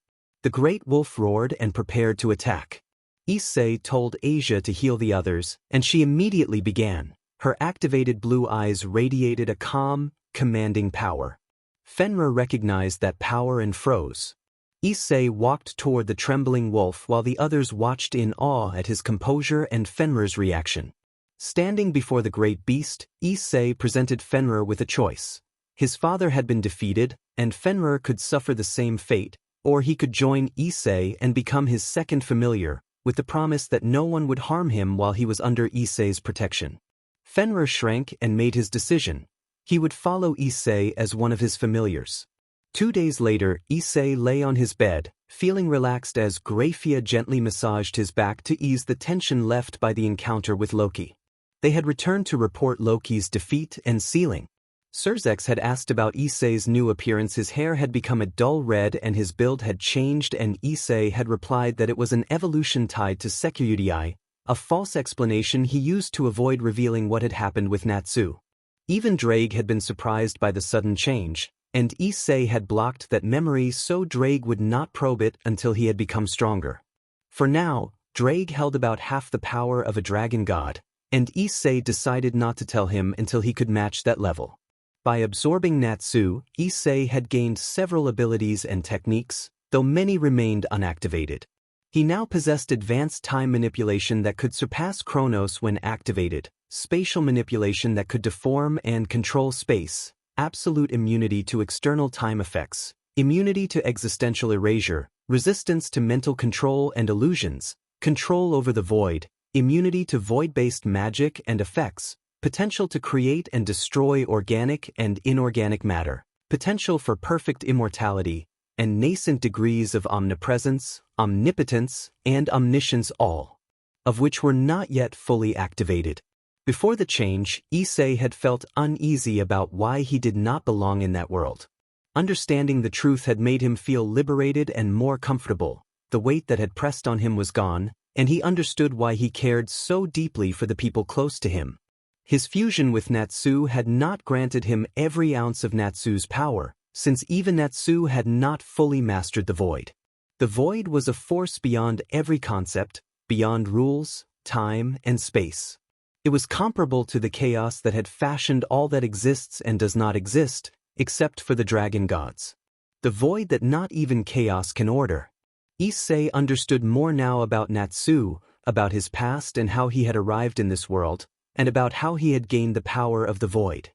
The great wolf roared and prepared to attack. Issei told Asia to heal the others, and she immediately began. Her activated blue eyes radiated a calm, commanding power. Fenrir recognized that power and froze. Issei walked toward the trembling wolf while the others watched in awe at his composure and Fenrir's reaction. Standing before the great beast, Issei presented Fenrir with a choice. His father had been defeated, and Fenrir could suffer the same fate, or he could join Issei and become his second familiar, with the promise that no one would harm him while he was under Issei's protection. Fenrir shrank and made his decision. He would follow Issei as one of his familiars. 2 days later, Issei lay on his bed, feeling relaxed as Grafia gently massaged his back to ease the tension left by the encounter with Loki. They had returned to report Loki's defeat and sealing. Zeref had asked about Issei's new appearance. His hair had become a dull red and his build had changed, and Issei had replied that it was an evolution tied to Security, a false explanation he used to avoid revealing what had happened with Natsu. Even Drake had been surprised by the sudden change, and Issei had blocked that memory so Drake would not probe it until he had become stronger. For now, Drake held about half the power of a dragon god, and Issei decided not to tell him until he could match that level. By absorbing Natsu, Issei had gained several abilities and techniques, though many remained unactivated. He now possessed advanced time manipulation that could surpass Kronos when activated, spatial manipulation that could deform and control space, absolute immunity to external time effects, immunity to existential erasure, resistance to mental control and illusions, control over the void, immunity to void-based magic and effects, potential to create and destroy organic and inorganic matter, potential for perfect immortality, and nascent degrees of omnipresence, omnipotence, and omniscience, all of which were not yet fully activated. Before the change, Issei had felt uneasy about why he did not belong in that world. Understanding the truth had made him feel liberated and more comfortable. The weight that had pressed on him was gone, and he understood why he cared so deeply for the people close to him. His fusion with Natsu had not granted him every ounce of Natsu's power, since even Natsu had not fully mastered the void. The void was a force beyond every concept, beyond rules, time, and space. It was comparable to the chaos that had fashioned all that exists and does not exist, except for the dragon gods. The void that not even chaos can order. Issei understood more now about Natsu, about his past and how he had arrived in this world, and about how he had gained the power of the void.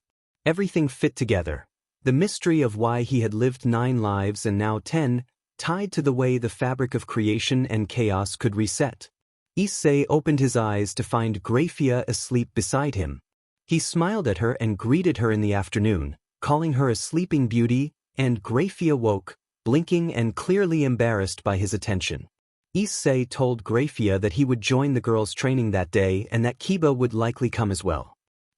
Everything fit together. The mystery of why he had lived 9 lives and now 10, tied to the way the fabric of creation and chaos could reset. Issei opened his eyes to find Grafia asleep beside him. He smiled at her and greeted her in the afternoon, calling her a sleeping beauty, and Grafia woke, blinking and clearly embarrassed by his attention. Issei told Grafia that he would join the girls' training that day and that Kiba would likely come as well.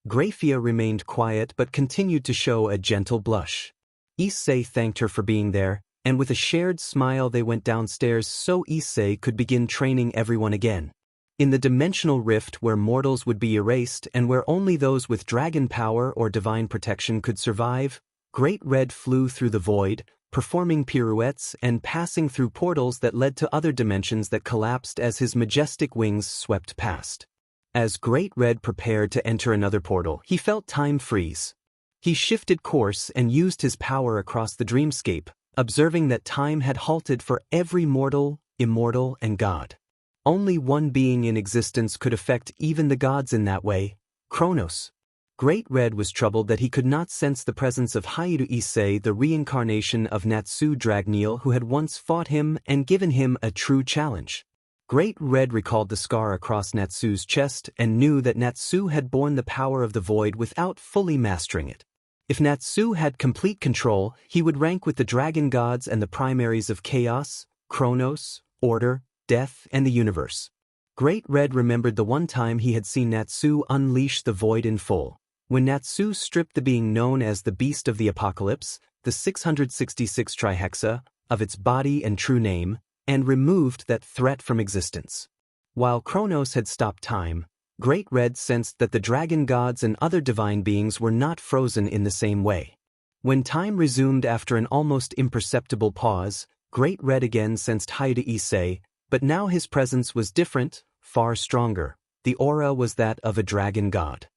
Grafia remained quiet but continued to show a gentle blush. Issei thanked her for being there, and with a shared smile they went downstairs so Issei could begin training everyone again. In the dimensional rift where mortals would be erased and where only those with dragon power or divine protection could survive, Great Red flew through the void, performing pirouettes and passing through portals that led to other dimensions that collapsed as his majestic wings swept past. As Great Red prepared to enter another portal, he felt time freeze. He shifted course and used his power across the dreamscape, observing that time had halted for every mortal, immortal, and god. Only one being in existence could affect even the gods in that way, Kronos. Great Red was troubled that he could not sense the presence of Issei, the reincarnation of Natsu Dragneel, who had once fought him and given him a true challenge. Great Red recalled the scar across Natsu's chest and knew that Natsu had borne the power of the void without fully mastering it. If Natsu had complete control, he would rank with the dragon gods and the primaries of chaos, Kronos, order, death, and the universe. Great Red remembered the one time he had seen Natsu unleash the void in full. When Natsu stripped the being known as the Beast of the Apocalypse, the 666 Trihexa, of its body and true name, and removed that threat from existence. While Kronos had stopped time, Great Red sensed that the dragon gods and other divine beings were not frozen in the same way. When time resumed after an almost imperceptible pause, Great Red again sensed Issei, but now his presence was different, far stronger. The aura was that of a dragon god.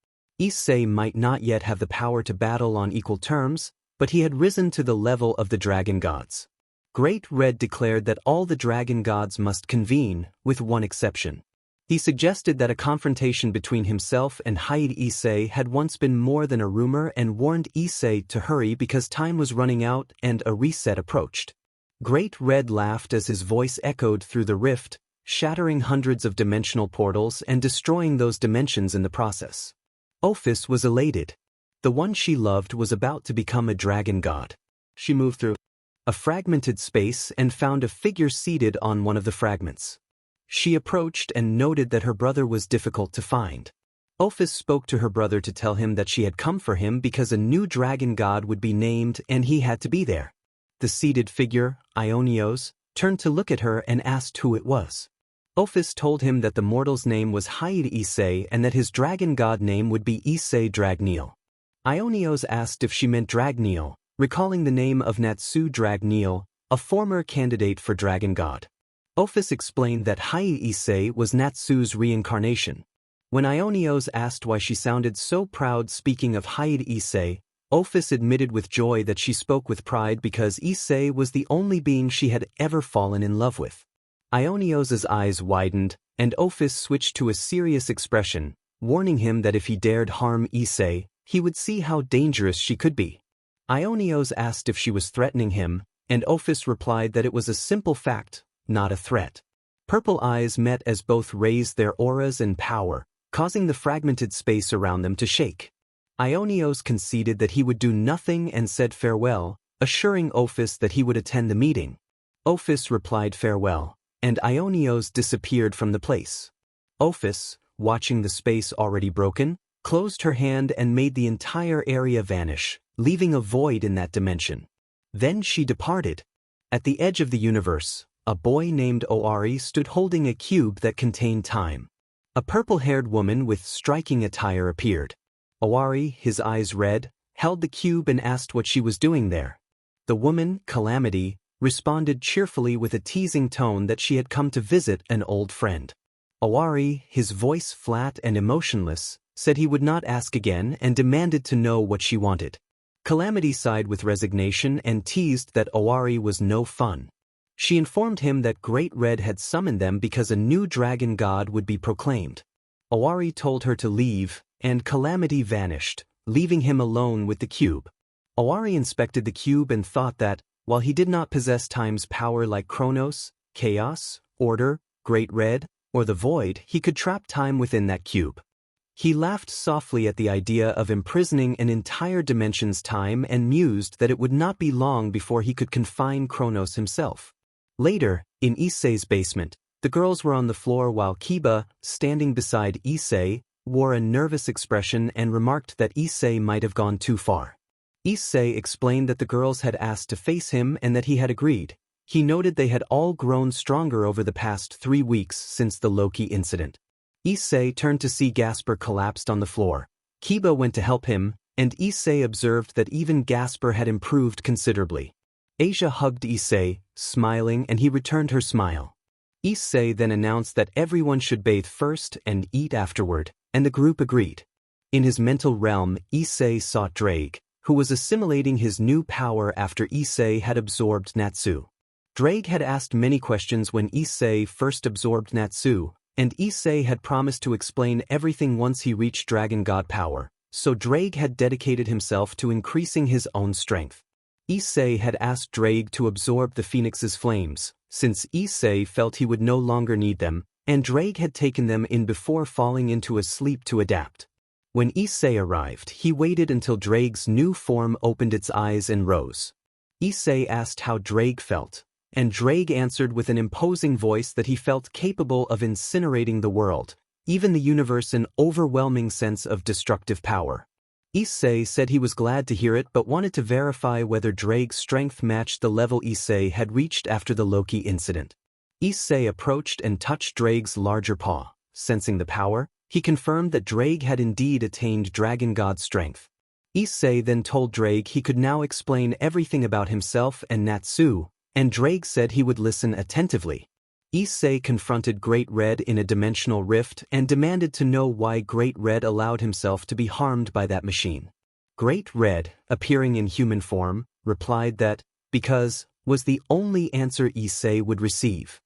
Issei might not yet have the power to battle on equal terms, but he had risen to the level of the dragon gods. Great Red declared that all the dragon gods must convene, with one exception. He suggested that a confrontation between himself and Hyde Issei had once been more than a rumor and warned Issei to hurry because time was running out and a reset approached. Great Red laughed as his voice echoed through the rift, shattering hundreds of dimensional portals and destroying those dimensions in the process. Ophis was elated. The one she loved was about to become a dragon god. She moved through a fragmented space and found a figure seated on one of the fragments. She approached and noted that her brother was difficult to find. Ophis spoke to her brother to tell him that she had come for him because a new dragon god would be named and he had to be there. The seated figure, Ionios, turned to look at her and asked who it was. Ophis told him that the mortal's name was Hyde Issei and that his dragon god name would be Issei Dragneel. Ionios asked if she meant Dragneel, recalling the name of Natsu Dragneel, a former candidate for dragon god. Ophis explained that Hyde Issei was Natsu's reincarnation. When Ionios asked why she sounded so proud speaking of Hyde Issei, Ophis admitted with joy that she spoke with pride because Issei was the only being she had ever fallen in love with. Ionios's eyes widened, and Ophis switched to a serious expression, warning him that if he dared harm Issei, he would see how dangerous she could be. Ionios asked if she was threatening him, and Ophis replied that it was a simple fact, not a threat. Purple eyes met as both raised their auras and power, causing the fragmented space around them to shake. Ionios conceded that he would do nothing and said farewell, assuring Ophis that he would attend the meeting. Ophis replied farewell, and Ionios disappeared from the place. Ophis, watching the space already broken, closed her hand and made the entire area vanish, leaving a void in that dimension. Then she departed. At the edge of the universe, a boy named Owari stood holding a cube that contained time. A purple-haired woman with striking attire appeared. Owari, his eyes red, held the cube and asked what she was doing there. The woman, Calamity, responded cheerfully with a teasing tone that she had come to visit an old friend. Owari, his voice flat and emotionless, said he would not ask again and demanded to know what she wanted. Calamity sighed with resignation and teased that Owari was no fun. She informed him that Great Red had summoned them because a new dragon god would be proclaimed. Owari told her to leave, and Calamity vanished, leaving him alone with the cube. Owari inspected the cube and thought that, while he did not possess time's power like Kronos, Chaos, Order, Great Red, or the Void, he could trap time within that cube. He laughed softly at the idea of imprisoning an entire dimension's time and mused that it would not be long before he could confine Kronos himself. Later, in Issei's basement, the girls were on the floor while Kiba, standing beside Issei, wore a nervous expression and remarked that Issei might have gone too far. Issei explained that the girls had asked to face him and that he had agreed. He noted they had all grown stronger over the past 3 weeks since the Loki incident. Issei turned to see Gasper collapsed on the floor. Kiba went to help him, and Issei observed that even Gasper had improved considerably. Asia hugged Issei, smiling, and he returned her smile. Issei then announced that everyone should bathe first and eat afterward, and the group agreed. In his mental realm, Issei sought Drake, who was assimilating his new power after Issei had absorbed Natsu. Drake had asked many questions when Issei first absorbed Natsu, and Issei had promised to explain everything once he reached dragon god power, so Drake had dedicated himself to increasing his own strength. Issei had asked Drake to absorb the Phoenix's flames, since Issei felt he would no longer need them, and Drake had taken them in before falling into a sleep to adapt. When Issei arrived, he waited until Drake's new form opened its eyes and rose. Issei asked how Drake felt, and Drake answered with an imposing voice that he felt capable of incinerating the world, even the universe, an overwhelming sense of destructive power. Issei said he was glad to hear it but wanted to verify whether Drake's strength matched the level Issei had reached after the Loki incident. Issei approached and touched Drake's larger paw. Sensing the power, he confirmed that Drake had indeed attained dragon god strength. Issei then told Drake he could now explain everything about himself and Natsu, and Drake said he would listen attentively. Issei confronted Great Red in a dimensional rift and demanded to know why Great Red allowed himself to be harmed by that machine. Great Red, appearing in human form, replied that, because, was the only answer Issei would receive.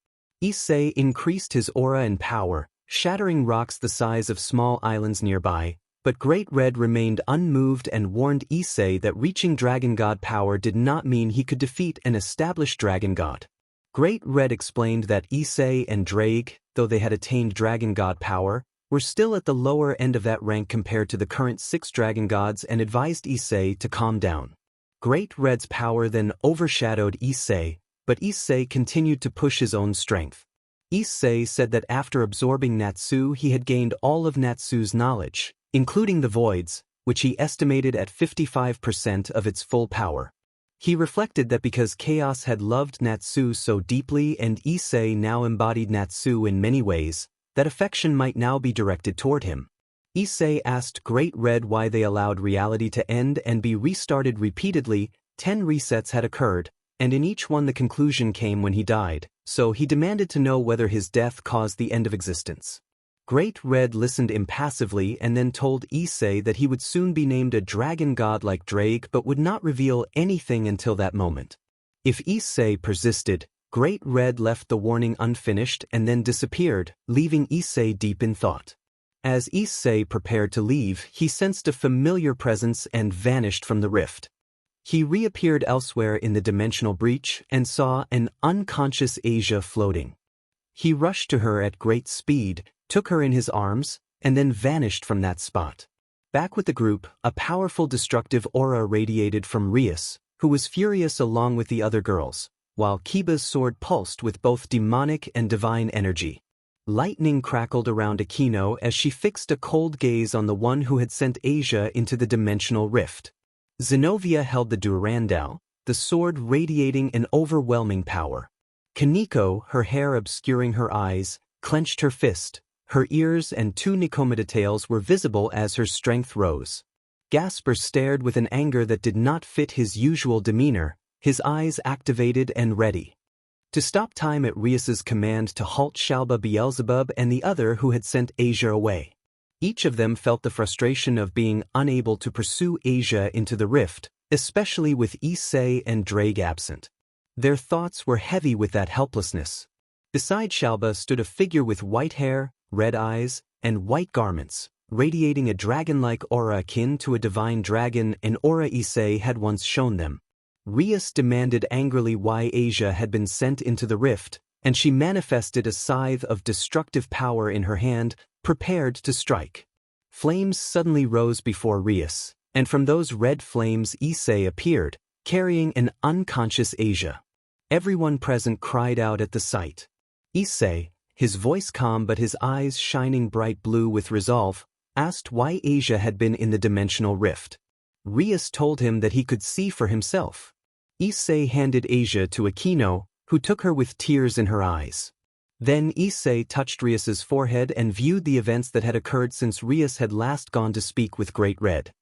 Issei increased his aura and power, shattering rocks the size of small islands nearby, but Great Red remained unmoved and warned Issei that reaching Dragon God power did not mean he could defeat an established Dragon God. Great Red explained that Issei and Drake, though they had attained Dragon God power, were still at the lower end of that rank compared to the current 6 Dragon Gods and advised Issei to calm down. Great Red's power then overshadowed Issei, but Issei continued to push his own strength. Issei said that after absorbing Natsu he had gained all of Natsu's knowledge, including the voids, which he estimated at 55% of its full power. He reflected that because Chaos had loved Natsu so deeply and Issei now embodied Natsu in many ways, that affection might now be directed toward him. Issei asked Great Red why they allowed reality to end and be restarted repeatedly. 10 resets had occurred, and in each one the conclusion came when he died, so he demanded to know whether his death caused the end of existence. Great Red listened impassively and then told Issei that he would soon be named a dragon god like Drake but would not reveal anything until that moment. If Issei persisted, Great Red left the warning unfinished and then disappeared, leaving Issei deep in thought. As Issei prepared to leave, he sensed a familiar presence and vanished from the rift. He reappeared elsewhere in the dimensional breach and saw an unconscious Asia floating. He rushed to her at great speed, took her in his arms, and then vanished from that spot. Back with the group, a powerful destructive aura radiated from Rias, who was furious along with the other girls, while Kiba's sword pulsed with both demonic and divine energy. Lightning crackled around Akino as she fixed a cold gaze on the one who had sent Asia into the dimensional rift. Zenobia held the Durandal, the sword radiating an overwhelming power. Kaneko, her hair obscuring her eyes, clenched her fist. Her ears and 2 Nikomata tails were visible as her strength rose. Gasper stared with an anger that did not fit his usual demeanor, his eyes activated and ready. To stop time at Rias's command to halt Shalba Beelzebub and the other who had sent Asia away. Each of them felt the frustration of being unable to pursue Asia into the rift, especially with Issei and Drake absent. Their thoughts were heavy with that helplessness. Beside Shalba stood a figure with white hair, red eyes, and white garments, radiating a dragon-like aura akin to a divine dragon, an aura Issei had once shown them. Rias demanded angrily why Asia had been sent into the rift, and she manifested a scythe of destructive power in her hand, prepared to strike. Flames suddenly rose before Rias, and from those red flames Issei appeared, carrying an unconscious Asia. Everyone present cried out at the sight. Issei, his voice calm but his eyes shining bright blue with resolve, asked why Asia had been in the dimensional rift. Rias told him that he could see for himself. Issei handed Asia to Akino, who took her with tears in her eyes. Then Issei touched Rias's forehead and viewed the events that had occurred since Rias had last gone to speak with Great Red.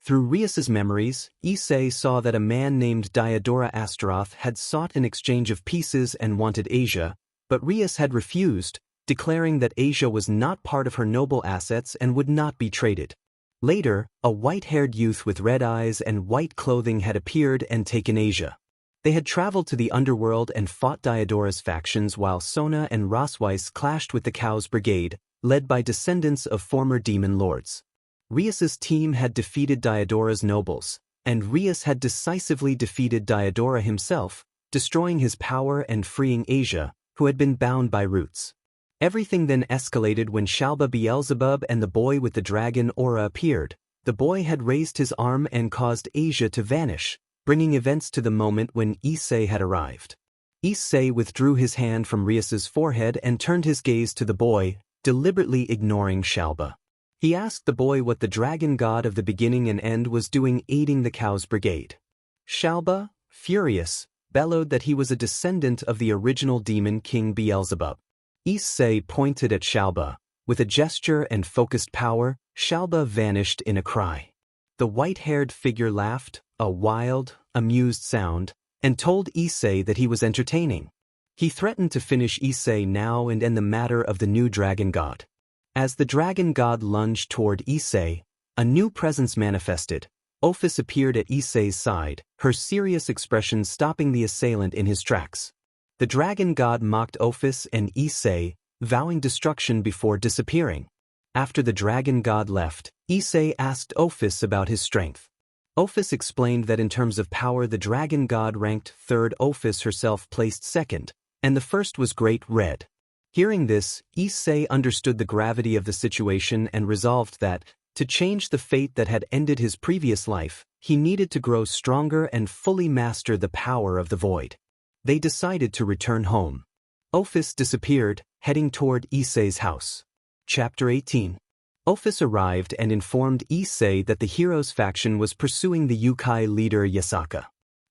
Through Rias's memories, Issei saw that a man named Diodora Astaroth had sought an exchange of pieces and wanted Asia, but Rias had refused, declaring that Asia was not part of her noble assets and would not be traded. Later, a white-haired youth with red eyes and white clothing had appeared and taken Asia. They had traveled to the underworld and fought Diodora's factions while Sona and Rosweiss clashed with the Cow's Brigade, led by descendants of former demon lords. Rias's team had defeated Diodora's nobles, and Rias had decisively defeated Diodora himself, destroying his power and freeing Asia, who had been bound by roots. Everything then escalated when Shalba Beelzebub and the boy with the dragon aura appeared. The boy had raised his arm and caused Asia to vanish, bringing events to the moment when Issei had arrived. Issei withdrew his hand from Rias's forehead and turned his gaze to the boy, deliberately ignoring Shalba. He asked the boy what the dragon god of the beginning and end was doing aiding the Cow's Brigade. Shalba, furious, bellowed that he was a descendant of the original demon king Beelzebub. Issei pointed at Shalba. With a gesture and focused power, Shalba vanished in a cry. The white-haired figure laughed, a wild, amused sound, and told Issei that he was entertaining. He threatened to finish Issei now and end the matter of the new dragon god. As the dragon god lunged toward Issei, a new presence manifested. Ophis appeared at Issei's side, her serious expression stopping the assailant in his tracks. The dragon god mocked Ophis and Issei, vowing destruction before disappearing. After the dragon god left, Issei asked Ophis about his strength. Ophis explained that in terms of power the dragon god ranked third, Ophis herself placed second, and the first was Great Red. Hearing this, Issei understood the gravity of the situation and resolved that, to change the fate that had ended his previous life, he needed to grow stronger and fully master the power of the void. They decided to return home. Ophis disappeared, heading toward Issei's house. Chapter 18. Ophis arrived and informed Issei that the heroes faction was pursuing the Yukai leader Yasaka.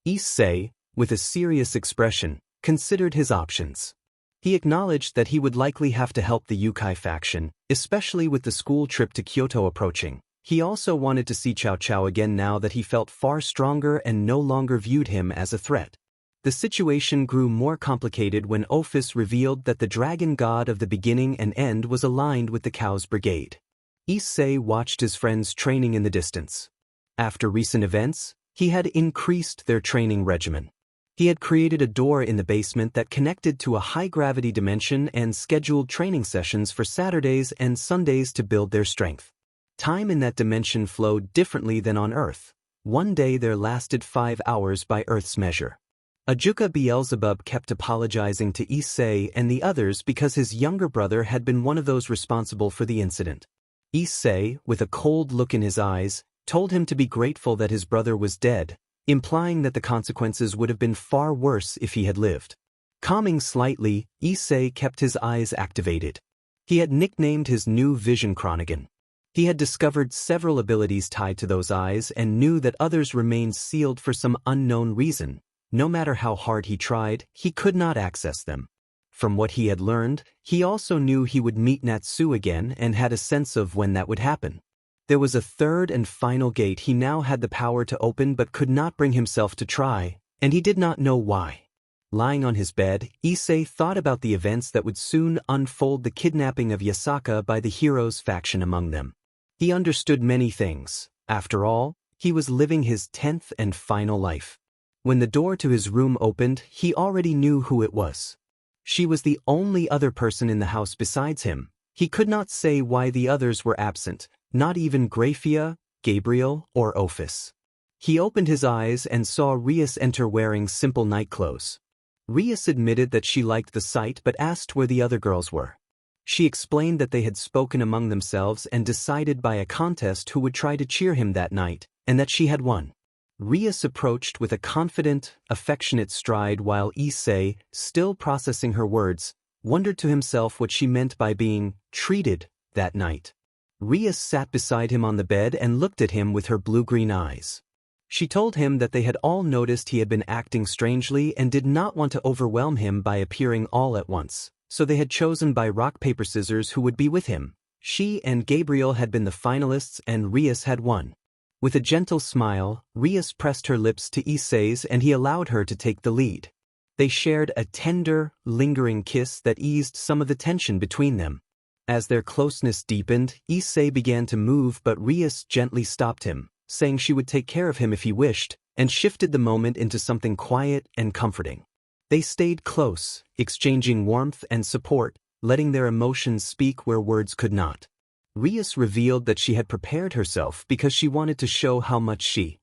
Issei, with a serious expression, considered his options. He acknowledged that he would likely have to help the Yukai faction, especially with the school trip to Kyoto approaching. He also wanted to see Cao Cao again now that he felt far stronger and no longer viewed him as a threat. The situation grew more complicated when Ophis revealed that the dragon god of the beginning and end was aligned with the Cow's brigade. Issei watched his friends training in the distance. After recent events, he had increased their training regimen. He had created a door in the basement that connected to a high-gravity dimension and scheduled training sessions for Saturdays and Sundays to build their strength. Time in that dimension flowed differently than on Earth. One day there lasted 5 hours by Earth's measure. Ajuka Beelzebub kept apologizing to Issei and the others because his younger brother had been one of those responsible for the incident. Issei, with a cold look in his eyes, told him to be grateful that his brother was dead, implying that the consequences would have been far worse if he had lived. Calming slightly, Issei kept his eyes activated. He had nicknamed his new vision Chronogon. He had discovered several abilities tied to those eyes and knew that others remained sealed for some unknown reason. No matter how hard he tried, he could not access them. From what he had learned, he also knew he would meet Natsu again and had a sense of when that would happen. There was a third and final gate he now had the power to open but could not bring himself to try, and he did not know why. Lying on his bed, Issei thought about the events that would soon unfold, the kidnapping of Yasaka by the heroes faction among them. He understood many things. After all, he was living his 10th and final life. When the door to his room opened, he already knew who it was. She was the only other person in the house besides him. He could not say why the others were absent, not even Graphia, Gabriel, or Ophis. He opened his eyes and saw Rias enter wearing simple night clothes. Rias admitted that she liked the sight but asked where the other girls were. She explained that they had spoken among themselves and decided by a contest who would try to cheer him that night, and that she had won. Rias approached with a confident, affectionate stride while Issei, still processing her words, wondered to himself what she meant by being treated that night. Rias sat beside him on the bed and looked at him with her blue-green eyes. She told him that they had all noticed he had been acting strangely and did not want to overwhelm him by appearing all at once, so they had chosen by rock paper scissors who would be with him. She and Gabriel had been the finalists and Rias had won. With a gentle smile, Rias pressed her lips to Issei's and he allowed her to take the lead. They shared a tender, lingering kiss that eased some of the tension between them. As their closeness deepened, Issei began to move but Rias gently stopped him, saying she would take care of him if he wished, and shifted the moment into something quiet and comforting. They stayed close, exchanging warmth and support, letting their emotions speak where words could not. Rias revealed that she had prepared herself because she wanted to show how much she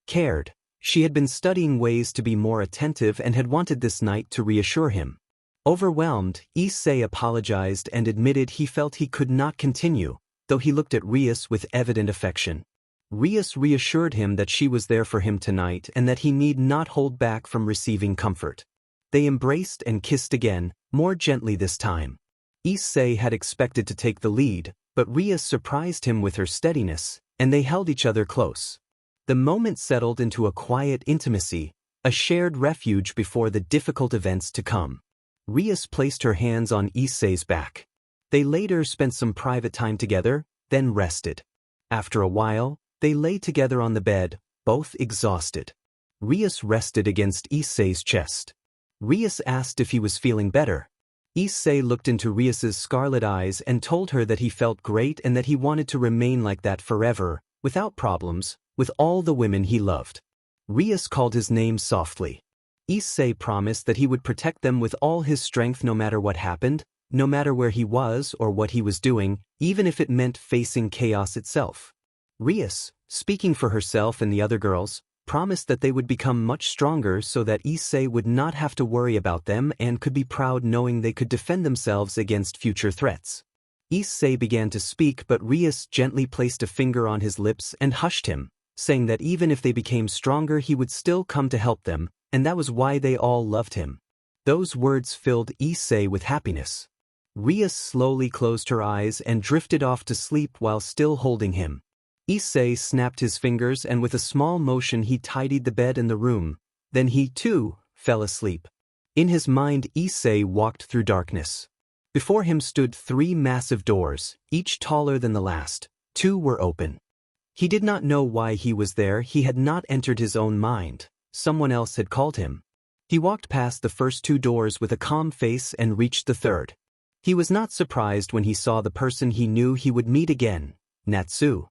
cared. She had been studying ways to be more attentive and had wanted this night to reassure him. Overwhelmed, Issei apologized and admitted he felt he could not continue, though he looked at Rias with evident affection. Rias reassured him that she was there for him tonight and that he need not hold back from receiving comfort. They embraced and kissed again, more gently this time. Issei had expected to take the lead, but Rias surprised him with her steadiness, and they held each other close. The moment settled into a quiet intimacy, a shared refuge before the difficult events to come. Rias placed her hands on Issei's back. They later spent some private time together, then rested. After a while, they lay together on the bed, both exhausted. Rias rested against Issei's chest. Rias asked if he was feeling better. Issei looked into Rias's scarlet eyes and told her that he felt great and that he wanted to remain like that forever, without problems, with all the women he loved. Rias called his name softly. Issei promised that he would protect them with all his strength no matter what happened, no matter where he was or what he was doing, even if it meant facing chaos itself. Rias, speaking for herself and the other girls, promised that they would become much stronger so that Issei would not have to worry about them and could be proud knowing they could defend themselves against future threats. Issei began to speak, but Rias gently placed a finger on his lips and hushed him, saying that even if they became stronger he would still come to help them, and that was why they all loved him. Those words filled Issei with happiness. Rias slowly closed her eyes and drifted off to sleep while still holding him. Issei snapped his fingers and with a small motion he tidied the bed in the room. Then he, too, fell asleep. In his mind Issei walked through darkness. Before him stood 3 massive doors, each taller than the last. 2 were open. He did not know why he was there. He had not entered his own mind. Someone else had called him. He walked past the first 2 doors with a calm face and reached the 3rd. He was not surprised when he saw the person he knew he would meet again, Natsu.